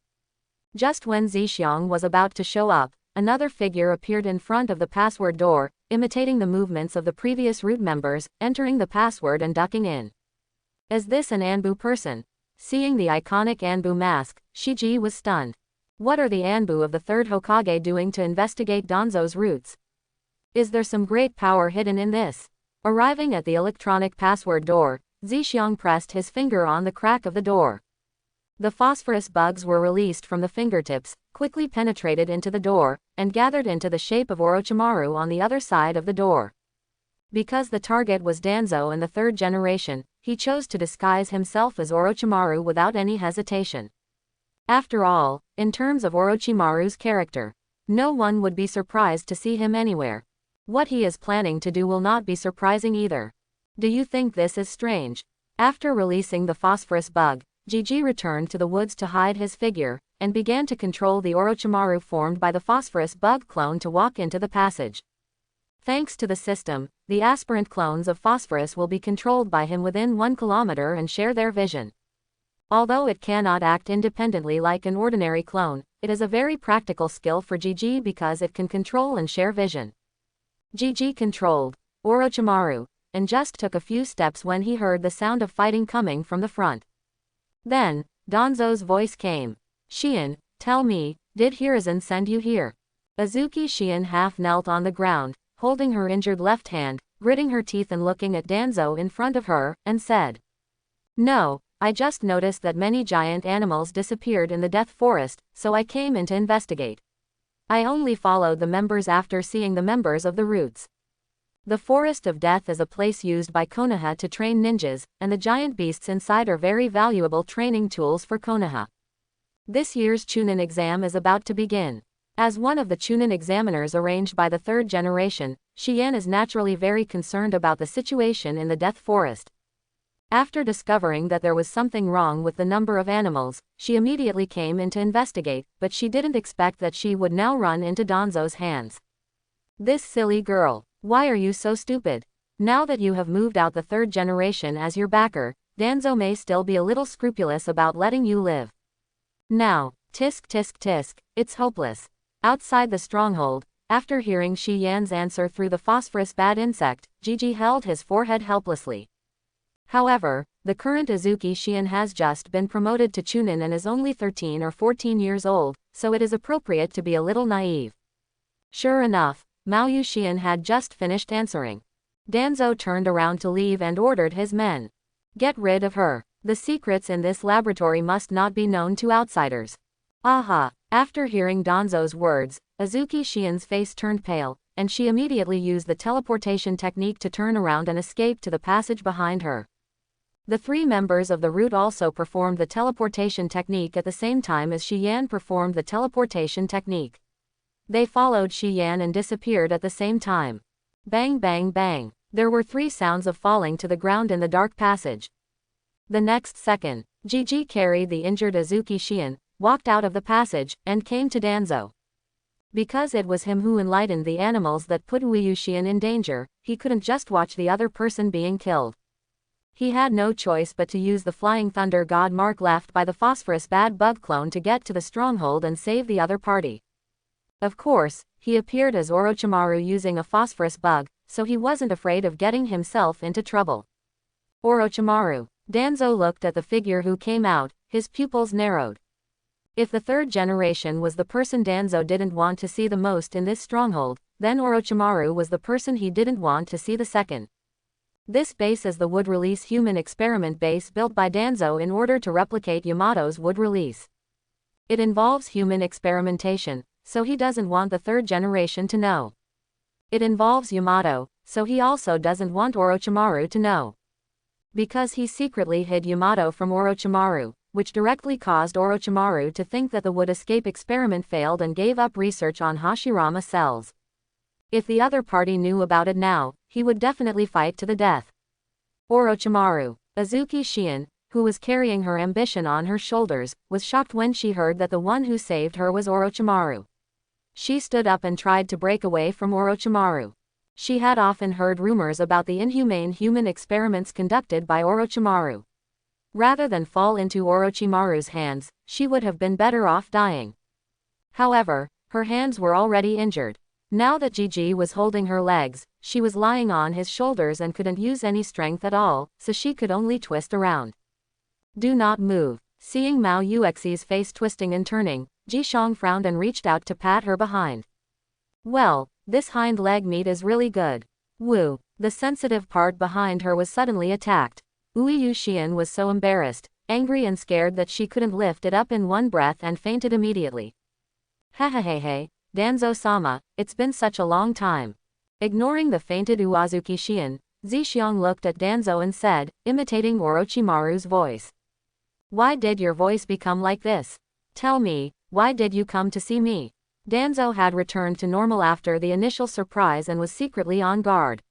Just when Zixiang was about to show up, another figure appeared in front of the password door, imitating the movements of the previous root members, entering the password and ducking in. Is this an Anbu person? Seeing the iconic Anbu mask, Shiji was stunned. What are the Anbu of the 3rd Hokage doing to investigate Danzo's roots? Is there some great power hidden in this? Arriving at the electronic password door, Zixiang pressed his finger on the crack of the door. The phosphorus bugs were released from the fingertips, quickly penetrated into the door, and gathered into the shape of Orochimaru on the other side of the door. Because the target was Danzo in the 3rd generation, he chose to disguise himself as Orochimaru without any hesitation. After all, in terms of Orochimaru's character, no one would be surprised to see him anywhere. What he is planning to do will not be surprising either. Do you think this is strange? After releasing the phosphorus bug, Gigi returned to the woods to hide his figure, and began to control the Orochimaru formed by the phosphorus bug clone to walk into the passage. Thanks to the system, the aspirant clones of phosphorus will be controlled by him within 1 kilometer and share their vision. Although it cannot act independently like an ordinary clone, it is a very practical skill for Gigi because it can control and share vision. Gigi controlled Orochimaru, and just took a few steps when he heard the sound of fighting coming from the front. Then, Danzo's voice came. Xian, tell me, did Hiruzen send you here? Azuki Xian half knelt on the ground, holding her injured left hand, gritting her teeth and looking at Danzo in front of her, and said, No, I just noticed that many giant animals disappeared in the Death Forest, so I came in to investigate. I only followed the members after seeing the members of the roots. The Forest of Death is a place used by Konoha to train ninjas, and the giant beasts inside are very valuable training tools for Konoha. This year's Chunin exam is about to begin. As one of the Chunin examiners arranged by the 3rd generation, Xian is naturally very concerned about the situation in the Death Forest. After discovering that there was something wrong with the number of animals, she immediately came in to investigate, but she didn't expect that she would now run into Danzo's hands. This silly girl, why are you so stupid? Now that you have moved out the 3rd generation as your backer, Danzo may still be a little scrupulous about letting you live. Now, tisk tisk tisk, it's hopeless. Outside the stronghold, after hearing Shi Yan's answer through the phosphorus bad insect, Gigi held his forehead helplessly. However, the current Azuki Xian has just been promoted to Chunin and is only 13 or 14 years old, so it is appropriate to be a little naive. Sure enough, Mao Yu Xian had just finished answering. Danzo turned around to leave and ordered his men. Get rid of her. The secrets in this laboratory must not be known to outsiders. Aha! After hearing Danzo's words, Azuki Xian's face turned pale, and she immediately used the teleportation technique to turn around and escape to the passage behind her. The 3 members of the root also performed the teleportation technique at the same time as Shi Yan performed the teleportation technique. They followed Shi Yan and disappeared at the same time. Bang bang bang. There were 3 sounds of falling to the ground in the dark passage. The next second, Gigi carried the injured Azuki Xian, walked out of the passage, and came to Danzo. Because it was him who enlightened the animals that put Uchiha in danger, he couldn't just watch the other person being killed. He had no choice but to use the flying thunder god mark left by the phosphorus bad bug clone to get to the stronghold and save the other party. Of course, he appeared as Orochimaru using a phosphorus bug, so he wasn't afraid of getting himself into trouble. Orochimaru. Danzo looked at the figure who came out, his pupils narrowed. If the third generation was the person Danzo didn't want to see the most in this stronghold, then Orochimaru was the person he didn't want to see the second. This base is the wood release human experiment base built by Danzo in order to replicate Yamato's wood release. It involves human experimentation, so he doesn't want the third generation to know. It involves Yamato, so he also doesn't want Orochimaru to know. Because he secretly hid Yamato from Orochimaru, which directly caused Orochimaru to think that the wood escape experiment failed and gave up research on Hashirama cells. If the other party knew about it now, he would definitely fight to the death. Orochimaru. Azuki Shion, who was carrying her ambition on her shoulders, was shocked when she heard that the one who saved her was Orochimaru. She stood up and tried to break away from Orochimaru. She had often heard rumors about the inhumane human experiments conducted by Orochimaru. Rather than fall into Orochimaru's hands, she would have been better off dying. However, her hands were already injured. Now that Gigi was holding her legs, she was lying on his shoulders and couldn't use any strength at all, so she could only twist around. Do not move. Seeing Mao Yuexi's face twisting and turning, Jishang frowned and reached out to pat her behind. Well, this hind leg meat is really good. Woo. The sensitive part behind her was suddenly attacked. Uchiha was so embarrassed, angry and scared that she couldn't lift it up in one breath and fainted immediately. Hehehehe, Danzo-sama, it's been such a long time. Ignoring the fainted Uazuki Shion, Zhixiang looked at Danzo and said, imitating Orochimaru's voice. Why did your voice become like this? Tell me, why did you come to see me? Danzo had returned to normal after the initial surprise and was secretly on guard.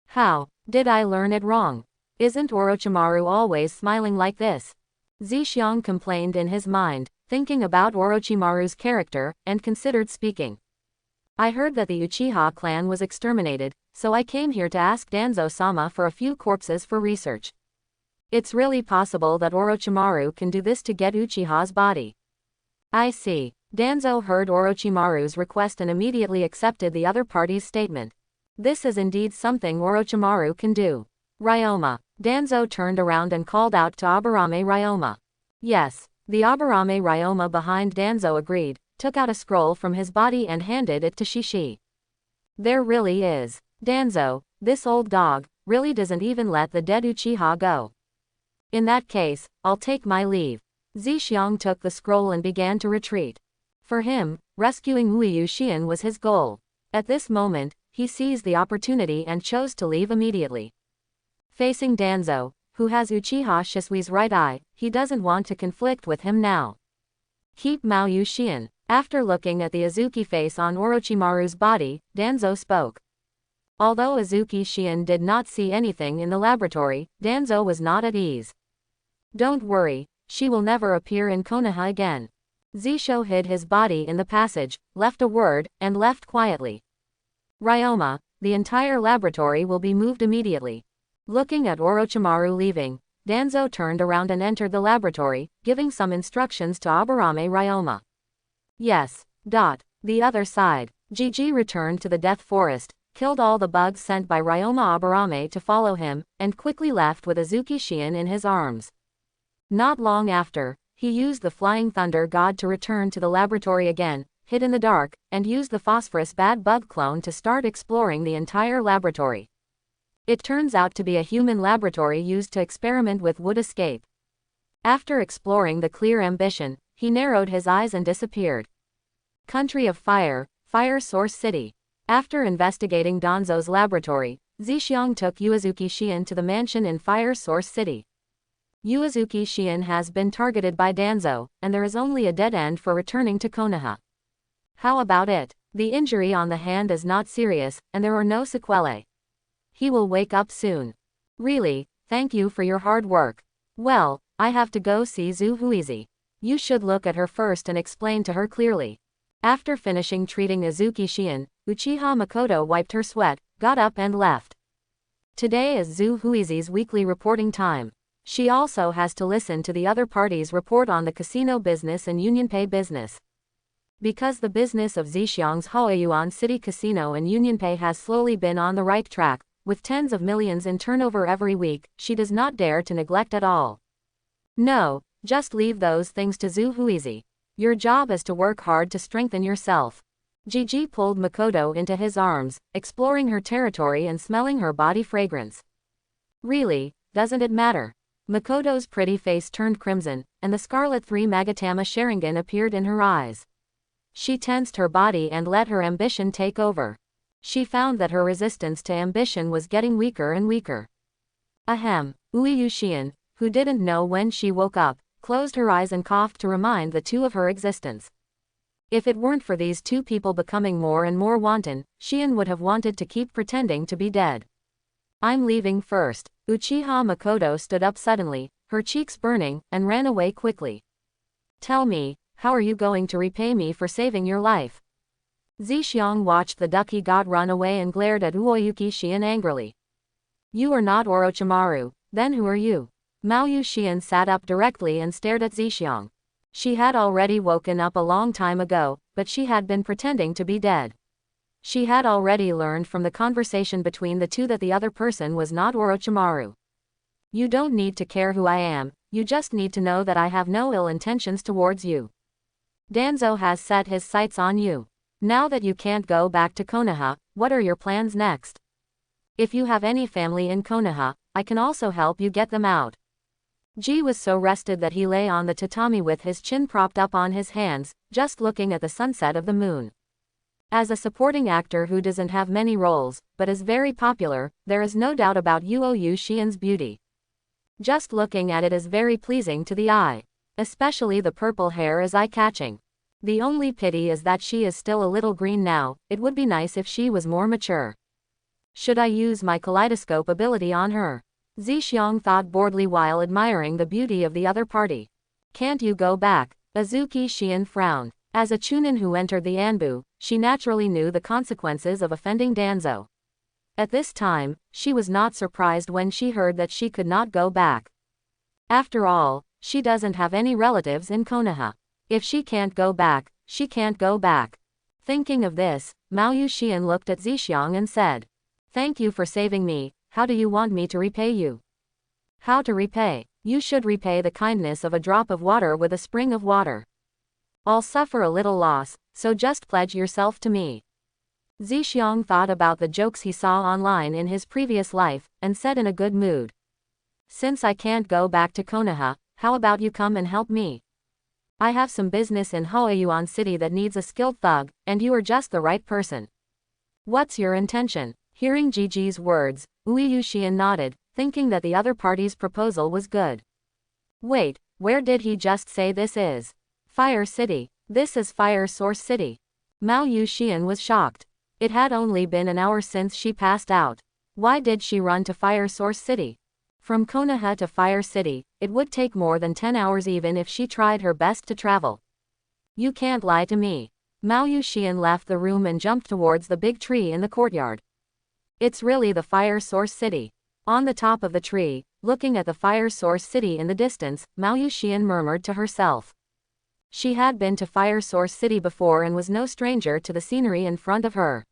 How did I learn it wrong? Isn't Orochimaru always smiling like this? Zhixiang complained in his mind, thinking about Orochimaru's character, and considered speaking. I heard that the Uchiha clan was exterminated, so I came here to ask Danzo-sama for a few corpses for research. It's really possible that Orochimaru can do this to get Uchiha's body. I see. Danzo heard Orochimaru's request and immediately accepted the other party's statement. This is indeed something Orochimaru can do. Ryoma. Danzo turned around and called out to Aburame Ryoma. Yes. The Aburame Ryoma behind Danzo agreed, took out a scroll from his body and handed it to Shishi. There really is. Danzo, this old dog, really doesn't even let the dead Uchiha go. In that case, I'll take my leave. Zhixiang took the scroll and began to retreat. For him, rescuing Uchiha was his goal. At this moment, he seized the opportunity and chose to leave immediately. Facing Danzo, who has Uchiha Shisui's right eye, he doesn't want to conflict with him now. Keep Mao Yuxian. After looking at the Azuki face on Orochimaru's body, Danzo spoke. Although Azuki Shion did not see anything in the laboratory, Danzo was not at ease. Don't worry, she will never appear in Konoha again. Zisho hid his body in the passage, left a word, and left quietly. Ryoma, the entire laboratory will be moved immediately. Looking at Orochimaru leaving, Danzo turned around and entered the laboratory, giving some instructions to Aburame Ryoma. Yes. The other side. Gigi returned to the Death Forest, killed all the bugs sent by Ryoma Aburame to follow him, and quickly left with Azuki Shion in his arms. Not long after, he used the Flying Thunder God to return to the laboratory again, hid in the dark, and used the phosphorus bad bug clone to start exploring the entire laboratory. It turns out to be a human laboratory used to experiment with wood escape. After exploring the clear ambition, he narrowed his eyes and disappeared. Country of Fire, Fire Source City. After investigating Danzo's laboratory, Zhixiang took Uazuki Shion to the mansion in Fire Source City. Uazuki Shion has been targeted by Danzo, and there is only a dead end for returning to Konoha. How about it? The injury on the hand is not serious, and there are no sequelae. He will wake up soon. Really, thank you for your hard work. Well, I have to go see Zhu Huizi. You should look at her first and explain to her clearly. After finishing treating Azuki Shion, Uchiha Makoto wiped her sweat, got up and left. Today is Zu Huizi's weekly reporting time. She also has to listen to the other parties report on the casino business and UnionPay business. Because the business of Zhejiang's Haoyuan City Casino and UnionPay has slowly been on the right track, with tens of millions in turnover every week, she does not dare to neglect at all. No, just leave those things to Zu Huizi. Your job is to work hard to strengthen yourself. Gigi pulled Makoto into his arms, exploring her territory and smelling her body fragrance. Really, doesn't it matter? Makoto's pretty face turned crimson, and the Scarlet 3 Magatama Sharingan appeared in her eyes. She tensed her body and let her ambition take over. She found that her resistance to ambition was getting weaker and weaker. Ahem, Uiyu Shion, who didn't know when she woke up, closed her eyes and coughed to remind the two of her existence. If it weren't for these two people becoming more and more wanton, Shion would have wanted to keep pretending to be dead. I'm leaving first. Uchiha Makoto stood up suddenly, her cheeks burning, and ran away quickly. Tell me, how are you going to repay me for saving your life? Zhejiang watched the ducky god run away and glared at Uoyuki Shion angrily. You are not Orochimaru, then who are you? Maoyu Shion sat up directly and stared at Zhejiang. She had already woken up a long time ago, but she had been pretending to be dead. She had already learned from the conversation between the two that the other person was not Orochimaru. You don't need to care who I am, you just need to know that I have no ill intentions towards you. Danzo has set his sights on you. Now that you can't go back to Konoha, what are your plans next? If you have any family in Konoha, I can also help you get them out. Ji was so rested that he lay on the tatami with his chin propped up on his hands, just looking at the sunset of the moon. As a supporting actor who doesn't have many roles, but is very popular, there is no doubt about Uoyu Shion's beauty. Just looking at it is very pleasing to the eye. Especially the purple hair is eye-catching. The only pity is that she is still a little green now, it would be nice if she was more mature. Should I use my kaleidoscope ability on her? Zhejiang thought boredly while admiring the beauty of the other party. Can't you go back? Azuki Shion frowned. As a chunin who entered the Anbu, she naturally knew the consequences of offending Danzo. At this time, she was not surprised when she heard that she could not go back. After all, she doesn't have any relatives in Konoha. If she can't go back, she can't go back. Thinking of this, Maoyu Shion looked at Zhejiang and said, Thank you for saving me. How do you want me to repay you? How to repay? You should repay the kindness of a drop of water with a spring of water. I'll suffer a little loss, so just pledge yourself to me. Zhejiang thought about the jokes he saw online in his previous life, and said in a good mood. Since I can't go back to Konoha, how about you come and help me? I have some business in Haoyuan City that needs a skilled thug, and you are just the right person. What's your intention? Hearing Gigi's words, Uiyu Shion nodded, thinking that the other party's proposal was good. Wait, where did he just say this is? Fire City. This is Fire Source City. Maoyu Shion was shocked. It had only been an hour since she passed out. Why did she run to Fire Source City? From Konoha to Fire City, it would take more than 10 hours even if she tried her best to travel. You can't lie to me. Maoyu Shion left the room and jumped towards the big tree in the courtyard. It's really the Fire Source City. On the top of the tree, looking at the Fire Source City in the distance, Maoyu Shion murmured to herself. She had been to Fire Source City before and was no stranger to the scenery in front of her.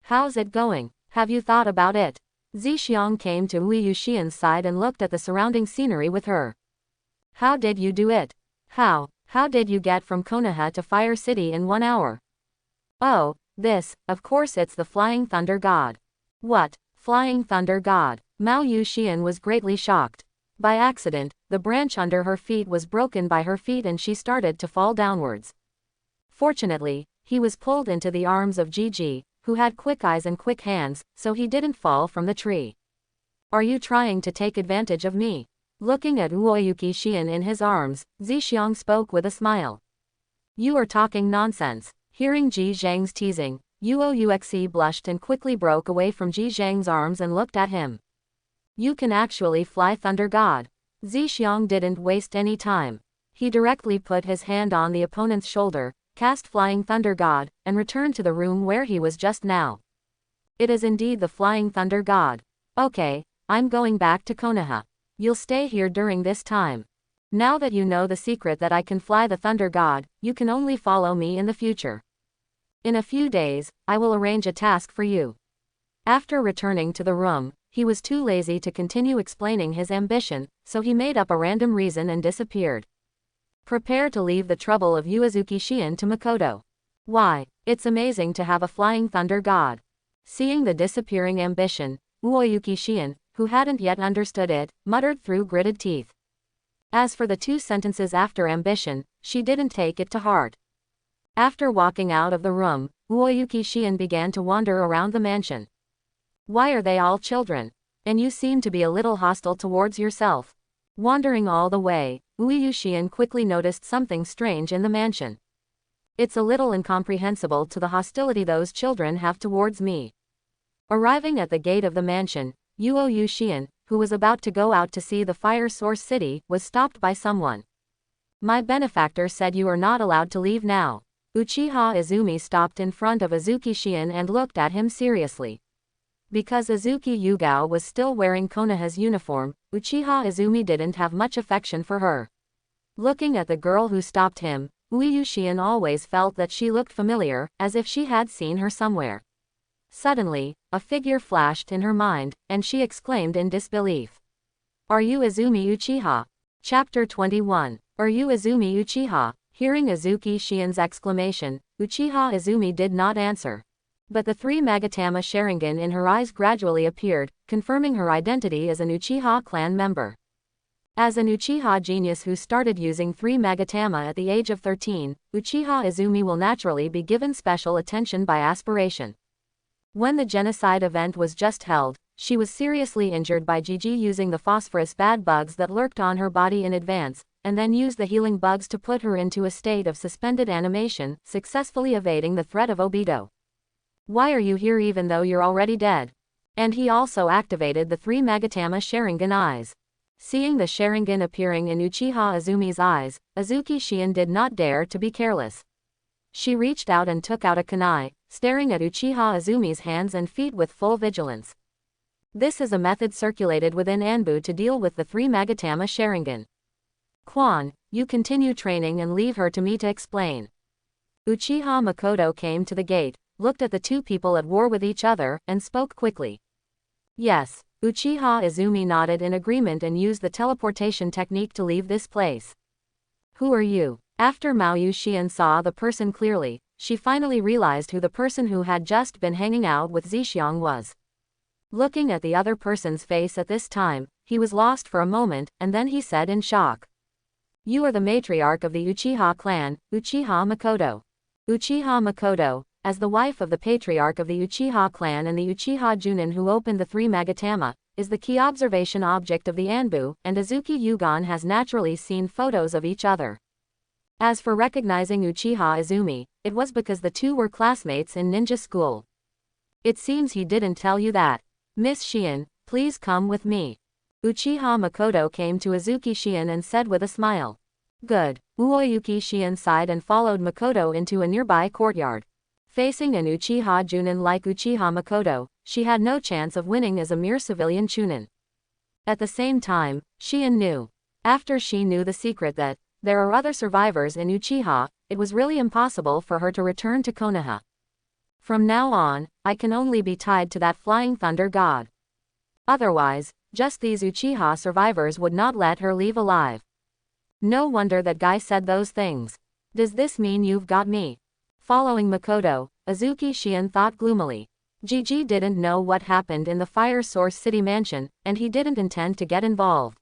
How's it going? Have you thought about it? Zhejiang came to Uiyu Shion's side and looked at the surrounding scenery with her. How did you do it? How did you get from Konoha to Fire City in 1 hour? Oh, this, of course it's the Flying Thunder God. What? Flying Thunder God? Maoyu Shion was greatly shocked. By accident, the branch under her feet was broken by her feet and she started to fall downwards. Fortunately, he was pulled into the arms of Gigi, who had quick eyes and quick hands, so he didn't fall from the tree. Are you trying to take advantage of me? Looking at Uoyuki Shion in his arms, Zhejiang spoke with a smile. You are talking nonsense. Hearing Ji Zhang's teasing, Uoyuxi blushed and quickly broke away from Ji Zhang's arms and looked at him. You can actually fly, Thunder God. Zhejiang didn't waste any time. He directly put his hand on the opponent's shoulder, cast Flying Thunder God, and returned to the room where he was just now. It is indeed the Flying Thunder God. Okay, I'm going back to Konoha. You'll stay here during this time. Now that you know the secret that I can fly the Thunder God, you can only follow me in the future. In a few days, I will arrange a task for you. After returning to the room, he was too lazy to continue explaining his ambition, so he made up a random reason and disappeared. Prepare to leave the trouble of Uezuki Shion to Makoto. Why, it's amazing to have a Flying Thunder God. Seeing the disappearing ambition, Uezuki Shion, who hadn't yet understood it, muttered through gritted teeth. As for the 2 sentences after ambition, she didn't take it to heart. After walking out of the room, Uezuki Shion began to wander around the mansion. Why are they all children? And you seem to be a little hostile towards yourself. Wandering all the way, Uezuki Shion quickly noticed something strange in the mansion. It's a little incomprehensible to the hostility those children have towards me. Arriving at the gate of the mansion, Uezuki Shion, who was about to go out to see the fire source city, was stopped by someone. My benefactor said you are not allowed to leave now. Uchiha Izumi stopped in front of Uezuki Shion and looked at him seriously. Because Uzuki Yugao was still wearing Konoha's uniform, Uchiha Izumi didn't have much affection for her. Looking at the girl who stopped him, Uezuki Shion always felt that she looked familiar, as if she had seen her somewhere. Suddenly, a figure flashed in her mind, and she exclaimed in disbelief. Are you Izumi Uchiha? Chapter 21. Are you Izumi Uchiha? Hearing Uezuki Shion's exclamation, Uchiha Izumi did not answer. But the 3 Magatama Sharingan in her eyes gradually appeared, confirming her identity as an Uchiha clan member. As an Uchiha genius who started using 3 Magatama at the age of 13, Uchiha Izumi will naturally be given special attention by aspiration. When the genocide event was just held, she was seriously injured by Gigi using the phosphorus bad bugs that lurked on her body in advance, and then used the healing bugs to put her into a state of suspended animation, successfully evading the threat of Obito. Why are you here even though you're already dead? And he also activated the 3 Magatama Sharingan eyes. Seeing the Sharingan appearing in Uchiha Izumi's eyes, Uezuki Shion did not dare to be careless. She reached out and took out a kunai, staring at Uchiha Izumi's hands and feet with full vigilance. This is a method circulated within Anbu to deal with the 3 Magatama Sharingan. Quan, you continue training and leave her to me to explain. Uchiha Makoto came to the gate, looked at the 2 people at war with each other, and spoke quickly. Yes, Uchiha Izumi nodded in agreement and used the teleportation technique to leave this place. Who are you? After Maoyu Shion saw the person clearly, she finally realized who the person who had just been hanging out with Zixiang was. Looking at the other person's face at this time, he was lost for a moment, and then he said in shock. You are the matriarch of the Uchiha clan, Uchiha Makoto. Uchiha Makoto, as the wife of the patriarch of the Uchiha clan and the Uchiha Junin who opened the 3 Magatama, is the key observation object of the Anbu, and Uzuki Yugon has naturally seen photos of each other. As for recognizing Uchiha Izumi, it was because the 2 were classmates in ninja school. It seems he didn't tell you that. Miss Shion, please come with me. Uchiha Makoto came to Uezuki Shion and said with a smile. Good. Uezuki Shion sighed and followed Makoto into a nearby courtyard. Facing an Uchiha Junin like Uchiha Makoto, she had no chance of winning as a mere civilian Chunin. At the same time, Shion knew. After she knew the secret that there are other survivors in Uchiha, it was really impossible for her to return to Konoha. From now on, I can only be tied to that Flying Thunder God. Otherwise, just these Uchiha survivors would not let her leave alive. No wonder that guy said those things. Does this mean you've got me? Following Makoto, Uezuki Shion thought gloomily. Gigi didn't know what happened in the Fire Source City mansion, and he didn't intend to get involved.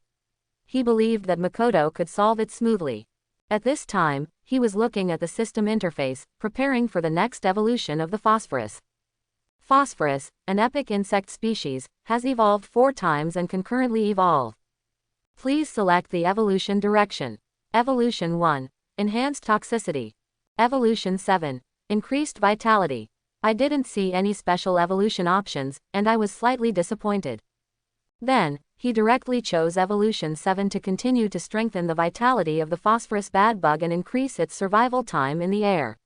He believed that Makoto could solve it smoothly. At this time, he was looking at the system interface, preparing for the next evolution of the Phosphorus. Phosphorus, an epic insect species, has evolved 4 times and can currently evolve. Please select the evolution direction. Evolution 1. Enhanced toxicity. Evolution 7. Increased vitality. I didn't see any special evolution options, and I was slightly disappointed. Then, he directly chose Evolution 7 to continue to strengthen the vitality of the phosphorus bad bug and increase its survival time in the air.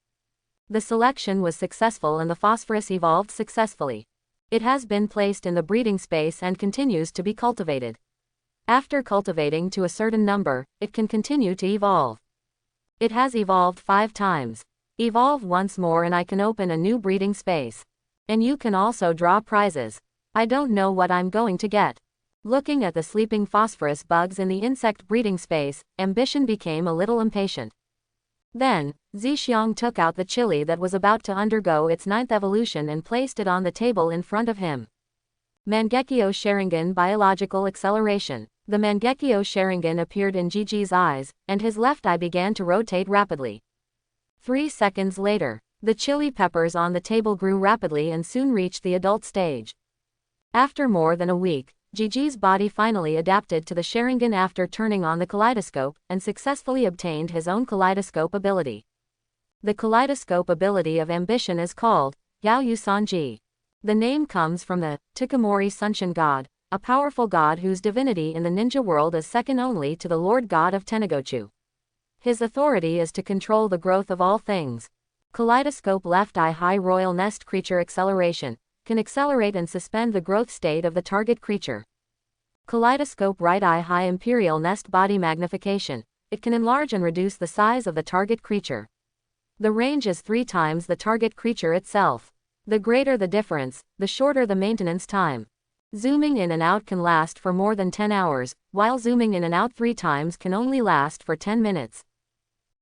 The selection was successful and the phosphorus evolved successfully. It has been placed in the breeding space and continues to be cultivated. After cultivating to a certain number, it can continue to evolve. It has evolved 5 times. Evolve once more and I can open a new breeding space. And you can also draw prizes. I don't know what I'm going to get. Looking at the sleeping phosphorus bugs in the insect breeding space, Ambition became a little impatient. Then, Zixiang took out the chili that was about to undergo its 9th evolution and placed it on the table in front of him. Mangekyo Sharingan Biological Acceleration. The Mangekyo Sharingan appeared in Gigi's eyes, and his left eye began to rotate rapidly. 3 seconds later, the chili peppers on the table grew rapidly and soon reached the adult stage. After more than a week, Gigi's body finally adapted to the Sharingan after turning on the Kaleidoscope, and successfully obtained his own Kaleidoscope ability. The Kaleidoscope ability of Ambition is called Yaoyu Sanji. The name comes from the Takamori Sunshin God, a powerful god whose divinity in the ninja world is second only to the Lord God of Tenegochu. His authority is to control the growth of all things. Kaleidoscope Left Eye High Royal Nest Creature Acceleration can accelerate and suspend the growth state of the target creature. Kaleidoscope Right Eye High Imperial Nest Body Magnification. It can enlarge and reduce the size of the target creature. The range is 3 times the target creature itself. The greater the difference, the shorter the maintenance time. Zooming in and out can last for more than 10 hours, while zooming in and out 3 times can only last for 10 minutes.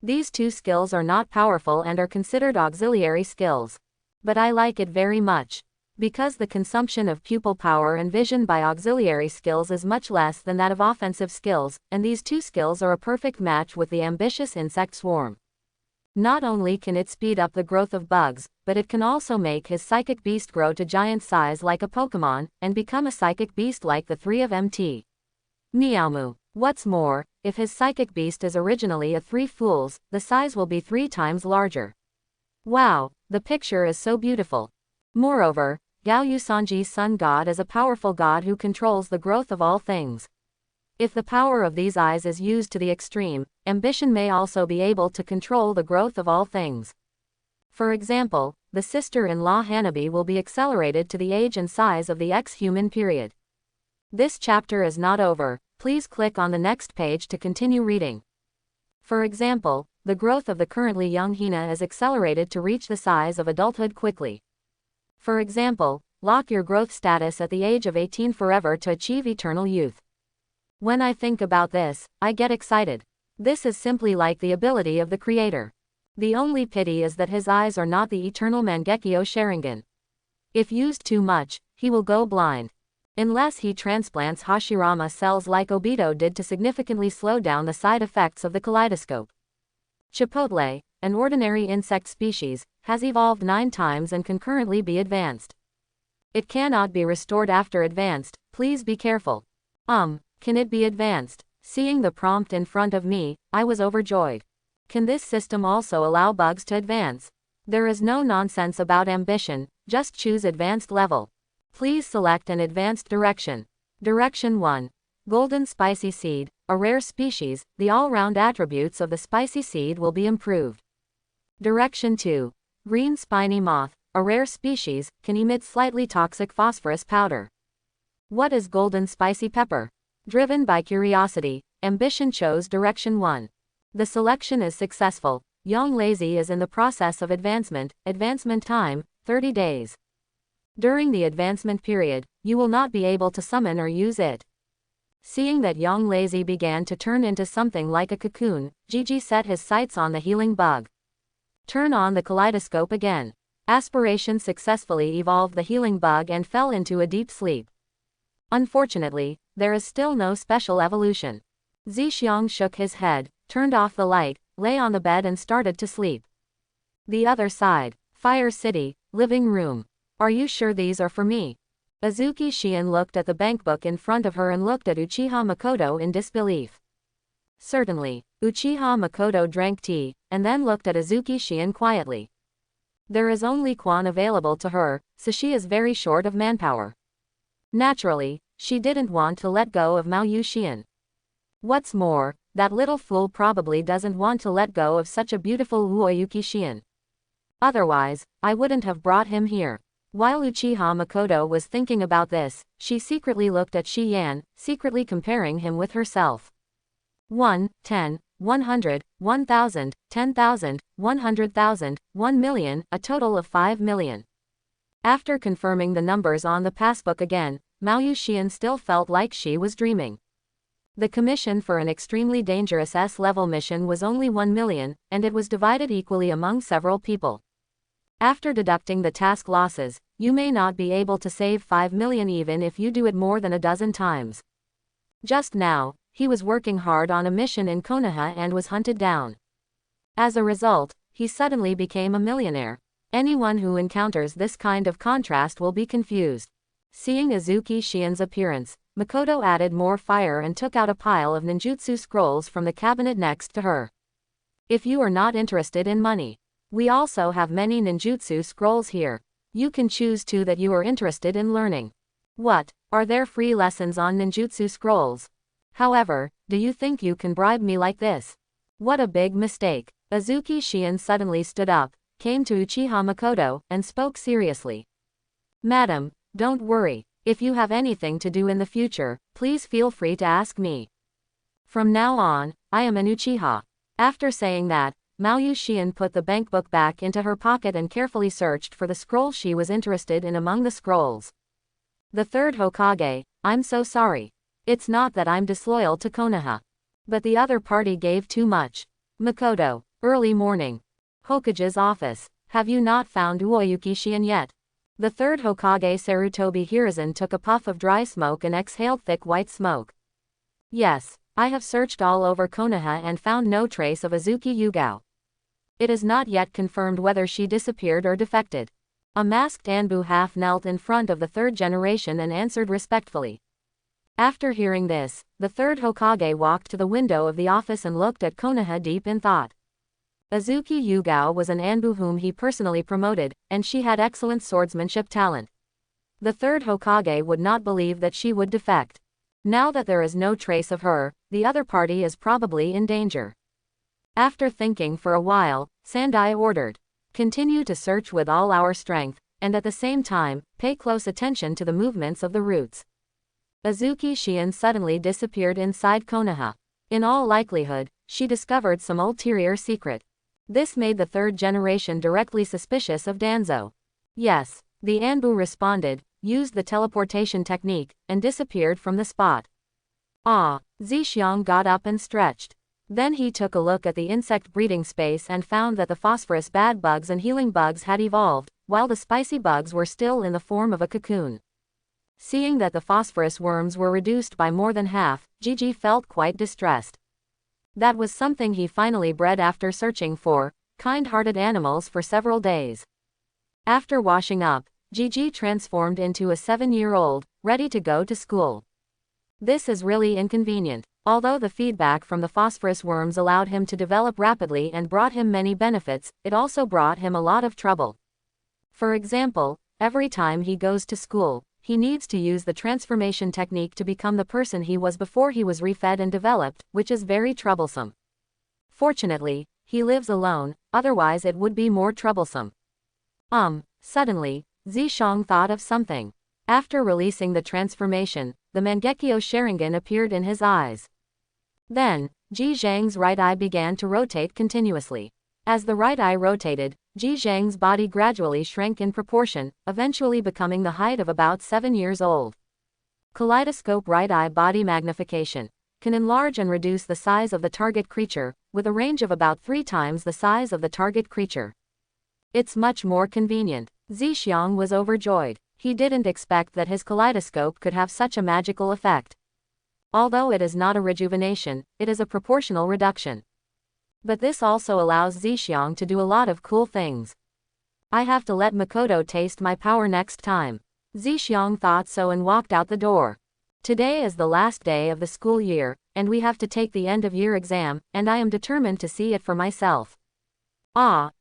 These 2 skills are not powerful and are considered auxiliary skills. But I like it very much. Because the consumption of pupil power and vision by auxiliary skills is much less than that of offensive skills, and these 2 skills are a perfect match with the ambitious insect swarm. Not only can it speed up the growth of bugs, but it can also make his psychic beast grow to giant size like a Pokemon, and become a psychic beast like the 3 of MT. Meowmoo. What's more, if his psychic beast is originally a 3 Fools, the size will be 3 times larger. Wow, the picture is so beautiful. Moreover, Yaoyu Sanji's sun god is a powerful god who controls the growth of all things. If the power of these eyes is used to the extreme, Ambition may also be able to control the growth of all things. For example, the sister-in-law Hanabi will be accelerated to the age and size of the ex-human period. This chapter is not over, please click on the next page to continue reading. For example, the growth of the currently young Hina is accelerated to reach the size of adulthood quickly. For example, lock your growth status at the age of 18 forever to achieve eternal youth. When I think about this, I get excited. This is simply like the ability of the creator. The only pity is that his eyes are not the eternal Mangekyo Sharingan. If used too much, he will go blind. Unless he transplants Hashirama cells like Obito did to significantly slow down the side effects of the Kaleidoscope. Chipotle, an ordinary insect species, has evolved 9 times and can currently be advanced. It cannot be restored after advanced, please be careful. Can it be advanced? Seeing the prompt in front of me, I was overjoyed. Can this system also allow bugs to advance? There is no nonsense about Ambition, just choose advanced level. Please select an advanced direction. Direction 1. Golden Spicy Seed, a rare species, the all-round attributes of the spicy seed will be improved. Direction 2. Green Spiny Moth, a rare species, can emit slightly toxic phosphorus powder. What is Golden Spicy Pepper? Driven by curiosity, Ambition chose Direction 1. The selection is successful. Young Lazy is in the process of advancement. Advancement time, 30 days. During the advancement period, you will not be able to summon or use it. Seeing that Young Lazy began to turn into something like a cocoon, Gigi set his sights on the healing bug. Turn on the Kaleidoscope again. Aspiration successfully evolved the healing bug and fell into a deep sleep. Unfortunately, there is still no special evolution. Zixiang shook his head, turned off the light, lay on the bed and started to sleep. The other side, Fire City, living room. Are you sure these are for me? Azuki Shion looked at the bankbook in front of her and looked at Uchiha Makoto in disbelief. Certainly, Uchiha Makoto drank tea, and then looked at Azuki Shion quietly. There is only Quan available to her, so she is very short of manpower. Naturally, she didn't want to let go of Mao Yuxian. What's more, that little fool probably doesn't want to let go of such a beautiful Uoyuki Shion. Otherwise, I wouldn't have brought him here. While Uchiha Makoto was thinking about this, she secretly looked at Shi Yan, secretly comparing him with herself. 1, 10, 100, 1,000, 10,000, 100,000, 1 million, a total of 5 million. After confirming the numbers on the passbook again, Mao Yuxian still felt like she was dreaming. The commission for an extremely dangerous S-level mission was only 1 million, and it was divided equally among several people. After deducting the task losses, you may not be able to save 5 million even if you do it more than a dozen times. Just now, he was working hard on a mission in Konoha and was hunted down. As a result, he suddenly became a millionaire. Anyone who encounters this kind of contrast will be confused. Seeing Azuki Shien's appearance, Makoto added more fire and took out a pile of ninjutsu scrolls from the cabinet next to her. If you are not interested in money, we also have many ninjutsu scrolls here. You can choose two that you are interested in learning. What, are there free lessons on ninjutsu scrolls? However, do you think you can bribe me like this? What a big mistake. Azuki Shien suddenly stood up, came to Uchiha Makoto, and spoke seriously. Madam, don't worry. If you have anything to do in the future, please feel free to ask me. From now on, I am an Uchiha. After saying that, Mao Yuxian put the bankbook back into her pocket and carefully searched for the scroll she was interested in among the scrolls. The third Hokage, I'm so sorry. It's not that I'm disloyal to Konoha. But the other party gave too much. Makoto, early morning. Hokage's office. Have you not found Uoyuki Shien yet? The third Hokage Sarutobi Hiruzen took a puff of dry smoke and exhaled thick white smoke. Yes, I have searched all over Konoha and found no trace of Azuki Yugao. It is not yet confirmed whether she disappeared or defected. A masked Anbu half knelt in front of the third generation and answered respectfully. After hearing this, the third Hokage walked to the window of the office and looked at Konoha deep in thought. Azuki Yugao was an Anbu whom he personally promoted, and she had excellent swordsmanship talent. The third Hokage would not believe that she would defect. Now that there is no trace of her, the other party is probably in danger. After thinking for a while, Sandai ordered, "Continue to search with all our strength, and at the same time, pay close attention to the movements of the roots." Azuki Shien suddenly disappeared inside Konoha. In all likelihood, she discovered some ulterior secret. This made the third generation directly suspicious of Danzo. Yes, the Anbu responded, used the teleportation technique, and disappeared from the spot. Zixiang got up and stretched. Then he took a look at the insect breeding space and found that the phosphorus bad bugs and healing bugs had evolved, while the spicy bugs were still in the form of a cocoon. Seeing that the phosphorus worms were reduced by more than half, Gigi felt quite distressed. That was something he finally bred after searching for kind-hearted animals for several days. After washing up, Gigi transformed into a 7-year-old, ready to go to school. This is really inconvenient. Although the feedback from the phosphorus worms allowed him to develop rapidly and brought him many benefits, it also brought him a lot of trouble. For example, every time he goes to school, he needs to use the transformation technique to become the person he was before he was refed and developed, which is very troublesome. Fortunately, he lives alone, otherwise it would be more troublesome. Suddenly, Zixiang thought of something. After releasing the transformation, the Mangekyo Sharingan appeared in his eyes. Then, Ji Zhang's right eye began to rotate continuously. As the right eye rotated, Ji Zhang's body gradually shrank in proportion, eventually becoming the height of about 7 years old. Kaleidoscope right eye body magnification can enlarge and reduce the size of the target creature, with a range of about 3 times the size of the target creature. It's much more convenient. Zixiang was overjoyed. He didn't expect that his kaleidoscope could have such a magical effect. Although it is not a rejuvenation, it is a proportional reduction. But this also allows Zixiang to do a lot of cool things. I have to let Makoto taste my power next time. Zixiang thought so and walked out the door. Today is the last day of the school year, and we have to take the end-of-year exam, and I am determined to see it for myself.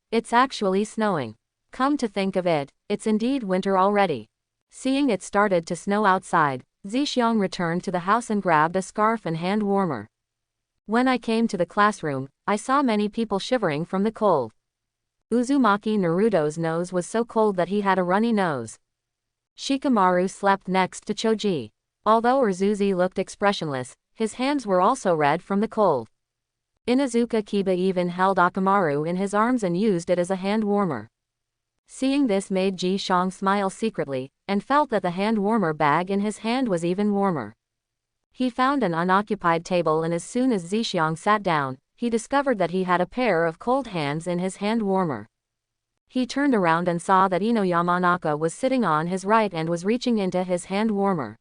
It's actually snowing. Come to think of it, it's indeed winter already. Seeing it started to snow outside, Zixiang returned to the house and grabbed a scarf and hand warmer. When I came to the classroom, I saw many people shivering from the cold. Uzumaki Naruto's nose was so cold that he had a runny nose. Shikamaru slept next to Choji. Although Urzuzi looked expressionless, his hands were also red from the cold. Inuzuka Kiba even held Akamaru in his arms and used it as a hand warmer. Seeing this made Ji Xiong smile secretly, and felt that the hand warmer bag in his hand was even warmer. He found an unoccupied table, and as soon as Zixiang sat down, he discovered that he had a pair of cold hands in his hand warmer. He turned around and saw that Ino Yamanaka was sitting on his right and was reaching into his hand warmer.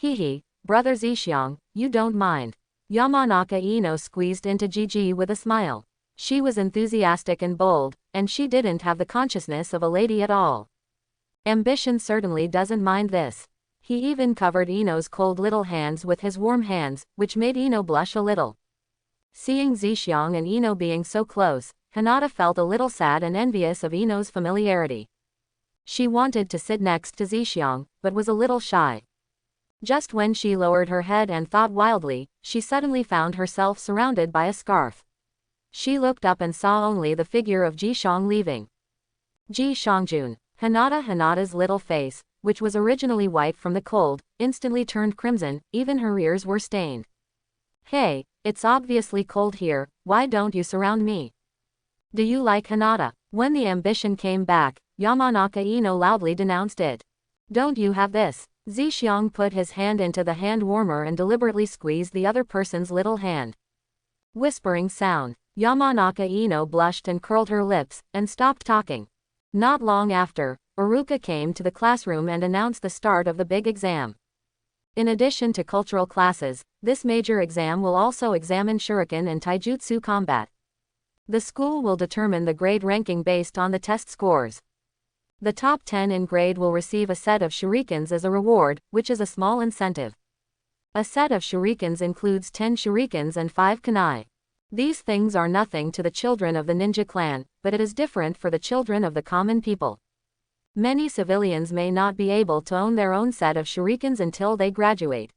Hehe, brother Zixiang, you don't mind. Yamanaka Ino squeezed into Gigi with a smile. She was enthusiastic and bold, and she didn't have the consciousness of a lady at all. Ambition certainly doesn't mind this. He even covered Ino's cold little hands with his warm hands, which made Ino blush a little. Seeing Zixiang and Ino being so close, Hinata felt a little sad and envious of Ino's familiarity. She wanted to sit next to Zixiang, but was a little shy. Just when she lowered her head and thought wildly, she suddenly found herself surrounded by a scarf. She looked up and saw only the figure of Ji Xiong leaving. Ji Xiangjun. Hinata's little face, which was originally white from the cold, instantly turned crimson, even her ears were stained. Hey, it's obviously cold here, why don't you surround me? Do you like Hinata? When the ambition came back, Yamanaka Ino loudly denounced it. Don't you have this? Zixiang put his hand into the hand warmer and deliberately squeezed the other person's little hand. Whispering sound. Yamanaka Ino blushed and curled her lips, and stopped talking. Not long after, Uruka came to the classroom and announced the start of the big exam. In addition to cultural classes, this major exam will also examine shuriken and taijutsu combat. The school will determine the grade ranking based on the test scores. The top 10 in grade will receive a set of shurikens as a reward, which is a small incentive. A set of shurikens includes 10 shurikens and 5 kunai. These things are nothing to the children of the ninja clan, but it is different for the children of the common people. Many civilians may not be able to own their own set of shurikens until they graduate.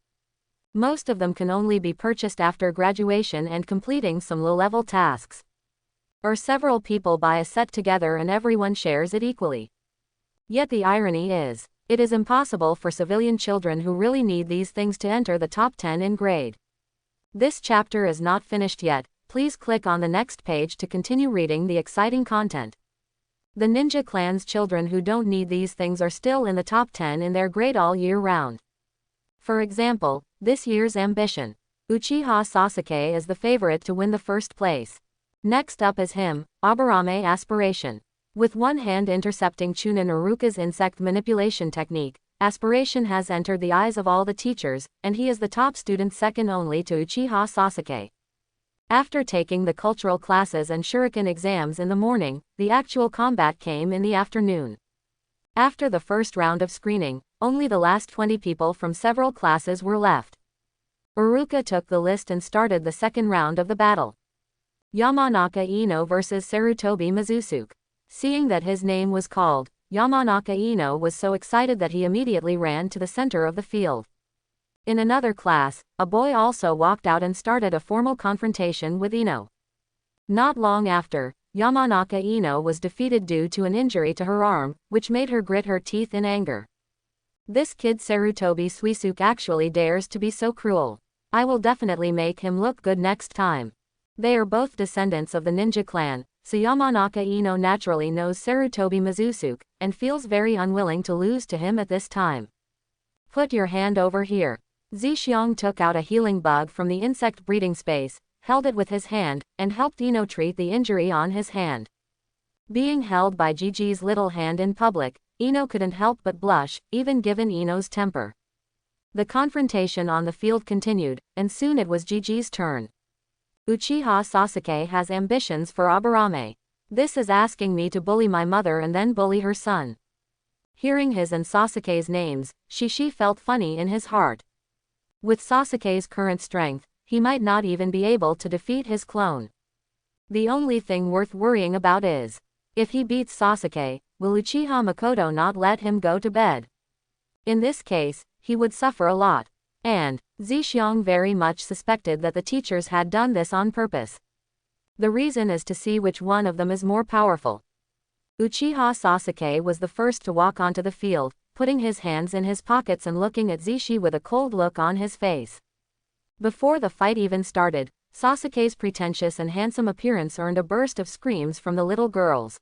Most of them can only be purchased after graduation and completing some low-level tasks. Or several people buy a set together and everyone shares it equally. Yet the irony is, it is impossible for civilian children who really need these things to enter the top 10 in grade. This chapter is not finished yet. Please click on the next page to continue reading the exciting content. The ninja clan's children who don't need these things are still in the top 10 in their grade all year round. For example, this year's ambition. Uchiha Sasuke is the favorite to win the first place. Next up is him, Aburame Aspiration. With one hand intercepting Chunin Uruka's insect manipulation technique, Aspiration has entered the eyes of all the teachers, and he is the top student second only to Uchiha Sasuke. After taking the cultural classes and shuriken exams in the morning, the actual combat came in the afternoon. After the first round of screening, only the last 20 people from several classes were left. Uruka took the list and started the second round of the battle. Yamanaka Ino vs Sarutobi Mizusuke. Seeing that his name was called, Yamanaka Ino was so excited that he immediately ran to the center of the field. In another class, a boy also walked out and started a formal confrontation with Ino. Not long after, Yamanaka Ino was defeated due to an injury to her arm, which made her grit her teeth in anger. This kid Sarutobi Suisuke actually dares to be so cruel. I will definitely make him look good next time. They are both descendants of the ninja clan, so Yamanaka Ino naturally knows Sarutobi Mizusuke, and feels very unwilling to lose to him at this time. Put your hand over here. Zixiang took out a healing bug from the insect breeding space, held it with his hand, and helped Ino treat the injury on his hand. Being held by Gigi's little hand in public, Ino couldn't help but blush, even given Ino's temper. The confrontation on the field continued, and soon it was Gigi's turn. Uchiha Sasuke has ambitions for Aburame. This is asking me to bully my mother and then bully her son. Hearing his and Sasuke's names, Shishi felt funny in his heart. With Sasuke's current strength, he might not even be able to defeat his clone. The only thing worth worrying about is, if he beats Sasuke, will Uchiha Makoto not let him go to bed? In this case, he would suffer a lot. And Zixiang very much suspected that the teachers had done this on purpose. The reason is to see which one of them is more powerful. Uchiha Sasuke was the first to walk onto the field, putting his hands in his pockets and looking at Zishi with a cold look on his face. Before the fight even started, Sasuke's pretentious and handsome appearance earned a burst of screams from the little girls.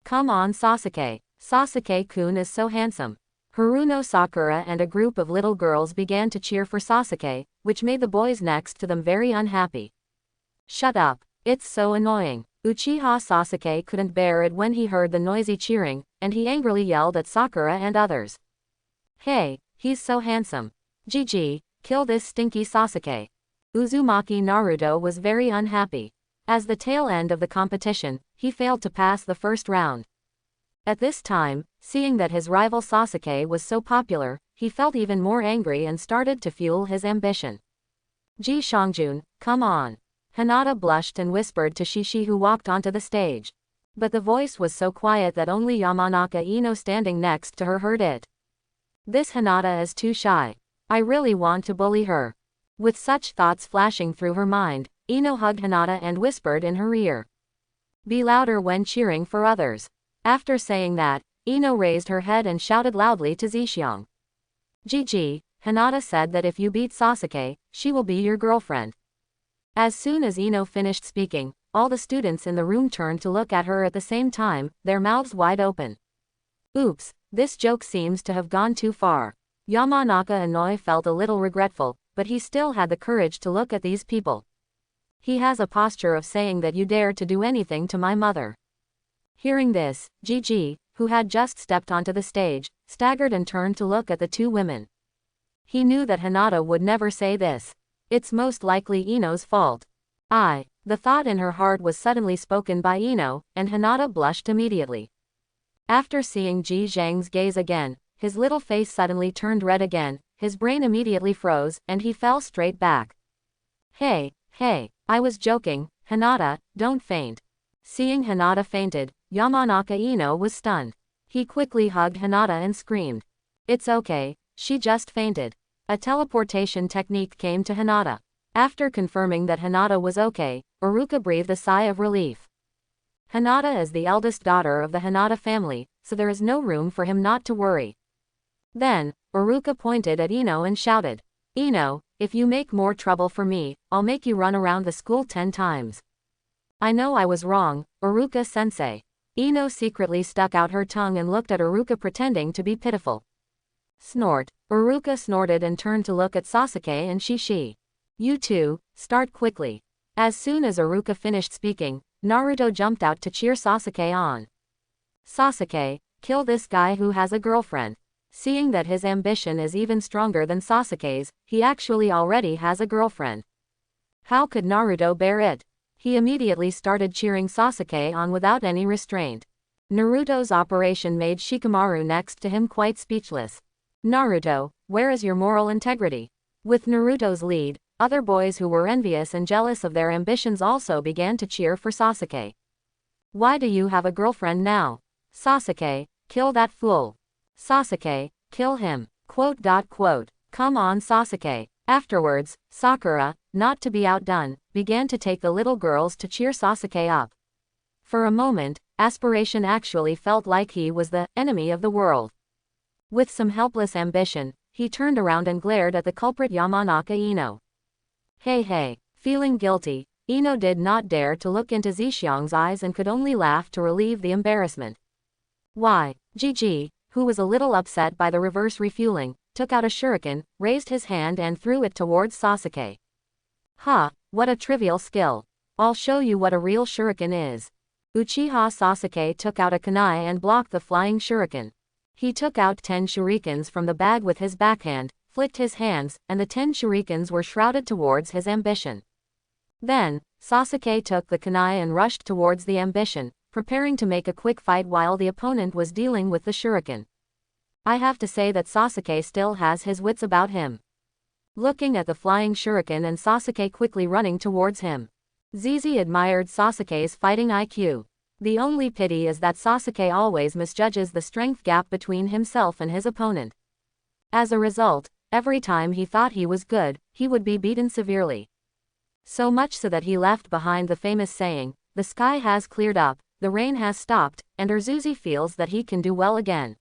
"Come on Sasuke! Sasuke-kun is so handsome!" Haruno Sakura and a group of little girls began to cheer for Sasuke, which made the boys next to them very unhappy. "Shut up! It's so annoying." Uchiha Sasuke couldn't bear it when he heard the noisy cheering, and he angrily yelled at Sakura and others. "Hey, he's so handsome. GG, kill this stinky Sasuke." Uzumaki Naruto was very unhappy. As the tail end of the competition, he failed to pass the first round. At this time, seeing that his rival Sasuke was so popular, he felt even more angry and started to fuel his ambition. "Ji Shangjun, come on." Hinata blushed and whispered to Shishi, who walked onto the stage. But the voice was so quiet that only Yamanaka Ino standing next to her heard it. "This Hinata is too shy. I really want to bully her." With such thoughts flashing through her mind, Ino hugged Hinata and whispered in her ear, "Be louder when cheering for others." After saying that, Ino raised her head and shouted loudly to Zhixiang. "GG, Hinata said that if you beat Sasuke, she will be your girlfriend." As soon as Ino finished speaking, all the students in the room turned to look at her at the same time, their mouths wide open. Oops, this joke seems to have gone too far. Yamanaka Inoue felt a little regretful, but he still had the courage to look at these people. He has a posture of saying that you dare to do anything to my mother. Hearing this, Gigi, who had just stepped onto the stage, staggered and turned to look at the two women. He knew that Hinata would never say this. It's most likely Ino's fault. The thought in her heart was suddenly spoken by Ino, and Hinata blushed immediately. After seeing Ji Zhang's gaze again, his little face suddenly turned red again, his brain immediately froze, and he fell straight back. Hey, I was joking, Hinata, don't faint." Seeing Hinata fainted, Yamanaka Ino was stunned. He quickly hugged Hinata and screamed, "It's okay, she just fainted." A teleportation technique came to Hinata. After confirming that Hinata was okay, Iruka breathed a sigh of relief. Hinata is the eldest daughter of the Hinata family, so there is no room for him not to worry. Then, Iruka pointed at Ino and shouted, "Ino, if you make more trouble for me, I'll make you run around the school 10 times. I know I was wrong, Iruka-sensei." Ino secretly stuck out her tongue and looked at Iruka pretending to be pitiful. Snort. Iruka snorted and turned to look at Sasuke and Shishi. "You two, start quickly." As soon as Iruka finished speaking, Naruto jumped out to cheer Sasuke on. "Sasuke, kill this guy who has a girlfriend." Seeing that his ambition is even stronger than Sasuke's, he actually already has a girlfriend. How could Naruto bear it? He immediately started cheering Sasuke on without any restraint. Naruto's operation made Shikamaru next to him quite speechless. "Naruto, where is your moral integrity?" With Naruto's lead, other boys who were envious and jealous of their ambitions also began to cheer for Sasuke. "Why do you have a girlfriend now? Sasuke, kill that fool. Sasuke, kill him. ... Come on Sasuke." Afterwards, Sakura, not to be outdone, began to take the little girls to cheer Sasuke up. For a moment, aspiration actually felt like he was the enemy of the world. With some helpless ambition, he turned around and glared at the culprit Yamanaka Ino. Hey. Feeling guilty, Ino did not dare to look into Zhixiang's eyes and could only laugh to relieve the embarrassment. Why, Gigi, who was a little upset by the reverse refueling, took out a shuriken, raised his hand and threw it towards Sasuke. What a trivial skill. I'll show you what a real shuriken is. Uchiha Sasuke took out a kunai and blocked the flying shuriken. He took out 10 shurikens from the bag with his backhand, flicked his hands, and the 10 shurikens were shrouded towards his ambition. Then, Sasuke took the kunai and rushed towards the ambition, preparing to make a quick fight while the opponent was dealing with the shuriken. I have to say that Sasuke still has his wits about him. Looking at the flying shuriken and Sasuke quickly running towards him, Zizi admired Sasuke's fighting IQ. The only pity is that Sasuke always misjudges the strength gap between himself and his opponent. As a result, every time he thought he was good, he would be beaten severely. So much so that he left behind the famous saying, "The sky has cleared up, the rain has stopped, and Urzuzi feels that he can do well again."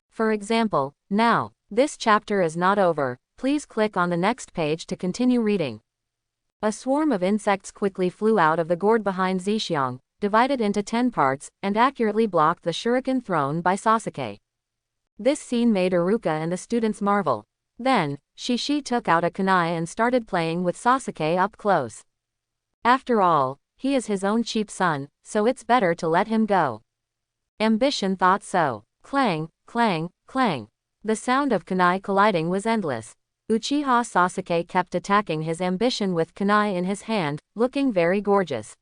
For example, now, this chapter is not over, please click on the next page to continue reading. A swarm of insects quickly flew out of the gourd behind Zhixiang, divided into 10 parts, and accurately blocked the shuriken thrown by Sasuke. This scene made Iruka and the students marvel. Then, Shishi took out a kunai and started playing with Sasuke up close. After all, he is his own cheap son, so it's better to let him go. Ambition thought so. Clang, clang, clang. The sound of kunai colliding was endless. Uchiha Sasuke kept attacking his ambition with kunai in his hand, looking very gorgeous.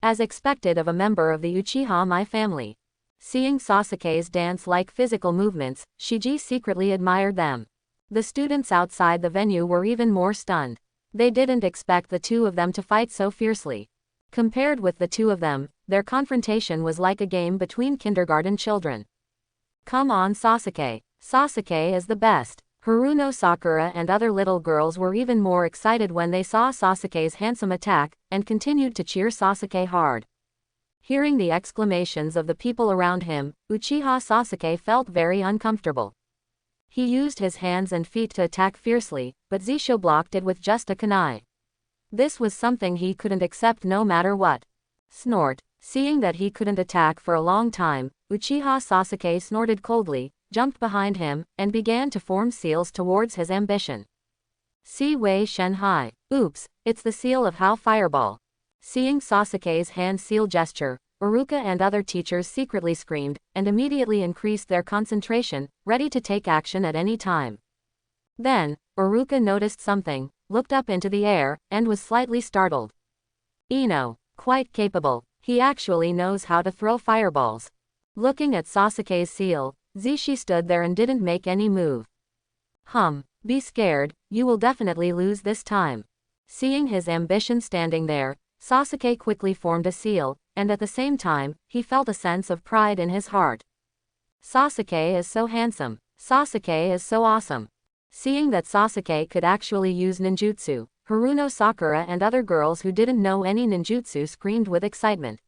As expected of a member of the Uchiha Mai family. Seeing Sasuke's dance-like physical movements, Shiji secretly admired them. The students outside the venue were even more stunned. They didn't expect the two of them to fight so fiercely. Compared with the two of them, their confrontation was like a game between kindergarten children. Come on Sasuke. Sasuke is the best. Haruno Sakura and other little girls were even more excited when they saw Sasuke's handsome attack, and continued to cheer Sasuke hard. Hearing the exclamations of the people around him, Uchiha Sasuke felt very uncomfortable. He used his hands and feet to attack fiercely, but Zisho blocked it with just a kunai. This was something he couldn't accept no matter what. Snort. Seeing that he couldn't attack for a long time, Uchiha Sasuke snorted coldly, jumped behind him, and began to form seals towards his ambition. Si Wei Shen Hai. Oops, it's the seal of Hao Fireball. Seeing Sasuke's hand seal gesture, Iruka and other teachers secretly screamed, and immediately increased their concentration, ready to take action at any time. Then, Iruka noticed something, looked up into the air, and was slightly startled. Ino. Quite capable, he actually knows how to throw fireballs. Looking at Sasuke's seal, Zishi stood there and didn't make any move. Be scared, you will definitely lose this time. Seeing his ambition standing there, Sasuke quickly formed a seal, and at the same time, he felt a sense of pride in his heart. Sasuke is so handsome. Sasuke is so awesome. Seeing that Sasuke could actually use ninjutsu, Haruno Sakura and other girls who didn't know any ninjutsu screamed with excitement.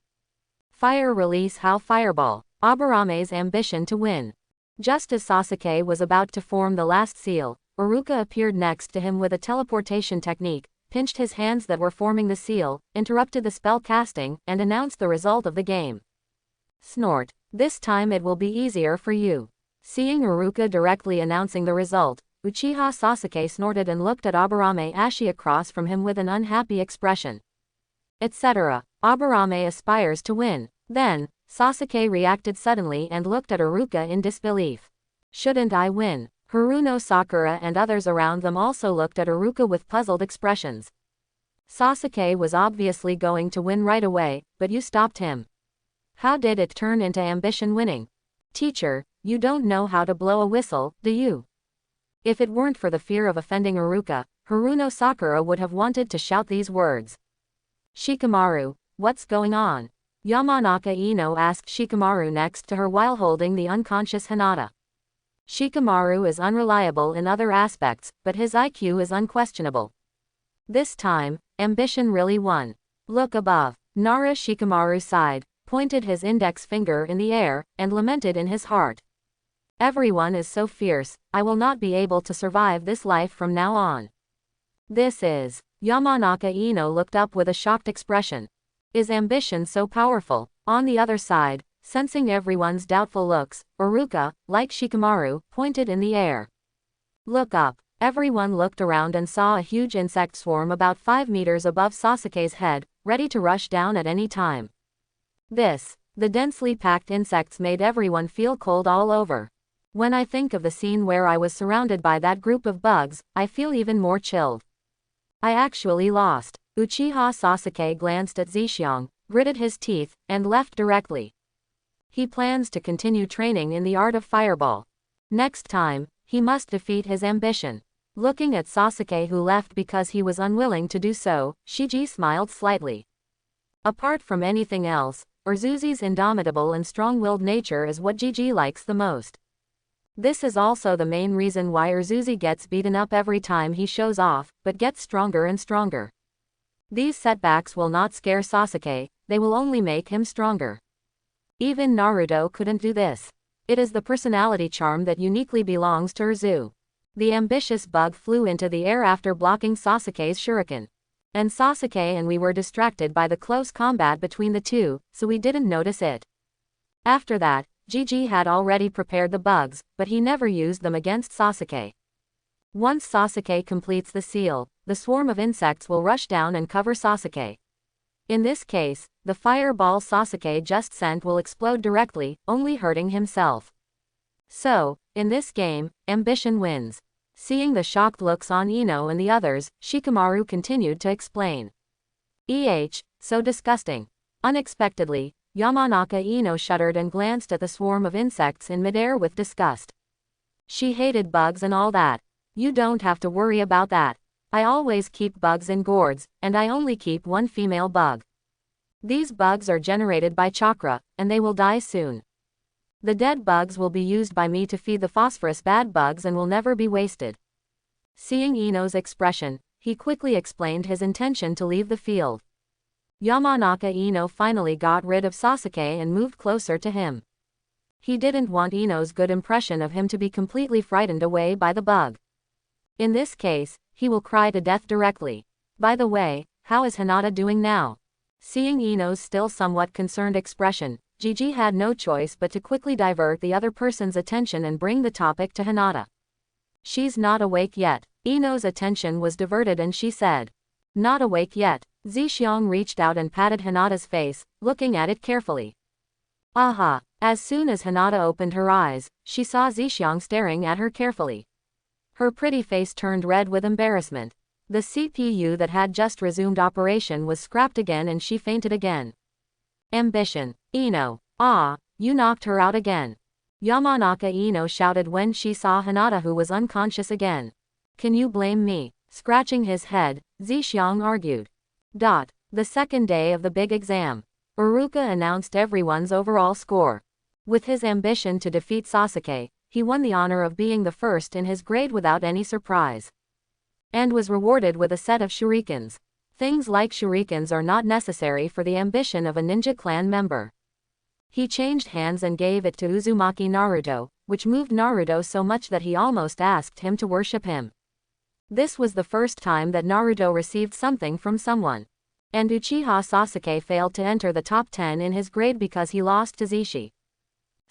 Fire release Hao Fireball. Abarame's ambition to win. Just as Sasuke was about to form the last seal, Iruka appeared next to him with a teleportation technique, pinched his hands that were forming the seal, interrupted the spell casting, and announced the result of the game. Snort. This time it will be easier for you. Seeing Iruka directly announcing the result, Uchiha Sasuke snorted and looked at Abarame Ashi across from him with an unhappy expression. Etc. Abarame aspires to win. Then, Sasuke reacted suddenly and looked at Iruka in disbelief. Shouldn't I win? Haruno Sakura and others around them also looked at Iruka with puzzled expressions. Sasuke was obviously going to win right away, but you stopped him. How did it turn into ambition winning? Teacher, you don't know how to blow a whistle, do you? If it weren't for the fear of offending Iruka, Haruno Sakura would have wanted to shout these words. Shikamaru, what's going on? Yamanaka Ino asked Shikamaru next to her while holding the unconscious Hinata. Shikamaru is unreliable in other aspects, but his IQ is unquestionable. This time, ambition really won. Look above. Nara Shikamaru sighed, pointed his index finger in the air, and lamented in his heart. Everyone is so fierce, I will not be able to survive this life from now on. This is. Yamanaka Ino looked up with a shocked expression. Is ambition so powerful? On the other side, sensing everyone's doubtful looks, Iruka, like Shikamaru, pointed in the air. Look up. Everyone looked around and saw a huge insect swarm about 5 meters above Sasuke's head, ready to rush down at any time. The densely packed insects made everyone feel cold all over. When I think of the scene where I was surrounded by that group of bugs, I feel even more chilled. I actually lost. Uchiha Sasuke glanced at Zhixiang, gritted his teeth, and left directly. He plans to continue training in the art of fireball. Next time, he must defeat his ambition. Looking at Sasuke who left because he was unwilling to do so, Shiji smiled slightly. Apart from anything else, Urzuzi's indomitable and strong-willed nature is what Gigi likes the most. This is also the main reason why Urzuzi gets beaten up every time he shows off, but gets stronger and stronger. These setbacks will not scare Sasuke, they will only make him stronger. Even Naruto couldn't do this. It is the personality charm that uniquely belongs to Urzu. The ambitious bug flew into the air after blocking Sasuke's shuriken. And Sasuke and we were distracted by the close combat between the two, so we didn't notice it. After that, Gigi had already prepared the bugs, but he never used them against Sasuke. Once Sasuke completes the seal, the swarm of insects will rush down and cover Sasuke. In this case, the fireball Sasuke just sent will explode directly, only hurting himself. So, in this game, ambition wins. Seeing the shocked looks on Ino and the others, Shikamaru continued to explain. So disgusting. Unexpectedly, Yamanaka Ino shuddered and glanced at the swarm of insects in midair with disgust. She hated bugs and all that. You don't have to worry about that. I always keep bugs in gourds, and I only keep one female bug. These bugs are generated by chakra, and they will die soon. The dead bugs will be used by me to feed the phosphorus bad bugs and will never be wasted. Seeing Ino's expression, he quickly explained his intention to leave the field. Yamanaka Ino finally got rid of Sasuke and moved closer to him. He didn't want Ino's good impression of him to be completely frightened away by the bug. In this case, he will cry to death directly. By the way, how is Hinata doing now? Seeing Ino's still somewhat concerned expression, Gigi had no choice but to quickly divert the other person's attention and bring the topic to Hinata. She's not awake yet. Ino's attention was diverted and she said, "Not awake yet." Zixiang reached out and patted Hinata's face, looking at it carefully. Aha! As soon as Hinata opened her eyes, she saw Zixiang staring at her carefully. Her pretty face turned red with embarrassment. The CPU that had just resumed operation was scrapped again and she fainted again. Ambition. Ino. Ah, you knocked her out again. Yamanaka Ino shouted when she saw Hinata who was unconscious again. Can you blame me? Scratching his head, Zixiang argued. The second day of the big exam. Iruka announced everyone's overall score. With his ambition to defeat Sasuke, he won the honor of being the first in his grade without any surprise. And was rewarded with a set of shurikens. Things like shurikens are not necessary for the ambition of a ninja clan member. He changed hands and gave it to Uzumaki Naruto, which moved Naruto so much that he almost asked him to worship him. This was the first time that Naruto received something from someone. And Uchiha Sasuke failed to enter the top 10 in his grade because he lost to Zishi.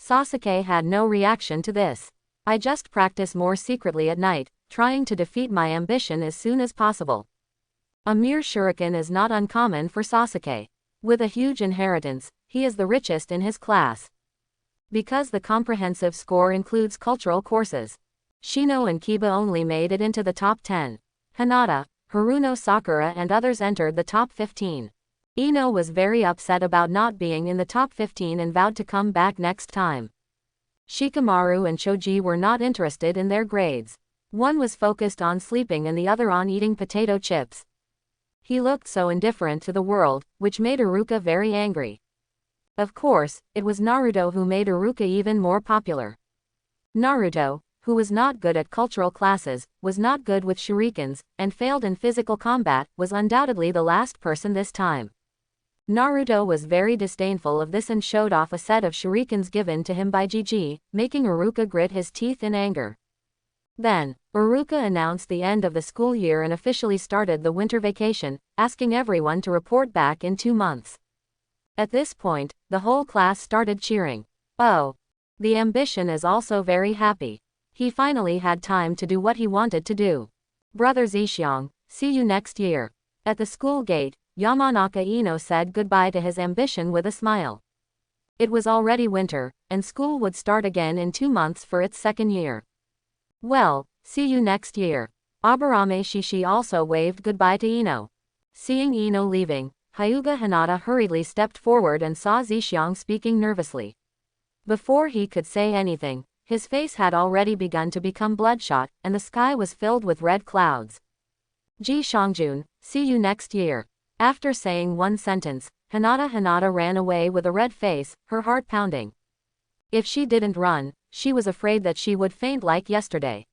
Sasuke had no reaction to this. I just practice more secretly at night, trying to defeat my ambition as soon as possible. A mere shuriken is not uncommon for Sasuke. With a huge inheritance, he is the richest in his class. Because the comprehensive score includes cultural courses. Shino and Kiba only made it into the top 10. Hinata, Haruno Sakura and others entered the top 15. Ino was very upset about not being in the top 15 and vowed to come back next time. Shikamaru and Choji were not interested in their grades. One was focused on sleeping and the other on eating potato chips. He looked so indifferent to the world, which made Iruka very angry. Of course, it was Naruto who made Iruka even more popular. Naruto, who was not good at cultural classes, was not good with shurikens, and failed in physical combat, was undoubtedly the last person this time. Naruto was very disdainful of this and showed off a set of shurikens given to him by Gigi, making Iruka grit his teeth in anger. Then, Iruka announced the end of the school year and officially started the winter vacation, asking everyone to report back in 2 months. At this point, the whole class started cheering. Oh! The ambition is also very happy. He finally had time to do what he wanted to do. Brother Zixiang, see you next year. At the school gate, Yamanaka Ino said goodbye to his ambition with a smile. It was already winter, and school would start again in 2 months for its second year. Well, see you next year. Aburame Shishi also waved goodbye to Ino. Seeing Ino leaving, Hyuga Hinata hurriedly stepped forward and saw Zixiang speaking nervously. Before he could say anything, his face had already begun to become bloodshot, and the sky was filled with red clouds. Ji Shangjun, see you next year. After saying one sentence, Hinata ran away with a red face, her heart pounding. If she didn't run, she was afraid that she would faint like yesterday.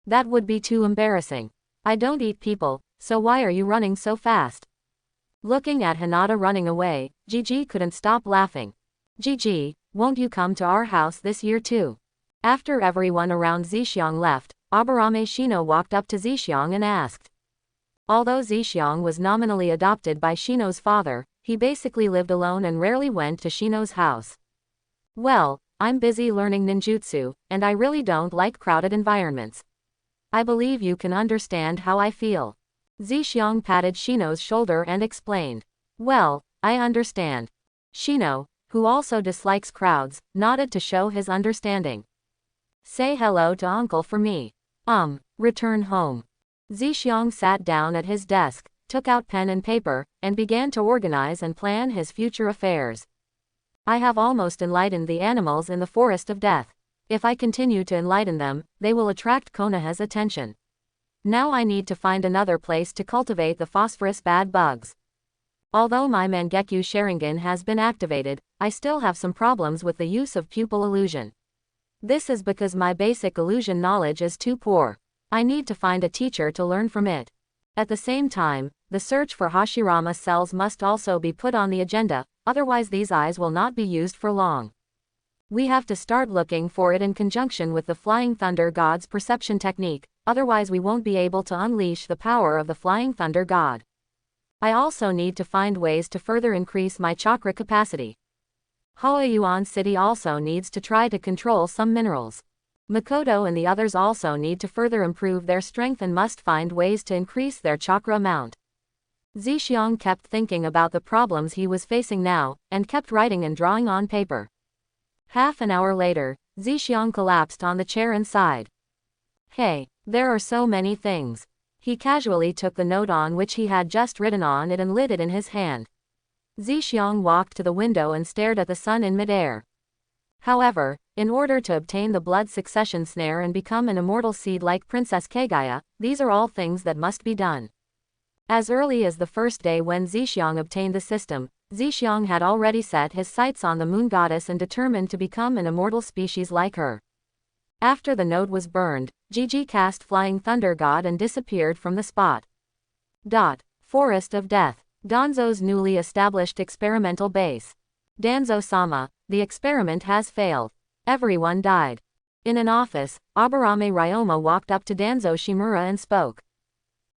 That would be too embarrassing. I don't eat people, so why are you running so fast? Looking at Hinata running away, Gigi couldn't stop laughing. Gigi, won't you come to our house this year too? After everyone around Zixiang left, Aburame Shino walked up to Zixiang and asked. Although Zixiang was nominally adopted by Shino's father, he basically lived alone and rarely went to Shino's house. Well, I'm busy learning ninjutsu, and I really don't like crowded environments. I believe you can understand how I feel. Zixiang patted Shino's shoulder and explained. Well, I understand. Shino, who also dislikes crowds, nodded to show his understanding. Say hello to uncle for me. Return home. Zixiang sat down at his desk, took out pen and paper, and began to organize and plan his future affairs. I have almost enlightened the animals in the Forest of Death. If I continue to enlighten them, they will attract Konoha's attention. Now I need to find another place to cultivate the phosphorus bad bugs. Although my Mangekyo Sharingan has been activated, I still have some problems with the use of pupil illusion. This is because my basic illusion knowledge is too poor. I need to find a teacher to learn from it. At the same time, the search for Hashirama cells must also be put on the agenda, otherwise these eyes will not be used for long. We have to start looking for it in conjunction with the Flying Thunder God's perception technique, otherwise we won't be able to unleash the power of the Flying Thunder God. I also need to find ways to further increase my chakra capacity. Huayuan City also needs to try to control some minerals. Makoto and the others also need to further improve their strength and must find ways to increase their chakra amount. Zixiang kept thinking about the problems he was facing now, and kept writing and drawing on paper. Half an hour later, Zixiang collapsed on the chair and sighed. Hey, there are so many things. He casually took the note on which he had just written on it and lit it in his hand. Zixiang walked to the window and stared at the sun in midair. However, in order to obtain the blood succession snare and become an immortal seed like Princess Kagaya, these are all things that must be done. As early as the first day when Zixiang obtained the system, Zixiang had already set his sights on the moon goddess and determined to become an immortal species like her. After the note was burned, Gigi cast Flying Thunder God and disappeared from the spot. Forest of Death. Danzo's newly established experimental base. Danzo-sama, the experiment has failed. Everyone died. In an office, Aburame Ryoma walked up to Danzo Shimura and spoke.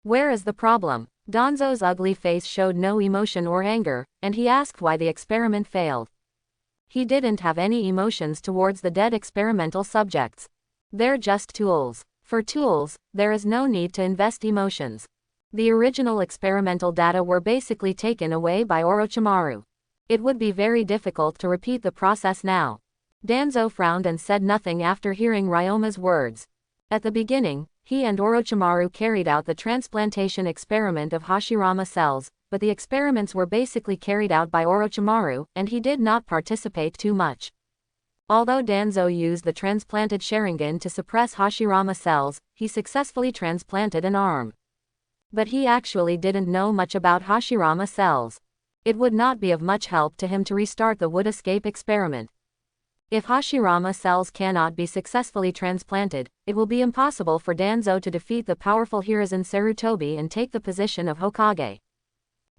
Where is the problem? Danzo's ugly face showed no emotion or anger, and he asked why the experiment failed. He didn't have any emotions towards the dead experimental subjects. They're just tools. For tools, there is no need to invest emotions. The original experimental data were basically taken away by Orochimaru. It would be very difficult to repeat the process now. Danzo frowned and said nothing after hearing Ryoma's words. At the beginning, he and Orochimaru carried out the transplantation experiment of Hashirama cells, but the experiments were basically carried out by Orochimaru, and he did not participate too much. Although Danzo used the transplanted Sharingan to suppress Hashirama cells, he successfully transplanted an arm. But he actually didn't know much about Hashirama cells. It would not be of much help to him to restart the wood escape experiment. If Hashirama cells cannot be successfully transplanted, it will be impossible for Danzo to defeat the powerful Hiruzen Sarutobi and take the position of Hokage.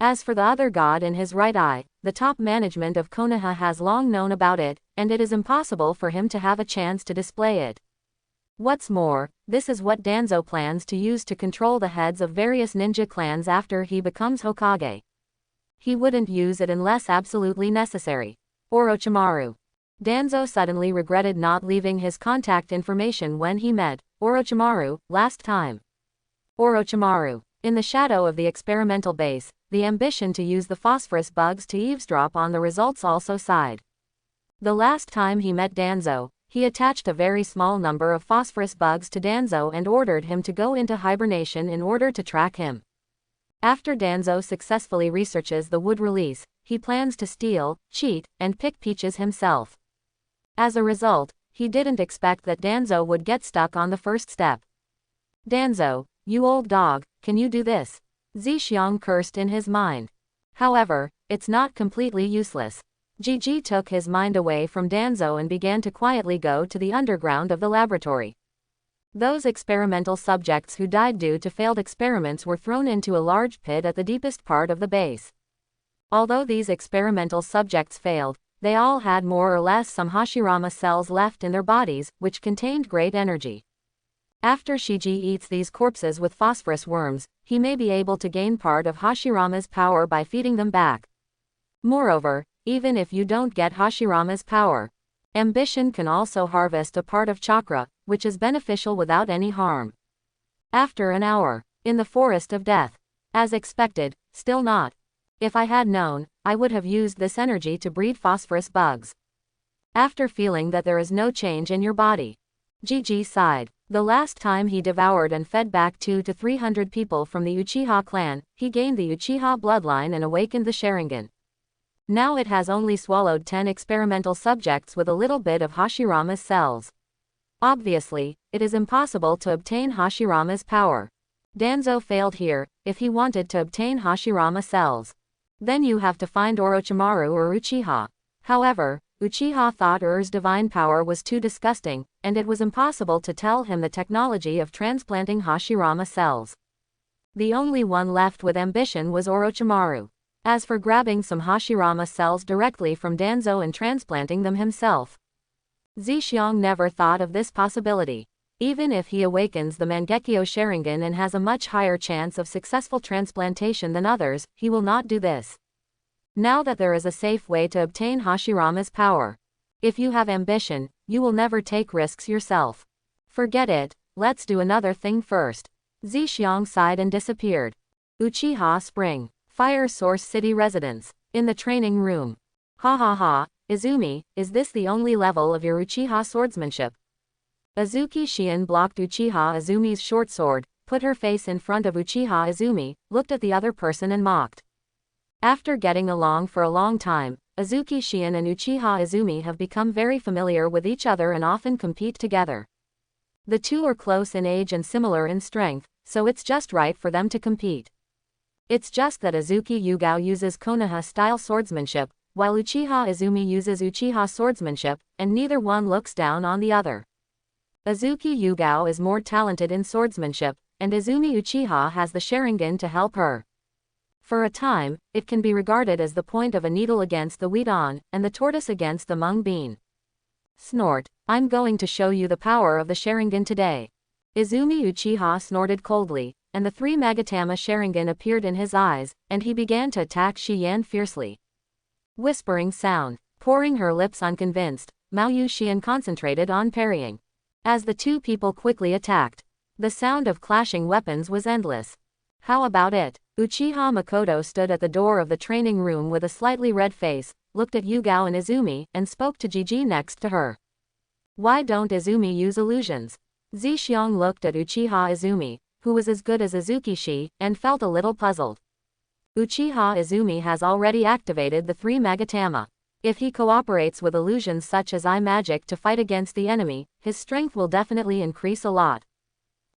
As for the other god in his right eye, the top management of Konoha has long known about it, and it is impossible for him to have a chance to display it. What's more, this is what Danzo plans to use to control the heads of various ninja clans after he becomes Hokage. He wouldn't use it unless absolutely necessary. Orochimaru. Danzo suddenly regretted not leaving his contact information when he met Orochimaru last time. Orochimaru. In the shadow of the experimental base, the ambition to use the phosphorus bugs to eavesdrop on the results also sighed. The last time he met Danzo, he attached a very small number of phosphorus bugs to Danzo and ordered him to go into hibernation in order to track him. After Danzo successfully researches the wood release, he plans to steal, cheat, and pick peaches himself. As a result, he didn't expect that Danzo would get stuck on the first step. Danzo, you old dog, can you do this? Zixiang cursed in his mind. However, it's not completely useless. Gigi took his mind away from Danzo and began to quietly go to the underground of the laboratory. Those experimental subjects who died due to failed experiments were thrown into a large pit at the deepest part of the base. Although these experimental subjects failed, they all had more or less some Hashirama cells left in their bodies, which contained great energy. After Shiji eats these corpses with phosphorus worms, he may be able to gain part of Hashirama's power by feeding them back. Moreover, even if you don't get Hashirama's power, ambition can also harvest a part of chakra, which is beneficial without any harm. After an hour, in the forest of death. As expected, still not. If I had known, I would have used this energy to breed phosphorus bugs. After feeling that there is no change in your body, Gigi sighed. The last time he devoured and fed back 200 to 300 people from the Uchiha clan, he gained the Uchiha bloodline and awakened the Sharingan. Now it has only swallowed 10 experimental subjects with a little bit of Hashirama's cells. Obviously, it is impossible to obtain Hashirama's power. Danzo failed here. If he wanted to obtain Hashirama cells, then you have to find Orochimaru or Uchiha. However, Uchiha thought Ur's divine power was too disgusting, and it was impossible to tell him the technology of transplanting Hashirama cells. The only one left with ambition was Orochimaru. As for grabbing some Hashirama cells directly from Danzo and transplanting them himself, Zhixiang never thought of this possibility. Even if he awakens the Mangekyo Sharingan and has a much higher chance of successful transplantation than others, he will not do this. Now that there is a safe way to obtain Hashirama's power, if you have ambition, you will never take risks yourself. Forget it, let's do another thing first. Zhixiang sighed and disappeared. Uchiha Spring, Fire Source City Residence. In the training room. Ha ha ha, Izumi, is this the only level of your Uchiha swordsmanship? Azuki Shion blocked Uchiha Izumi's short sword, put her face in front of Uchiha Izumi, looked at the other person and mocked. After getting along for a long time, Azuki Shion and Uchiha Izumi have become very familiar with each other and often compete together. The two are close in age and similar in strength, so it's just right for them to compete. It's just that Azuki Yugao uses Konoha-style swordsmanship, while Uchiha Izumi uses Uchiha swordsmanship, and neither one looks down on the other. Azuki Yugao is more talented in swordsmanship, and Izumi Uchiha has the Sharingan to help her. For a time, it can be regarded as the point of a needle against the wheat on, and the tortoise against the mung bean. Snort, I'm going to show you the power of the Sharingan today. Izumi Uchiha snorted coldly, and the 3 Magatama Sharingan appeared in his eyes, and he began to attack Shiyan fiercely. Whispering sound, pouring her lips unconvinced, Maoyu Shiyan concentrated on parrying. As the two people quickly attacked, the sound of clashing weapons was endless. How about it? Uchiha Makoto stood at the door of the training room with a slightly red face, looked at Yugao and Izumi, and spoke to Gigi next to her. Why don't Izumi use illusions? Zhixiang looked at Uchiha Izumi, who was as good as Azuki-shi, and felt a little puzzled. Uchiha Izumi has already activated the 3 Magatama. If he cooperates with illusions such as eye magic to fight against the enemy, his strength will definitely increase a lot.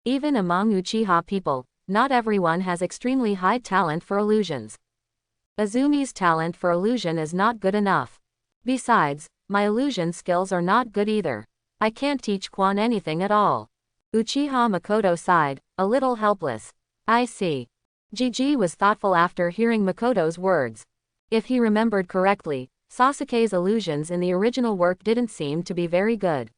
Even among Uchiha people, not everyone has extremely high talent for illusions. Izumi's talent for illusion is not good enough. Besides, my illusion skills are not good either. I can't teach Quan anything at all. Uchiha Makoto sighed, a little helpless. I see. Gigi was thoughtful after hearing Makoto's words. If he remembered correctly, Sasuke's illusions in the original work didn't seem to be very good.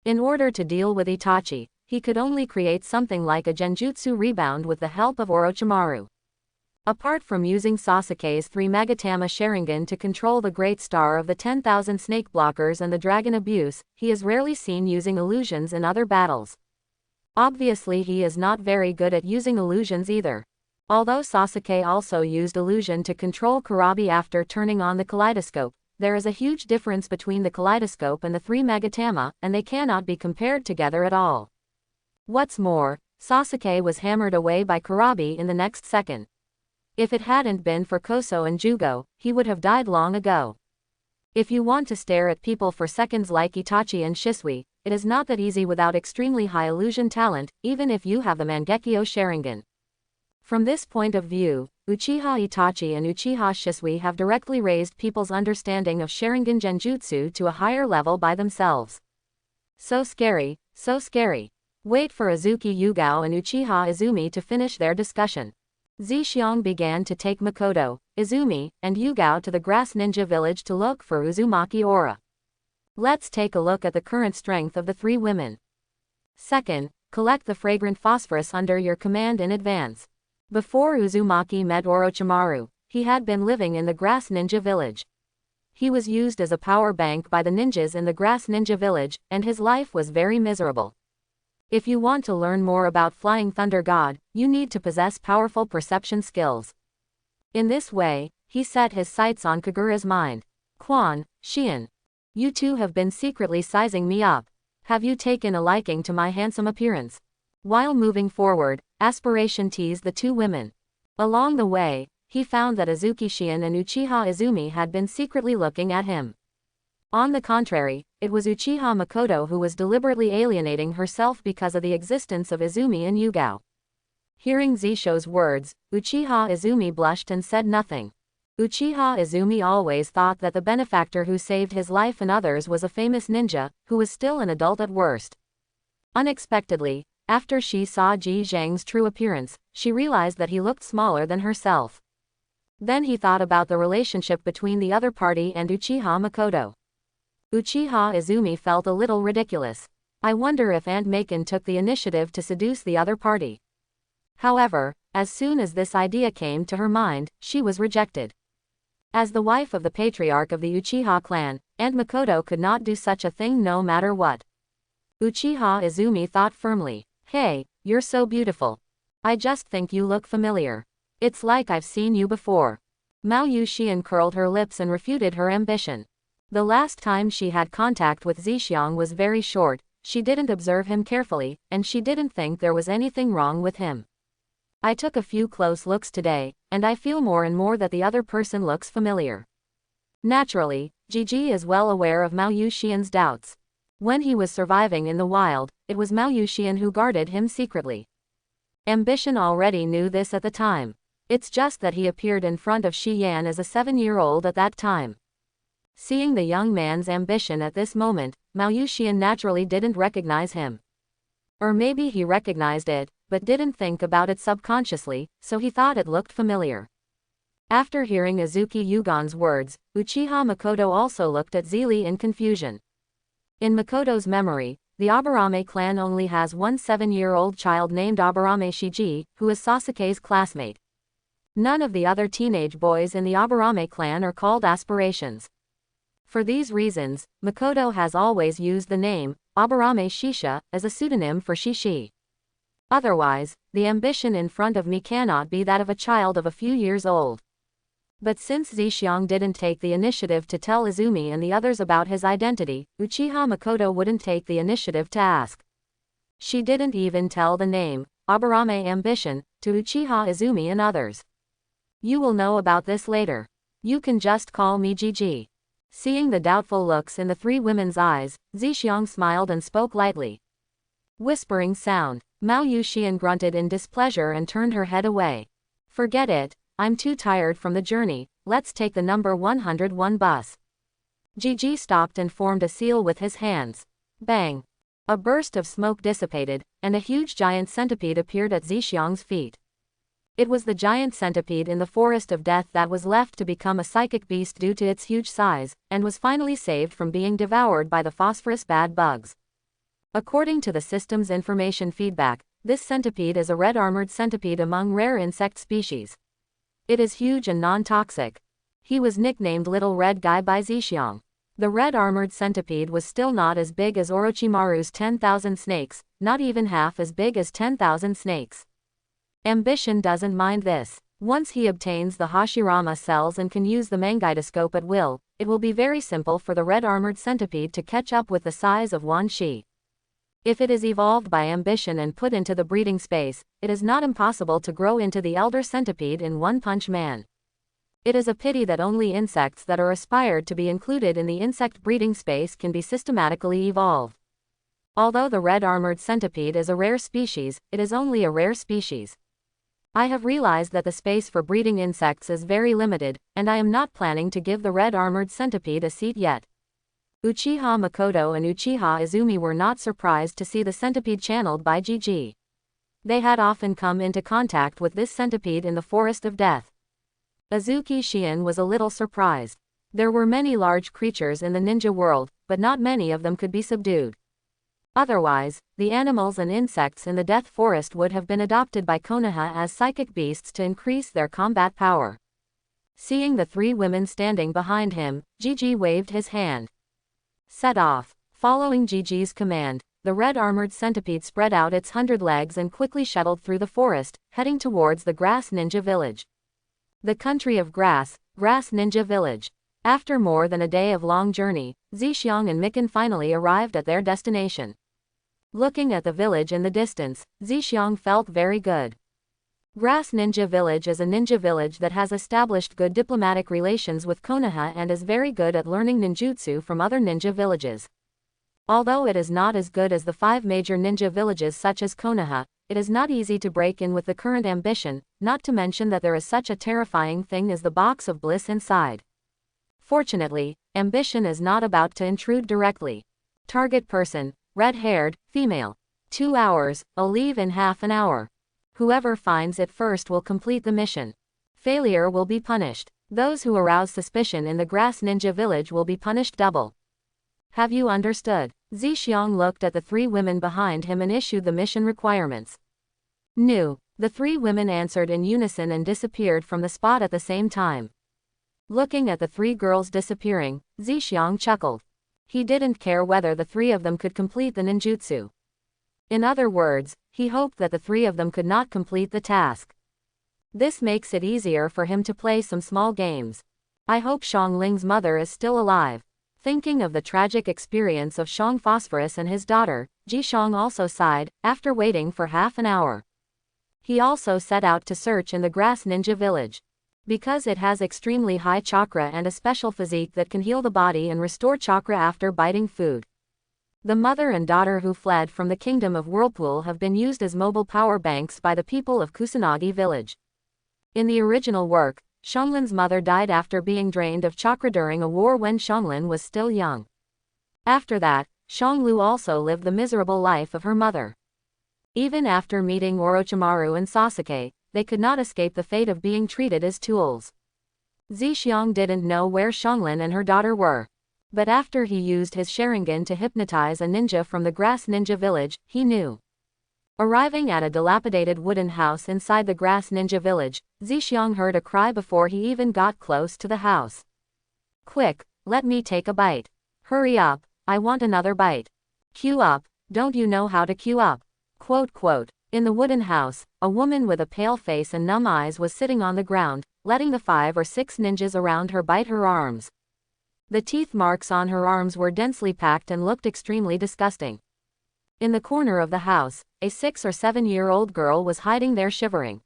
In order to deal with Itachi, he could only create something like a genjutsu rebound with the help of Orochimaru. Apart from using Sasuke's 3 Magatama Sharingan to control the Great Star of the 10,000 Snake Blockers and the Dragon Abuse, he is rarely seen using illusions in other battles. Obviously he is not very good at using illusions either. Although Sasuke also used illusion to control Kurabi after turning on the Kaleidoscope, there is a huge difference between the Kaleidoscope and the 3 Magatama, and they cannot be compared together at all. What's more, Sasuke was hammered away by Kurabi in the next second. If it hadn't been for Koso and Jugo, he would have died long ago. If you want to stare at people for seconds like Itachi and Shisui, it is not that easy without extremely high illusion talent, even if you have the Mangekyo Sharingan. From this point of view, Uchiha Itachi and Uchiha Shisui have directly raised people's understanding of Sharingan Genjutsu to a higher level by themselves. So scary, so scary. Wait for Azuki Yugao and Uchiha Izumi to finish their discussion. Zixiang began to take Makoto, Izumi, and Yugao to the grass ninja village to look for Uzumaki aura. Let's take a look at the current strength of the three women. Second, collect the fragrant phosphorus under your command in advance. Before Uzumaki met Orochimaru, he had been living in the grass ninja village. He was used as a power bank by the ninjas in the grass ninja village, and his life was very miserable. If you want to learn more about Flying Thunder God, you need to possess powerful perception skills. In this way, he set his sights on Kagura's mind. Quan, Xian, you two have been secretly sizing me up. Have you taken a liking to my handsome appearance? While moving forward, Aspiration teased the two women. Along the way, he found that Azuki Xian and Uchiha Izumi had been secretly looking at him. On the contrary, it was Uchiha Makoto who was deliberately alienating herself because of the existence of Izumi and Yugao. Hearing Zisho's words, Uchiha Izumi blushed and said nothing. Uchiha Izumi always thought that the benefactor who saved his life and others was a famous ninja, who was still an adult at worst. Unexpectedly, after she saw Ji Zhang's true appearance, she realized that he looked smaller than herself. Then he thought about the relationship between the other party and Uchiha Makoto. Uchiha Izumi felt a little ridiculous. I wonder if Aunt Maken took the initiative to seduce the other party. However, as soon as this idea came to her mind, she was rejected. As the wife of the patriarch of the Uchiha clan, Aunt Makoto could not do such a thing no matter what. Uchiha Izumi thought firmly. Hey, you're so beautiful. I just think you look familiar. It's like I've seen you before. Mao Yuxian curled her lips and refuted her ambition. The last time she had contact with Zixiang was very short, she didn't observe him carefully, and she didn't think there was anything wrong with him. I took a few close looks today, and I feel more and more that the other person looks familiar. Naturally, Gigi is well aware of Mao Yuxian's doubts. When he was surviving in the wild, it was Mao Yuxian who guarded him secretly. Ambition already knew this at the time. It's just that he appeared in front of Shi Yan as a 7-year-old at that time. Seeing the young man's ambition at this moment, Mao Yuxian naturally didn't recognize him. Or maybe he recognized it, but didn't think about it subconsciously, so he thought it looked familiar. After hearing Azuki Yugon's words, Uchiha Makoto also looked at Zili in confusion. In Makoto's memory, the Aburame clan only has one 7-year-old child named Aburame Shiji, who is Sasuke's classmate. None of the other teenage boys in the Aburame clan are called Aspirations. For these reasons, Makoto has always used the name, Aburame Shisha, as a pseudonym for Shishi. Otherwise, the ambition in front of me cannot be that of a child of a few years old. But since Zixiang didn't take the initiative to tell Izumi and the others about his identity, Uchiha Makoto wouldn't take the initiative to ask. She didn't even tell the name, Aburame Ambition, to Uchiha Izumi and others. You will know about this later. You can just call me Gigi. Seeing the doubtful looks in the three women's eyes, Zixiang smiled and spoke lightly. Whispering sound. Mao Yuxian grunted in displeasure and turned her head away. Forget it, I'm too tired from the journey, let's take the number 101 bus. Gigi stopped and formed a seal with his hands. Bang! A burst of smoke dissipated, and a huge giant centipede appeared at Zixiang's feet. It was the giant centipede in the Forest of Death that was left to become a psychic beast due to its huge size, and was finally saved from being devoured by the phosphorus bad bugs. According to the system's information feedback, this centipede is a red-armored centipede among rare insect species. It is huge and non-toxic. He was nicknamed Little Red Guy by Zixiang. The red-armored centipede was still not as big as Orochimaru's 10,000 snakes, not even half as big as 10,000 snakes. Ambition doesn't mind this. Once he obtains the Hashirama cells and can use the Kaleidoscope at will, it will be very simple for the red-armored centipede to catch up with the size of Wan Shi. If it is evolved by ambition and put into the breeding space, it is not impossible to grow into the elder centipede in one punch man. It is a pity that only insects that are aspired to be included in the insect breeding space can be systematically evolved. Although the red-armored centipede is a rare species, it is only a rare species. I have realized that the space for breeding insects is very limited, and I am not planning to give the red-armored centipede a seat yet. Uchiha Makoto and Uchiha Izumi were not surprised to see the centipede channeled by Gigi. They had often come into contact with this centipede in the forest of death. Azuki Shion was a little surprised. There were many large creatures in the ninja world, but not many of them could be subdued. Otherwise, the animals and insects in the death forest would have been adopted by Konoha as psychic beasts to increase their combat power. Seeing the three women standing behind him, Gigi waved his hand. Set off. Following Gigi's command, the red-armored centipede spread out its 100 legs and quickly shuttled through the forest, heading towards the Grass Ninja Village. The country of Grass Ninja Village. After more than a day of long journey, Zixiang and Mikan finally arrived at their destination. Looking at the village in the distance, Zixiang felt very good. Grass Ninja Village is a ninja village that has established good diplomatic relations with Konoha and is very good at learning ninjutsu from other ninja villages. Although it is not as good as the 5 major ninja villages such as Konoha, it is not easy to break in with the current ambition, not to mention that there is such a terrifying thing as the box of bliss inside. Fortunately, ambition is not about to intrude directly. Target person, red-haired, female. 2 hours, I'll leave in half an hour. Whoever finds it first will complete the mission. Failure will be punished. Those who arouse suspicion in the Grass Ninja Village will be punished double. Have you understood? Zixiang looked at the 3 women behind him and issued the mission requirements. No. The 3 women answered in unison and disappeared from the spot at the same time. Looking at the 3 girls disappearing, Zixiang chuckled. He didn't care whether the 3 of them could complete the ninjutsu. In other words, he hoped that the 3 of them could not complete the task. This makes it easier for him to play some small games. I hope Xiangling's mother is still alive. Thinking of the tragic experience of Xiang Phosphorus and his daughter, Jixiang also sighed, after waiting for half an hour. He also set out to search in the Grass Ninja Village. Because it has extremely high chakra and a special physique that can heal the body and restore chakra after biting food. The mother and daughter who fled from the kingdom of Whirlpool have been used as mobile power banks by the people of Kusanagi village. In the original work, Xianglin's mother died after being drained of chakra during a war when Xianglin was still young. After that, Xianglu also lived the miserable life of her mother. Even after meeting Orochimaru and Sasuke, they could not escape the fate of being treated as tools. Zixiang didn't know where Xianglin and her daughter were. But after he used his Sharingan to hypnotize a ninja from the Grass Ninja Village, he knew. Arriving at a dilapidated wooden house inside the Grass Ninja Village, Zixiang heard a cry before he even got close to the house. Quick, let me take a bite. Hurry up, I want another bite. Queue up, don't you know how to queue up? Quote. In the wooden house, a woman with a pale face and numb eyes was sitting on the ground, letting the 5 or 6 ninjas around her bite her arms. The teeth marks on her arms were densely packed and looked extremely disgusting. In the corner of the house, a 6 or 7-year-old girl was hiding there shivering.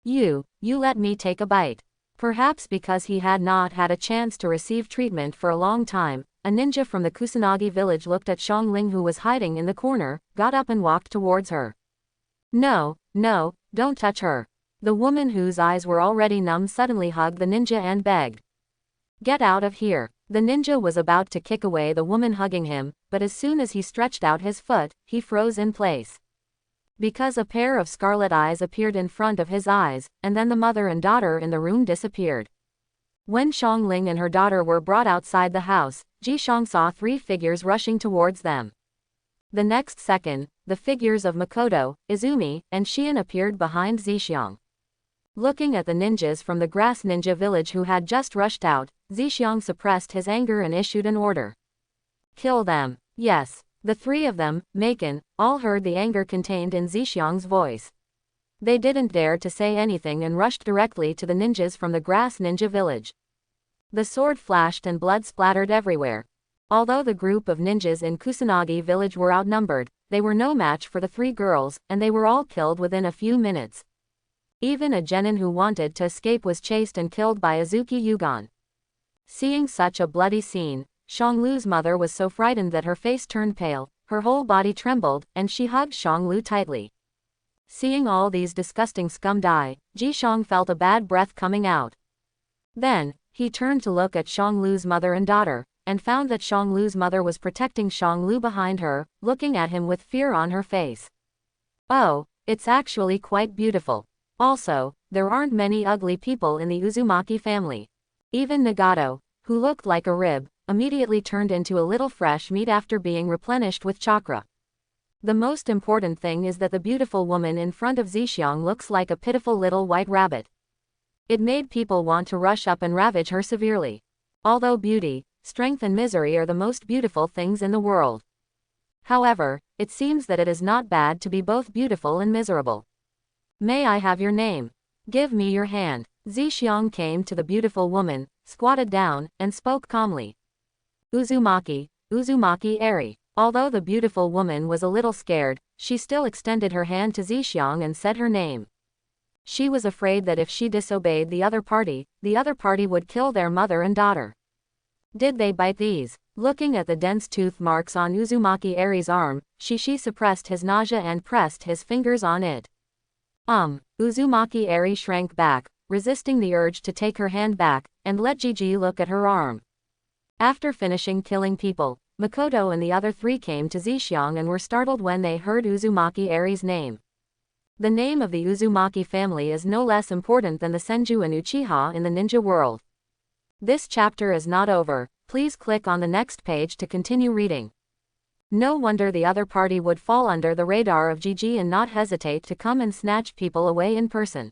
You let me take a bite. Perhaps because he had not had a chance to receive treatment for a long time, a ninja from the Kusanagi village looked at Xiangling who was hiding in the corner, got up and walked towards her. No, don't touch her. The woman whose eyes were already numb suddenly hugged the ninja and begged. Get out of here. The ninja was about to kick away the woman hugging him, but as soon as he stretched out his foot, he froze in place. Because a pair of scarlet eyes appeared in front of his eyes, and then the mother and daughter in the room disappeared. When Xiangling and her daughter were brought outside the house, Jixiang saw 3 figures rushing towards them. The next second, the figures of Makoto, Izumi, and Shion appeared behind Zixiang. Looking at the ninjas from the Grass Ninja Village who had just rushed out, Zixiang suppressed his anger and issued an order. Kill them. Yes. The 3 of them, Maken, all heard the anger contained in Zixiang's voice. They didn't dare to say anything and rushed directly to the ninjas from the Grass Ninja Village. The sword flashed and blood splattered everywhere. Although the group of ninjas in Kusanagi village were outnumbered, they were no match for the 3 girls, and they were all killed within a few minutes. Even a genin who wanted to escape was chased and killed by Azuki Yugon. Seeing such a bloody scene, Xianglu's mother was so frightened that her face turned pale, her whole body trembled, and she hugged Xianglu tightly. Seeing all these disgusting scum die, Jixiang felt a bad breath coming out. Then, he turned to look at Xianglu's mother and daughter, and found that Xianglu's mother was protecting Xianglu behind her, looking at him with fear on her face. Oh, It's actually quite beautiful. Also, there aren't many ugly people in the Uzumaki family. Even Nagato, who looked like a rib, immediately turned into a little fresh meat after being replenished with chakra. The most important thing is that the beautiful woman in front of Zhixiang looks like a pitiful little white rabbit. It made people want to rush up and ravage her severely. Although beauty, strength and misery are the most beautiful things in the world. However, it seems that it is not bad to be both beautiful and miserable. May I have your name? Give me your hand. Zhixiang came to the beautiful woman, squatted down, and spoke calmly. Uzumaki, Uzumaki Eri. Although the beautiful woman was a little scared, she still extended her hand to Zhixiang and said her name. She was afraid that if she disobeyed the other party would kill their mother and daughter. Did they bite these? Looking at the dense tooth marks on Uzumaki Eri's arm, Shishi suppressed his nausea and pressed his fingers on it. Uzumaki Eri shrank back, resisting the urge to take her hand back, and let Gigi look at her arm. After finishing killing people, Makoto and the other three came to Zhixiang and were startled when they heard Uzumaki Eri's name. The name of the Uzumaki family is no less important than the Senju and Uchiha in the ninja world. This chapter is not over, please click on the next page to continue reading. No wonder the other party would fall under the radar of Gigi and not hesitate to come and snatch people away in person.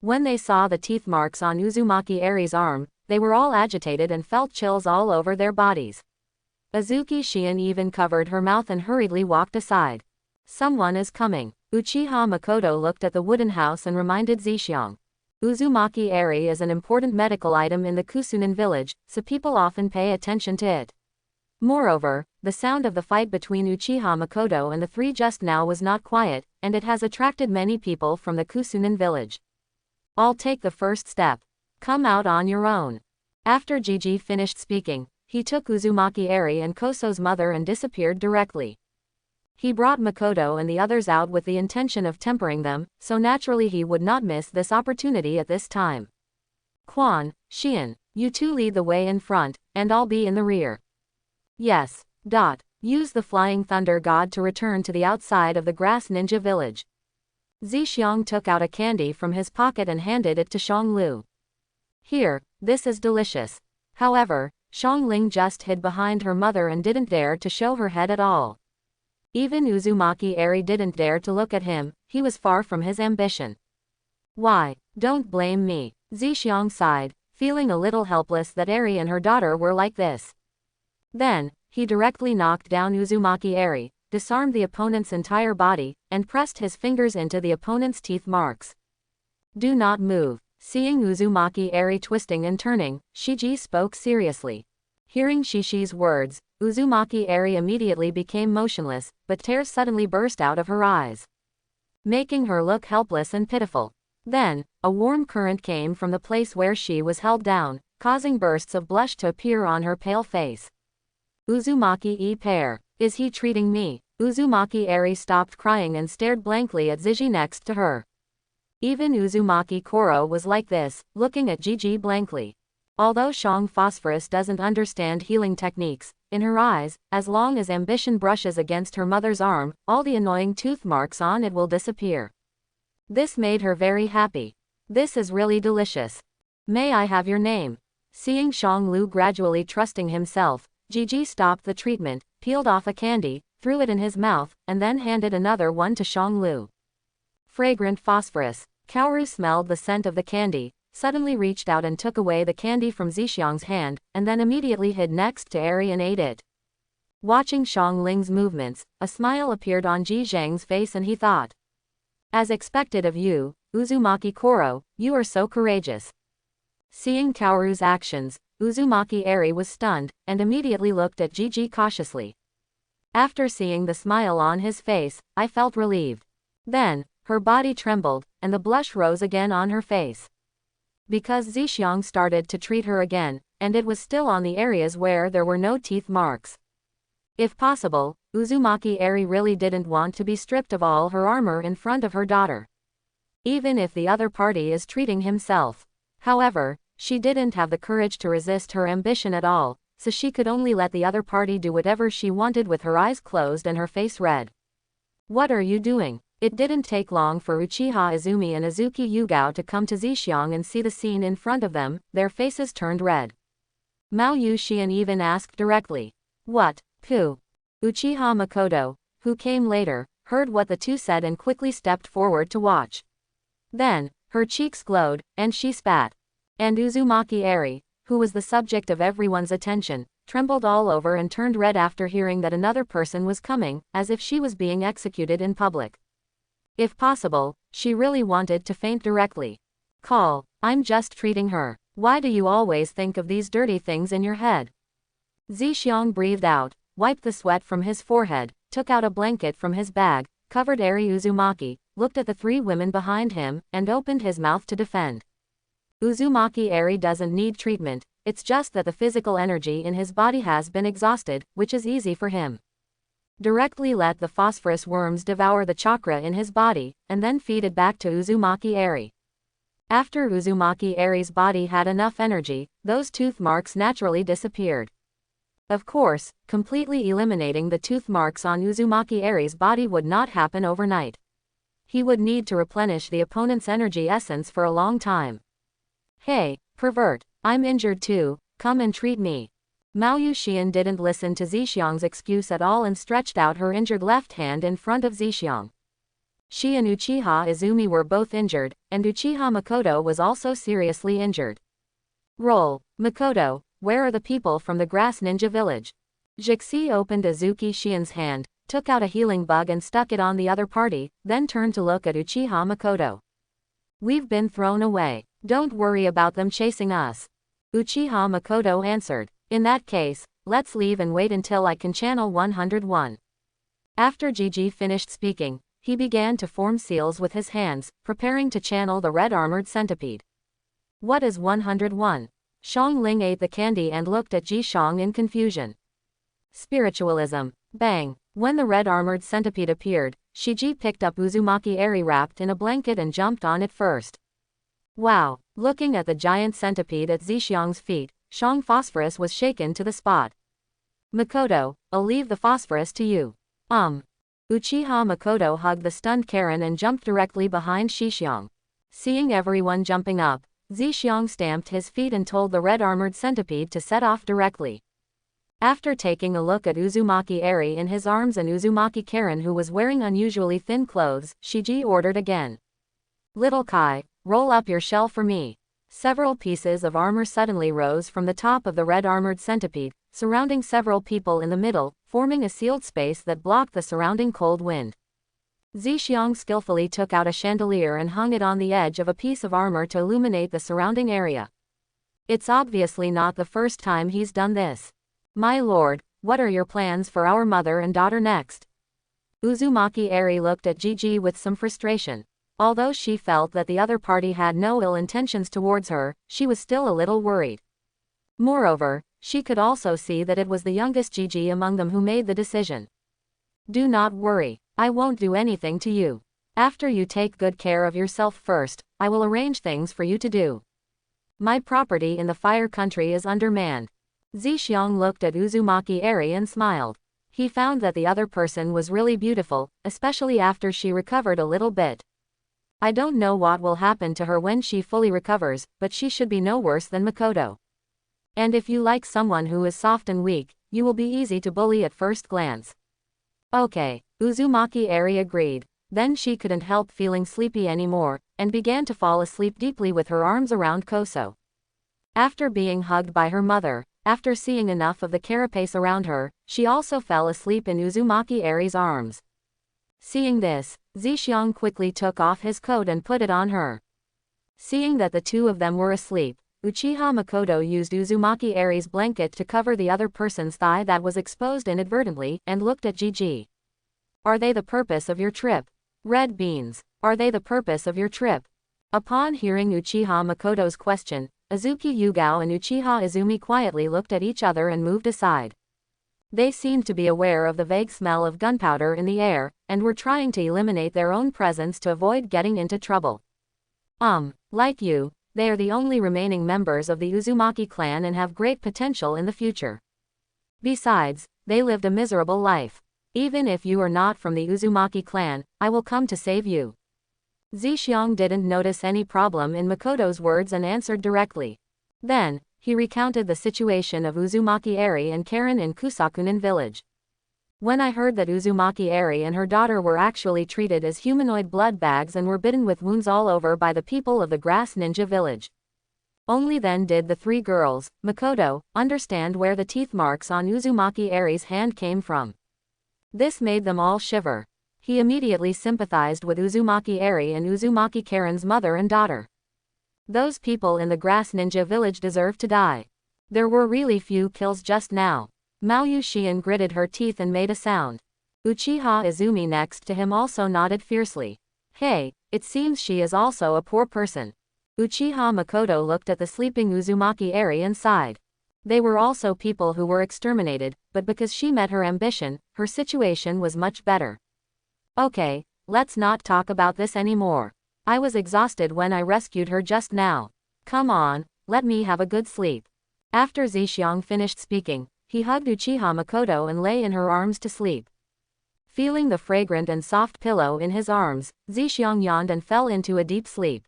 When they saw the teeth marks on Uzumaki Eri's arm, they were all agitated and felt chills all over their bodies. Azuki Shion even covered her mouth and hurriedly walked aside. Someone is coming. Uchiha Makoto looked at the wooden house and reminded Zhixiang. Uzumaki Eri is an important medical item in the Kusunin village, so people often pay attention to it. Moreover, the sound of the fight between Uchiha Makoto and the three just now was not quiet, and it has attracted many people from the Kusunin village. I'll take the first step. Come out on your own. After Gigi finished speaking, he took Uzumaki Eri and Koso's mother and disappeared directly. He brought Makoto and the others out with the intention of tempering them, so naturally he would not miss this opportunity at this time. Quan, Shion, you two lead the way in front, and I'll be in the rear. Yes. Use the flying thunder god to return to the outside of the grass ninja village. Zhixiang took out a candy from his pocket and handed it to Xianglu. Here, this is delicious. However, Xiangling just hid behind her mother and didn't dare to show her head at all. Even Uzumaki Eri didn't dare to look at him, he was far from his ambition. Why, don't blame me, Zhixiang sighed, feeling a little helpless that Eri and her daughter were like this. Then, he directly knocked down Uzumaki Eri, disarmed the opponent's entire body, and pressed his fingers into the opponent's teeth marks. Do not move. Seeing Uzumaki Eri twisting and turning, Shiji spoke seriously. Hearing Shishi's words, Uzumaki Eri immediately became motionless, but tears suddenly burst out of her eyes, making her look helpless and pitiful. Then, a warm current came from the place where she was held down, causing bursts of blush to appear on her pale face. Uzumaki pair, is he treating me? Uzumaki Eri stopped crying and stared blankly at Ziji next to her. Even Uzumaki Koro was like this, looking at Gigi blankly. Although Shang Phosphorus doesn't understand healing techniques, in her eyes, as long as ambition brushes against her mother's arm, all the annoying tooth marks on it will disappear. This made her very happy. This is really delicious. May I have your name? Seeing Xianglu gradually trusting himself, Gigi stopped the treatment, peeled off a candy, threw it in his mouth, and then handed another one to Xianglu. Fragrant phosphorus. Kaoru smelled the scent of the candy, suddenly reached out and took away the candy from Zhixiang's hand, and then immediately hid next to Eri and ate it. Watching Xiangling's movements, a smile appeared on Ji Zhang's face and he thought. As expected of you, Uzumaki Koro, you are so courageous. Seeing Kaoru's actions, Uzumaki Eri was stunned, and immediately looked at Gigi cautiously. After seeing the smile on his face, I felt relieved. Then, her body trembled, and the blush rose again on her face. Because Zhixiang started to treat her again, and it was still on the areas where there were no teeth marks. If possible, Uzumaki Eri really didn't want to be stripped of all her armor in front of her daughter. Even if the other party is treating himself. However, she didn't have the courage to resist her ambition at all, so she could only let the other party do whatever she wanted with her eyes closed and her face red. What are you doing? It didn't take long for Uchiha Izumi and Azuki Yugao to come to Zhixiang and see the scene in front of them. Their faces turned red. Mao Yuxian even asked directly, "What? Who?" Uchiha Makoto, who came later, heard what the two said and quickly stepped forward to watch. Then, her cheeks glowed, and she spat. And Uzumaki Eri, who was the subject of everyone's attention, trembled all over and turned red after hearing that another person was coming, as if she was being executed in public. If possible, she really wanted to faint directly. I'm just treating her. Why do you always think of these dirty things in your head?" Zhixiang breathed out, wiped the sweat from his forehead, took out a blanket from his bag, covered Eri Uzumaki, looked at the three women behind him, and opened his mouth to defend. Uzumaki Eri doesn't need treatment, it's just that the physical energy in his body has been exhausted, which is easy for him. Directly let the phosphorus worms devour the chakra in his body, and then feed it back to Uzumaki Eri. After Uzumaki Eri's body had enough energy, those tooth marks naturally disappeared. Of course, completely eliminating the tooth marks on Uzumaki Eri's body would not happen overnight. He would need to replenish the opponent's energy essence for a long time. "Hey, pervert, I'm injured too, come and treat me." Mao Yuxian didn't listen to Zhixiang's excuse at all and stretched out her injured left hand in front of Zhixiang. She and Uchiha Izumi were both injured, and Uchiha Makoto was also seriously injured. "Roll, Makoto, where are the people from the Grass Ninja Village?" Jixi opened Azuki Shien's hand, took out a healing bug and stuck it on the other party, then turned to look at Uchiha Makoto. "We've been thrown away. Don't worry about them chasing us." Uchiha Makoto answered. "In that case, let's leave and wait until I can channel 101. After Gigi finished speaking, he began to form seals with his hands, preparing to channel the red-armored centipede. "What is 101? Shang Ling ate the candy and looked at Ji Shang in confusion. "Spiritualism." Bang! When the red-armored centipede appeared, Shiji picked up Uzumaki Eri wrapped in a blanket and jumped on it first. Wow! Looking at the giant centipede at Zhixiang's feet, Shang Phosphorus was shaken to the spot. "Makoto, I'll leave the phosphorus to you." Uchiha Makoto hugged the stunned Karen and jumped directly behind Zhixiang. Seeing everyone jumping up, Zhixiang stamped his feet and told the red-armored centipede to set off directly. After taking a look at Uzumaki Eri in his arms and Uzumaki Karen who was wearing unusually thin clothes, Shiji ordered again. "Little Kai, roll up your shell for me." Several pieces of armor suddenly rose from the top of the red-armored centipede, surrounding several people in the middle, forming a sealed space that blocked the surrounding cold wind. Zhixiang skillfully took out a chandelier and hung it on the edge of a piece of armor to illuminate the surrounding area. It's obviously not the first time he's done this. "My lord, what are your plans for our mother and daughter next?" Uzumaki Eri looked at Gigi with some frustration. Although she felt that the other party had no ill intentions towards her, she was still a little worried. Moreover, she could also see that it was the youngest Gigi among them who made the decision. "Do not worry, I won't do anything to you. After you take good care of yourself first, I will arrange things for you to do. My property in the Fire Country is undermanned." Zhixiang looked at Uzumaki Eri and smiled. He found that the other person was really beautiful, especially after she recovered a little bit. "I don't know what will happen to her when she fully recovers, but she should be no worse than Makoto. And if you like someone who is soft and weak, you will be easy to bully at first glance." "Okay," Uzumaki Eri agreed. Then she couldn't help feeling sleepy anymore, and began to fall asleep deeply with her arms around Koso. After being hugged by her mother, after seeing enough of the carapace around her, she also fell asleep in Uzumaki Eri's arms. Seeing this, Zhixiang quickly took off his coat and put it on her. Seeing that the two of them were asleep, Uchiha Makoto used Uzumaki Eri's blanket to cover the other person's thigh that was exposed inadvertently, and looked at Gigi. "Are they the purpose of your trip? Red beans, are they the purpose of your trip?" Upon hearing Uchiha Makoto's question, Azuki Yugao and Uchiha Izumi quietly looked at each other and moved aside. They seemed to be aware of the vague smell of gunpowder in the air, and were trying to eliminate their own presence to avoid getting into trouble. Like you, they are the only remaining members of the Uzumaki clan and have great potential in the future. Besides, they lived a miserable life. Even if you are not from the Uzumaki clan, I will come to save you. Zixiang didn't notice any problem in Makoto's words and answered directly. Then, he recounted the situation of Uzumaki Eri and Karen in Kusakunin village. When I heard that Uzumaki Eri and her daughter were actually treated as humanoid blood bags and were bitten with wounds all over by the people of the Grass Ninja village. Only then did the three girls, Makoto, understand where the teeth marks on Uzumaki Eri's hand came from. This made them all shiver. He immediately sympathized with Uzumaki Eri and Uzumaki Karen's mother and daughter. Those people in the Grass Ninja village deserve to die. There were really few kills just now. Maoyu Xian gritted her teeth and made a sound. Uchiha Izumi next to him also nodded fiercely. Hey, it seems she is also a poor person. Uchiha Makoto looked at the sleeping Uzumaki Eri and sighed. They were also people who were exterminated, but because she met her ambition, her situation was much better. Okay, let's not talk about this anymore. I was exhausted when I rescued her just now. Come on, let me have a good sleep. After Zixiang finished speaking, he hugged Uchiha Makoto and lay in her arms to sleep. Feeling the fragrant and soft pillow in his arms, Zixiang yawned and fell into a deep sleep.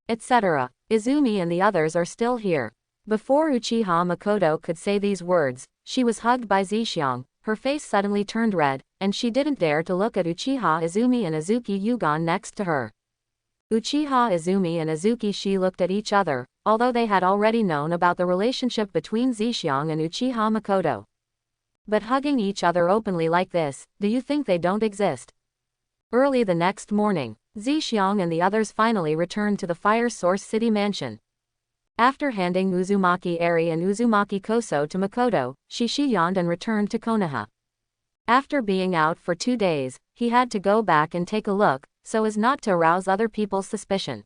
Etc. Izumi and the others are still here. Before Uchiha Makoto could say these words, she was hugged by Zixiang, her face suddenly turned red, and she didn't dare to look at Uchiha Izumi and Azuki Yugon next to her. Uchiha Izumi and Azuki Shi looked at each other, although they had already known about the relationship between Zixiang and Uchiha Makoto. But hugging each other openly like this, do you think they don't exist? Early the next morning, Zixiang and the others finally returned to the Fire Source City mansion. After handing Uzumaki Eri and Uzumaki Koso to Makoto, Shishi yawned and returned to Konoha. After being out for 2 days, he had to go back and take a look, so as not to arouse other people's suspicion.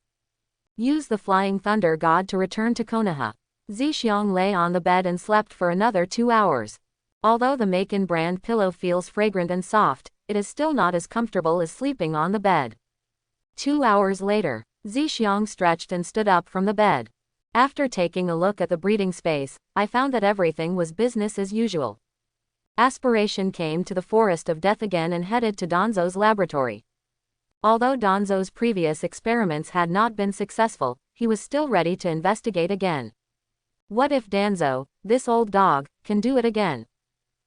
Use the Flying Thunder God to return to Konoha. Zixiang lay on the bed and slept for another 2 hours. Although the Macon brand pillow feels fragrant and soft, it is still not as comfortable as sleeping on the bed. 2 hours later, Zixiang stretched and stood up from the bed. After taking a look at the breeding space, I found that everything was business as usual. Aspiration came to the Forest of Death again and headed to Danzo's laboratory. Although Danzo's previous experiments had not been successful, he was still ready to investigate again. What if Danzo, this old dog, can do it again?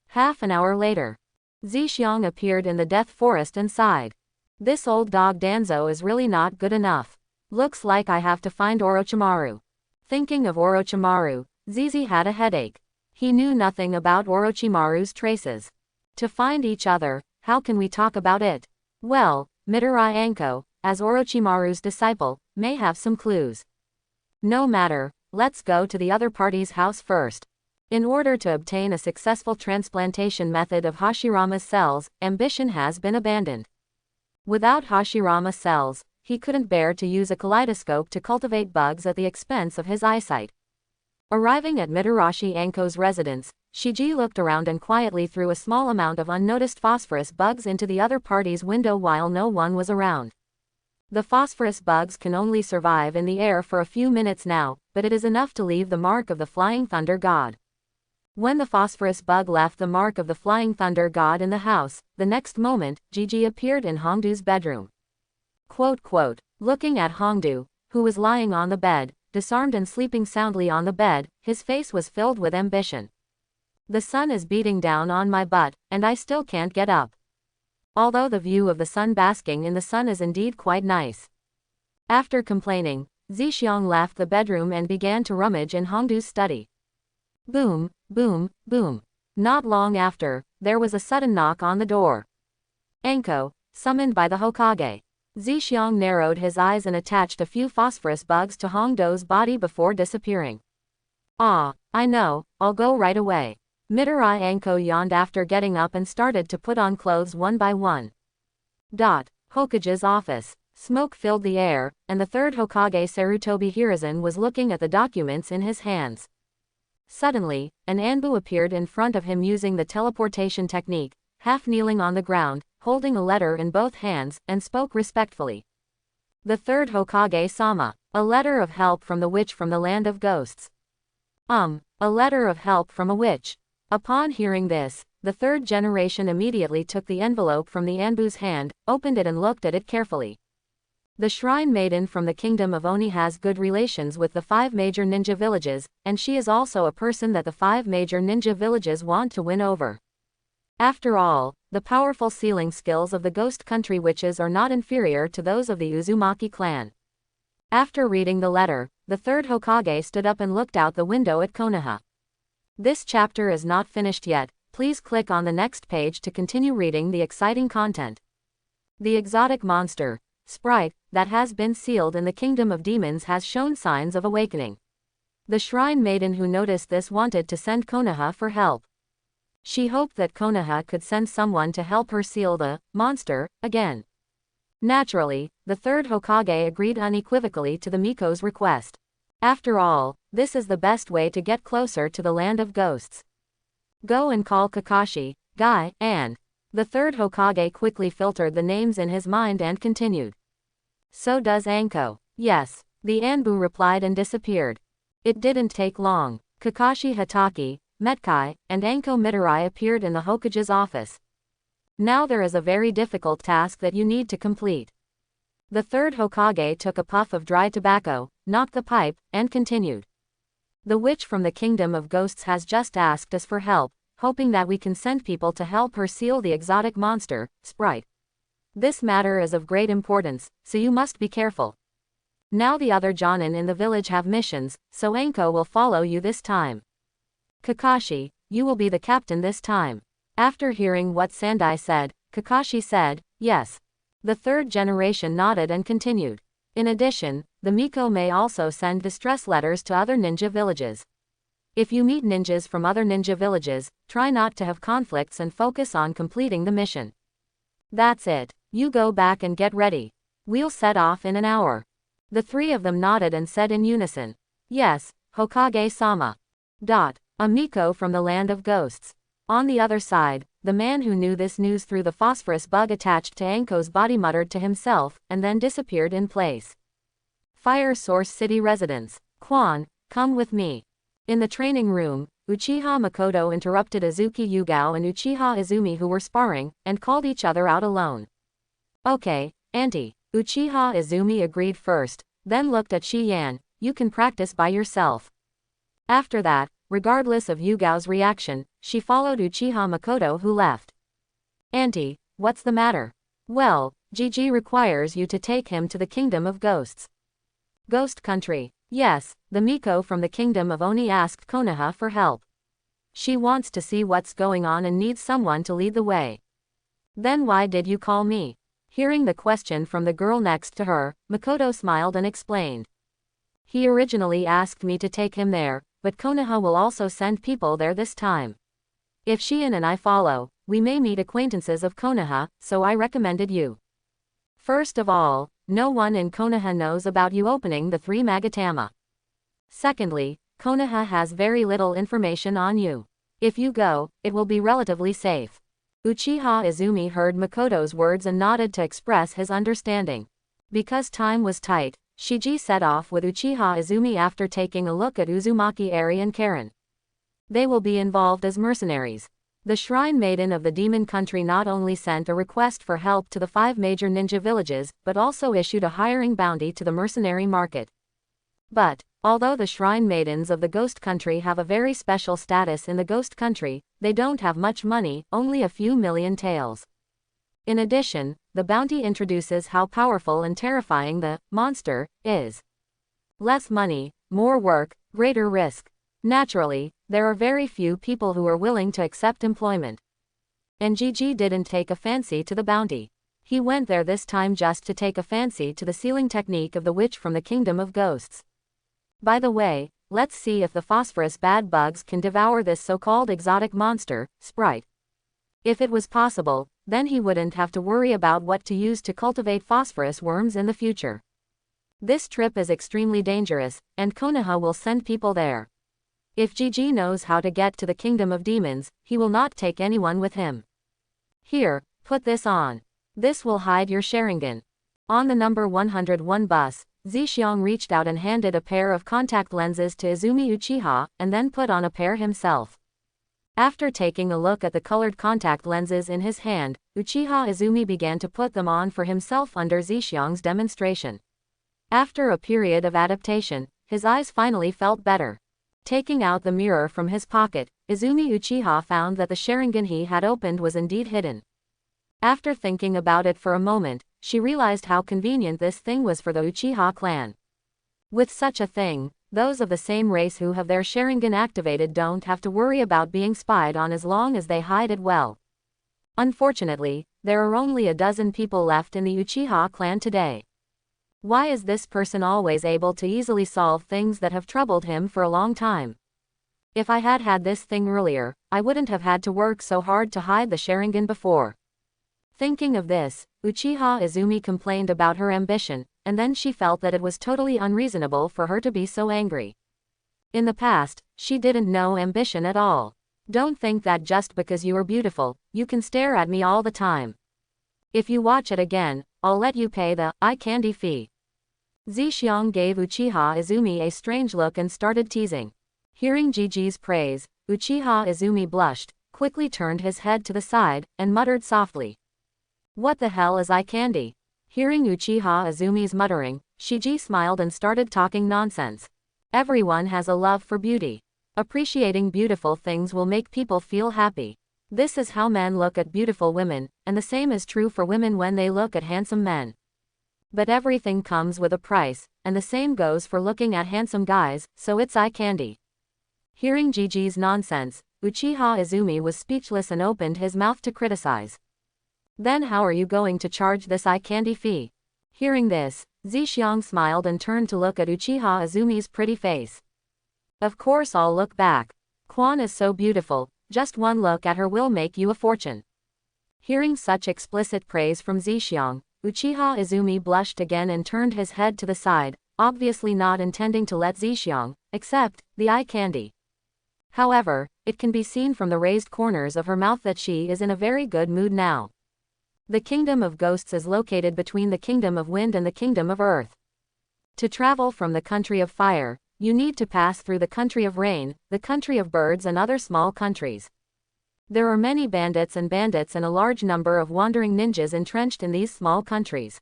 Half an hour later, Zixiang appeared in the Death Forest and sighed. This old dog Danzo is really not good enough. Looks like I have to find Orochimaru. Thinking of Orochimaru, Zizi had a headache. He knew nothing about Orochimaru's traces. To find each other, how can we talk about it? Well, Midori Anko, as Orochimaru's disciple, may have some clues. No matter, let's go to the other party's house first. In order to obtain a successful transplantation method of Hashirama's cells, ambition has been abandoned. Without Hashirama cells, he couldn't bear to use a kaleidoscope to cultivate bugs at the expense of his eyesight. Arriving at Midori Anko's residence, Shiji looked around and quietly threw a small amount of unnoticed phosphorus bugs into the other party's window while no one was around. The phosphorus bugs can only survive in the air for a few minutes now, but it is enough to leave the mark of the Flying Thunder God. When the phosphorus bug left the mark of the Flying Thunder God in the house, the next moment, Gigi appeared in Hongdu's bedroom. Looking at Hongdu, who was lying on the bed, disarmed and sleeping soundly on the bed, his face was filled with ambition. The sun is beating down on my butt, and I still can't get up. Although the view of the sun basking in the sun is indeed quite nice. After complaining, Zixiang left the bedroom and began to rummage in Hongdu's study. Boom, boom, boom. Not long after, there was a sudden knock on the door. Anko, summoned by the Hokage. Zixiang narrowed his eyes and attached a few phosphorus bugs to Hongdo's body before disappearing. Ah, I know, I'll go right away. Midori Anko yawned after getting up and started to put on clothes one by one. Hokage's office. Smoke filled the air, and the third Hokage Sarutobi Hiruzen was looking at the documents in his hands. Suddenly, an Anbu appeared in front of him using the teleportation technique, half kneeling on the ground, holding a letter in both hands, and spoke respectfully. The third Hokage-sama, a letter of help from the witch from the land of ghosts. A letter of help from a witch. Upon hearing this, the third generation immediately took the envelope from the Anbu's hand, opened it and looked at it carefully. The shrine maiden from the kingdom of Oni has good relations with the 5 major ninja villages, and she is also a person that the 5 major ninja villages want to win over. After all, the powerful sealing skills of the Ghost Country witches are not inferior to those of the Uzumaki clan. After reading the letter, the third Hokage stood up and looked out the window at Konoha. This chapter is not finished yet. Please click on the next page to continue reading the exciting content. The exotic monster, Sprite, that has been sealed in the Kingdom of Demons has shown signs of awakening. The shrine maiden who noticed this wanted to send Konoha for help. She hoped that Konoha could send someone to help her seal the monster again. Naturally, the third Hokage agreed unequivocally to the Miko's request. After all, this is the best way to get closer to the land of ghosts. Go and call Kakashi, Guy, and the third Hokage quickly filtered the names in his mind and continued. So does Anko. Yes, the Anbu replied and disappeared. It didn't take long. Kakashi Hatake, Metkai, and Anko Midori appeared in the Hokage's office. Now there is a very difficult task that you need to complete. The third Hokage took a puff of dry tobacco, knocked the pipe, and continued. The witch from the Kingdom of Ghosts has just asked us for help, hoping that we can send people to help her seal the exotic monster, Sprite. This matter is of great importance, so you must be careful. Now the other Jonin in the village have missions, so Anko will follow you this time. Kakashi, you will be the captain this time. After hearing what Sandai said, Kakashi said, yes. The third generation nodded and continued. In addition, the Miko may also send distress letters to other ninja villages. If you meet ninjas from other ninja villages, try not to have conflicts and focus on completing the mission. That's it. You go back and get ready. We'll set off in an hour. The 3 of them nodded and said in unison. Yes, Hokage-sama. A Miko from the land of ghosts. On the other side, the man who knew this news through the phosphorus bug attached to Anko's body muttered to himself, and then disappeared in place. Fire Source City residents. Quan, come with me. In the training room, Uchiha Makoto interrupted Azuki Yugao and Uchiha Izumi who were sparring, and called each other out alone. Okay, Auntie. Uchiha Izumi agreed first, then looked at Shi Yan, you can practice by yourself. After that, regardless of Yugao's reaction, she followed Uchiha Makoto who left. Auntie, what's the matter? Well, Gigi requires you to take him to the Kingdom of Ghosts. Ghost Country. Yes, the Miko from the Kingdom of Oni asked Konoha for help. She wants to see what's going on and needs someone to lead the way. Then why did you call me? Hearing the question from the girl next to her, Makoto smiled and explained. He originally asked me to take him there, but Konoha will also send people there this time. If Shion and I follow, we may meet acquaintances of Konoha, so I recommended you. First of all, no one in Konoha knows about you opening the 3 Magatama. Secondly, Konoha has very little information on you. If you go, it will be relatively safe. Uchiha Izumi heard Makoto's words and nodded to express his understanding. Because time was tight, Shiji set off with Uchiha Izumi after taking a look at Uzumaki Eri and Karen. They will be involved as mercenaries. The Shrine Maiden of the Demon Country not only sent a request for help to the 5 major ninja villages, but also issued a hiring bounty to the mercenary market. But, although the Shrine Maidens of the Ghost Country have a very special status in the Ghost Country, they don't have much money, only a few million taels. In addition, the bounty introduces how powerful and terrifying the monster is. Less money, more work, greater risk. Naturally, there are very few people who are willing to accept employment. And Gigi didn't take a fancy to the bounty. He went there this time just to take a fancy to the sealing technique of the witch from the Kingdom of Ghosts. By the way, let's see if the phosphorus bad bugs can devour this so-called exotic monster, Sprite. If it was possible, then he wouldn't have to worry about what to use to cultivate phosphorus worms in the future. This trip is extremely dangerous, and Konoha will send people there. If Gigi knows how to get to the Kingdom of Demons, he will not take anyone with him. Here, put this on. This will hide your Sharingan. On the number 101 bus, Zixiong reached out and handed a pair of contact lenses to Izumi Uchiha, and then put on a pair himself. After taking a look at the colored contact lenses in his hand, Uchiha Izumi began to put them on for himself under Zixiang's demonstration. After a period of adaptation, his eyes finally felt better. Taking out the mirror from his pocket, Izumi Uchiha found that the Sharingan he had opened was indeed hidden. After thinking about it for a moment, she realized how convenient this thing was for the Uchiha clan. With such a thing, those of the same race who have their Sharingan activated don't have to worry about being spied on as long as they hide it well. Unfortunately, there are only a dozen people left in the Uchiha clan today. Why is this person always able to easily solve things that have troubled him for a long time? If I had had this thing earlier, I wouldn't have had to work so hard to hide the Sharingan before. Thinking of this, Uchiha Izumi complained about her ambition, and then she felt that it was totally unreasonable for her to be so angry. In the past, she didn't know ambition at all. Don't think that just because you are beautiful, you can stare at me all the time. If you watch it again, I'll let you pay the eye candy fee. Zixiang gave Uchiha Izumi a strange look and started teasing. Hearing Gigi's praise, Uchiha Izumi blushed, quickly turned his head to the side, and muttered softly. What the hell is eye candy? Hearing Uchiha Izumi's muttering, Shiji smiled and started talking nonsense. Everyone has a love for beauty. Appreciating beautiful things will make people feel happy. This is how men look at beautiful women, and the same is true for women when they look at handsome men. But everything comes with a price, and the same goes for looking at handsome guys, so it's eye candy. Hearing Gigi's nonsense, Uchiha Izumi was speechless and opened his mouth to criticize. Then how are you going to charge this eye candy fee? Hearing this, Zixiang smiled and turned to look at Uchiha Izumi's pretty face. Of course I'll look back. Quan is so beautiful, just one look at her will make you a fortune. Hearing such explicit praise from Zixiang, Uchiha Izumi blushed again and turned his head to the side, obviously not intending to let Zixiang accept the eye candy. However, it can be seen from the raised corners of her mouth that she is in a very good mood now. The Kingdom of Ghosts is located between the Kingdom of Wind and the Kingdom of Earth. To travel from the Country of Fire, you need to pass through the Country of Rain, the Country of Birds and other small countries. There are many bandits and a large number of wandering ninjas entrenched in these small countries.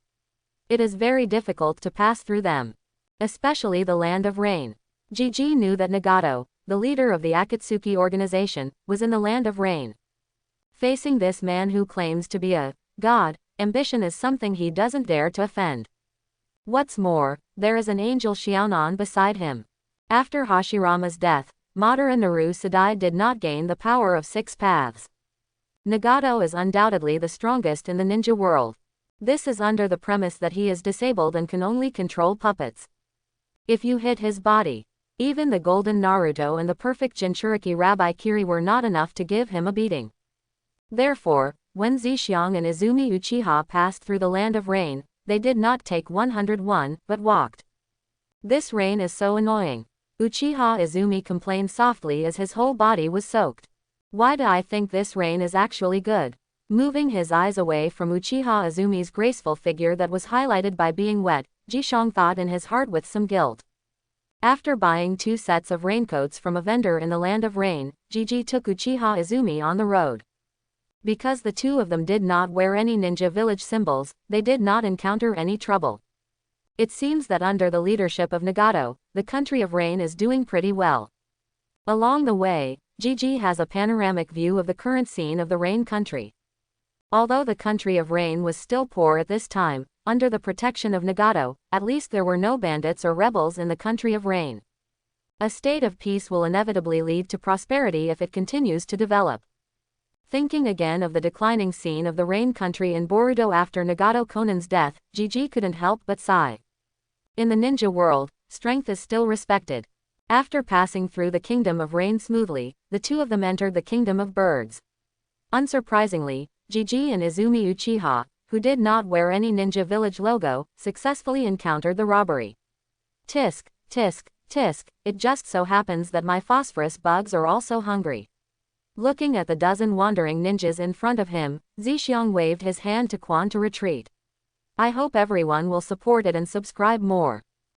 It is very difficult to pass through them. Especially the Land of Rain. Gigi knew that Nagato, the leader of the Akatsuki organization, was in the Land of Rain. Facing this man who claims to be a god, ambition is something he doesn't dare to offend. What's more, there is an angel Xiaonan beside him. After Hashirama's death, Madara Naru Sadai did not gain the power of 6 paths. Nagato is undoubtedly the strongest in the ninja world. This is under the premise that he is disabled and can only control puppets. If you hit his body, even the golden Naruto and the perfect Jinchuriki Rabbi Kiri were not enough to give him a beating. Therefore, when Zixiang and Izumi Uchiha passed through the Land of Rain, they did not take 101, but walked. This rain is so annoying. Uchiha Izumi complained softly as his whole body was soaked. Why do I think this rain is actually good? Moving his eyes away from Uchiha Izumi's graceful figure that was highlighted by being wet, Jishang thought in his heart with some guilt. After buying 2 sets of raincoats from a vendor in the Land of Rain, Gigi took Uchiha Izumi on the road. Because the two of them did not wear any ninja village symbols, they did not encounter any trouble. It seems that under the leadership of Nagato, the Country of Rain is doing pretty well. Along the way, Gigi has a panoramic view of the current scene of the Rain Country. Although the Country of Rain was still poor at this time, under the protection of Nagato, at least there were no bandits or rebels in the Country of Rain. A state of peace will inevitably lead to prosperity if it continues to develop. Thinking again of the declining scene of the Rain Country in Boruto after Nagato Konan's death, Gigi couldn't help but sigh. In the ninja world, strength is still respected. After passing through the Kingdom of Rain smoothly, the two of them entered the Kingdom of Birds. Unsurprisingly, Gigi and Izumi Uchiha, who did not wear any ninja village logo, successfully encountered the robbery. Tisk, tisk, tisk, it just so happens that my phosphorus bugs are also hungry. Looking at the dozen wandering ninjas in front of him, Zixiang waved his hand to Quan to retreat. I hope everyone will support it and subscribe more.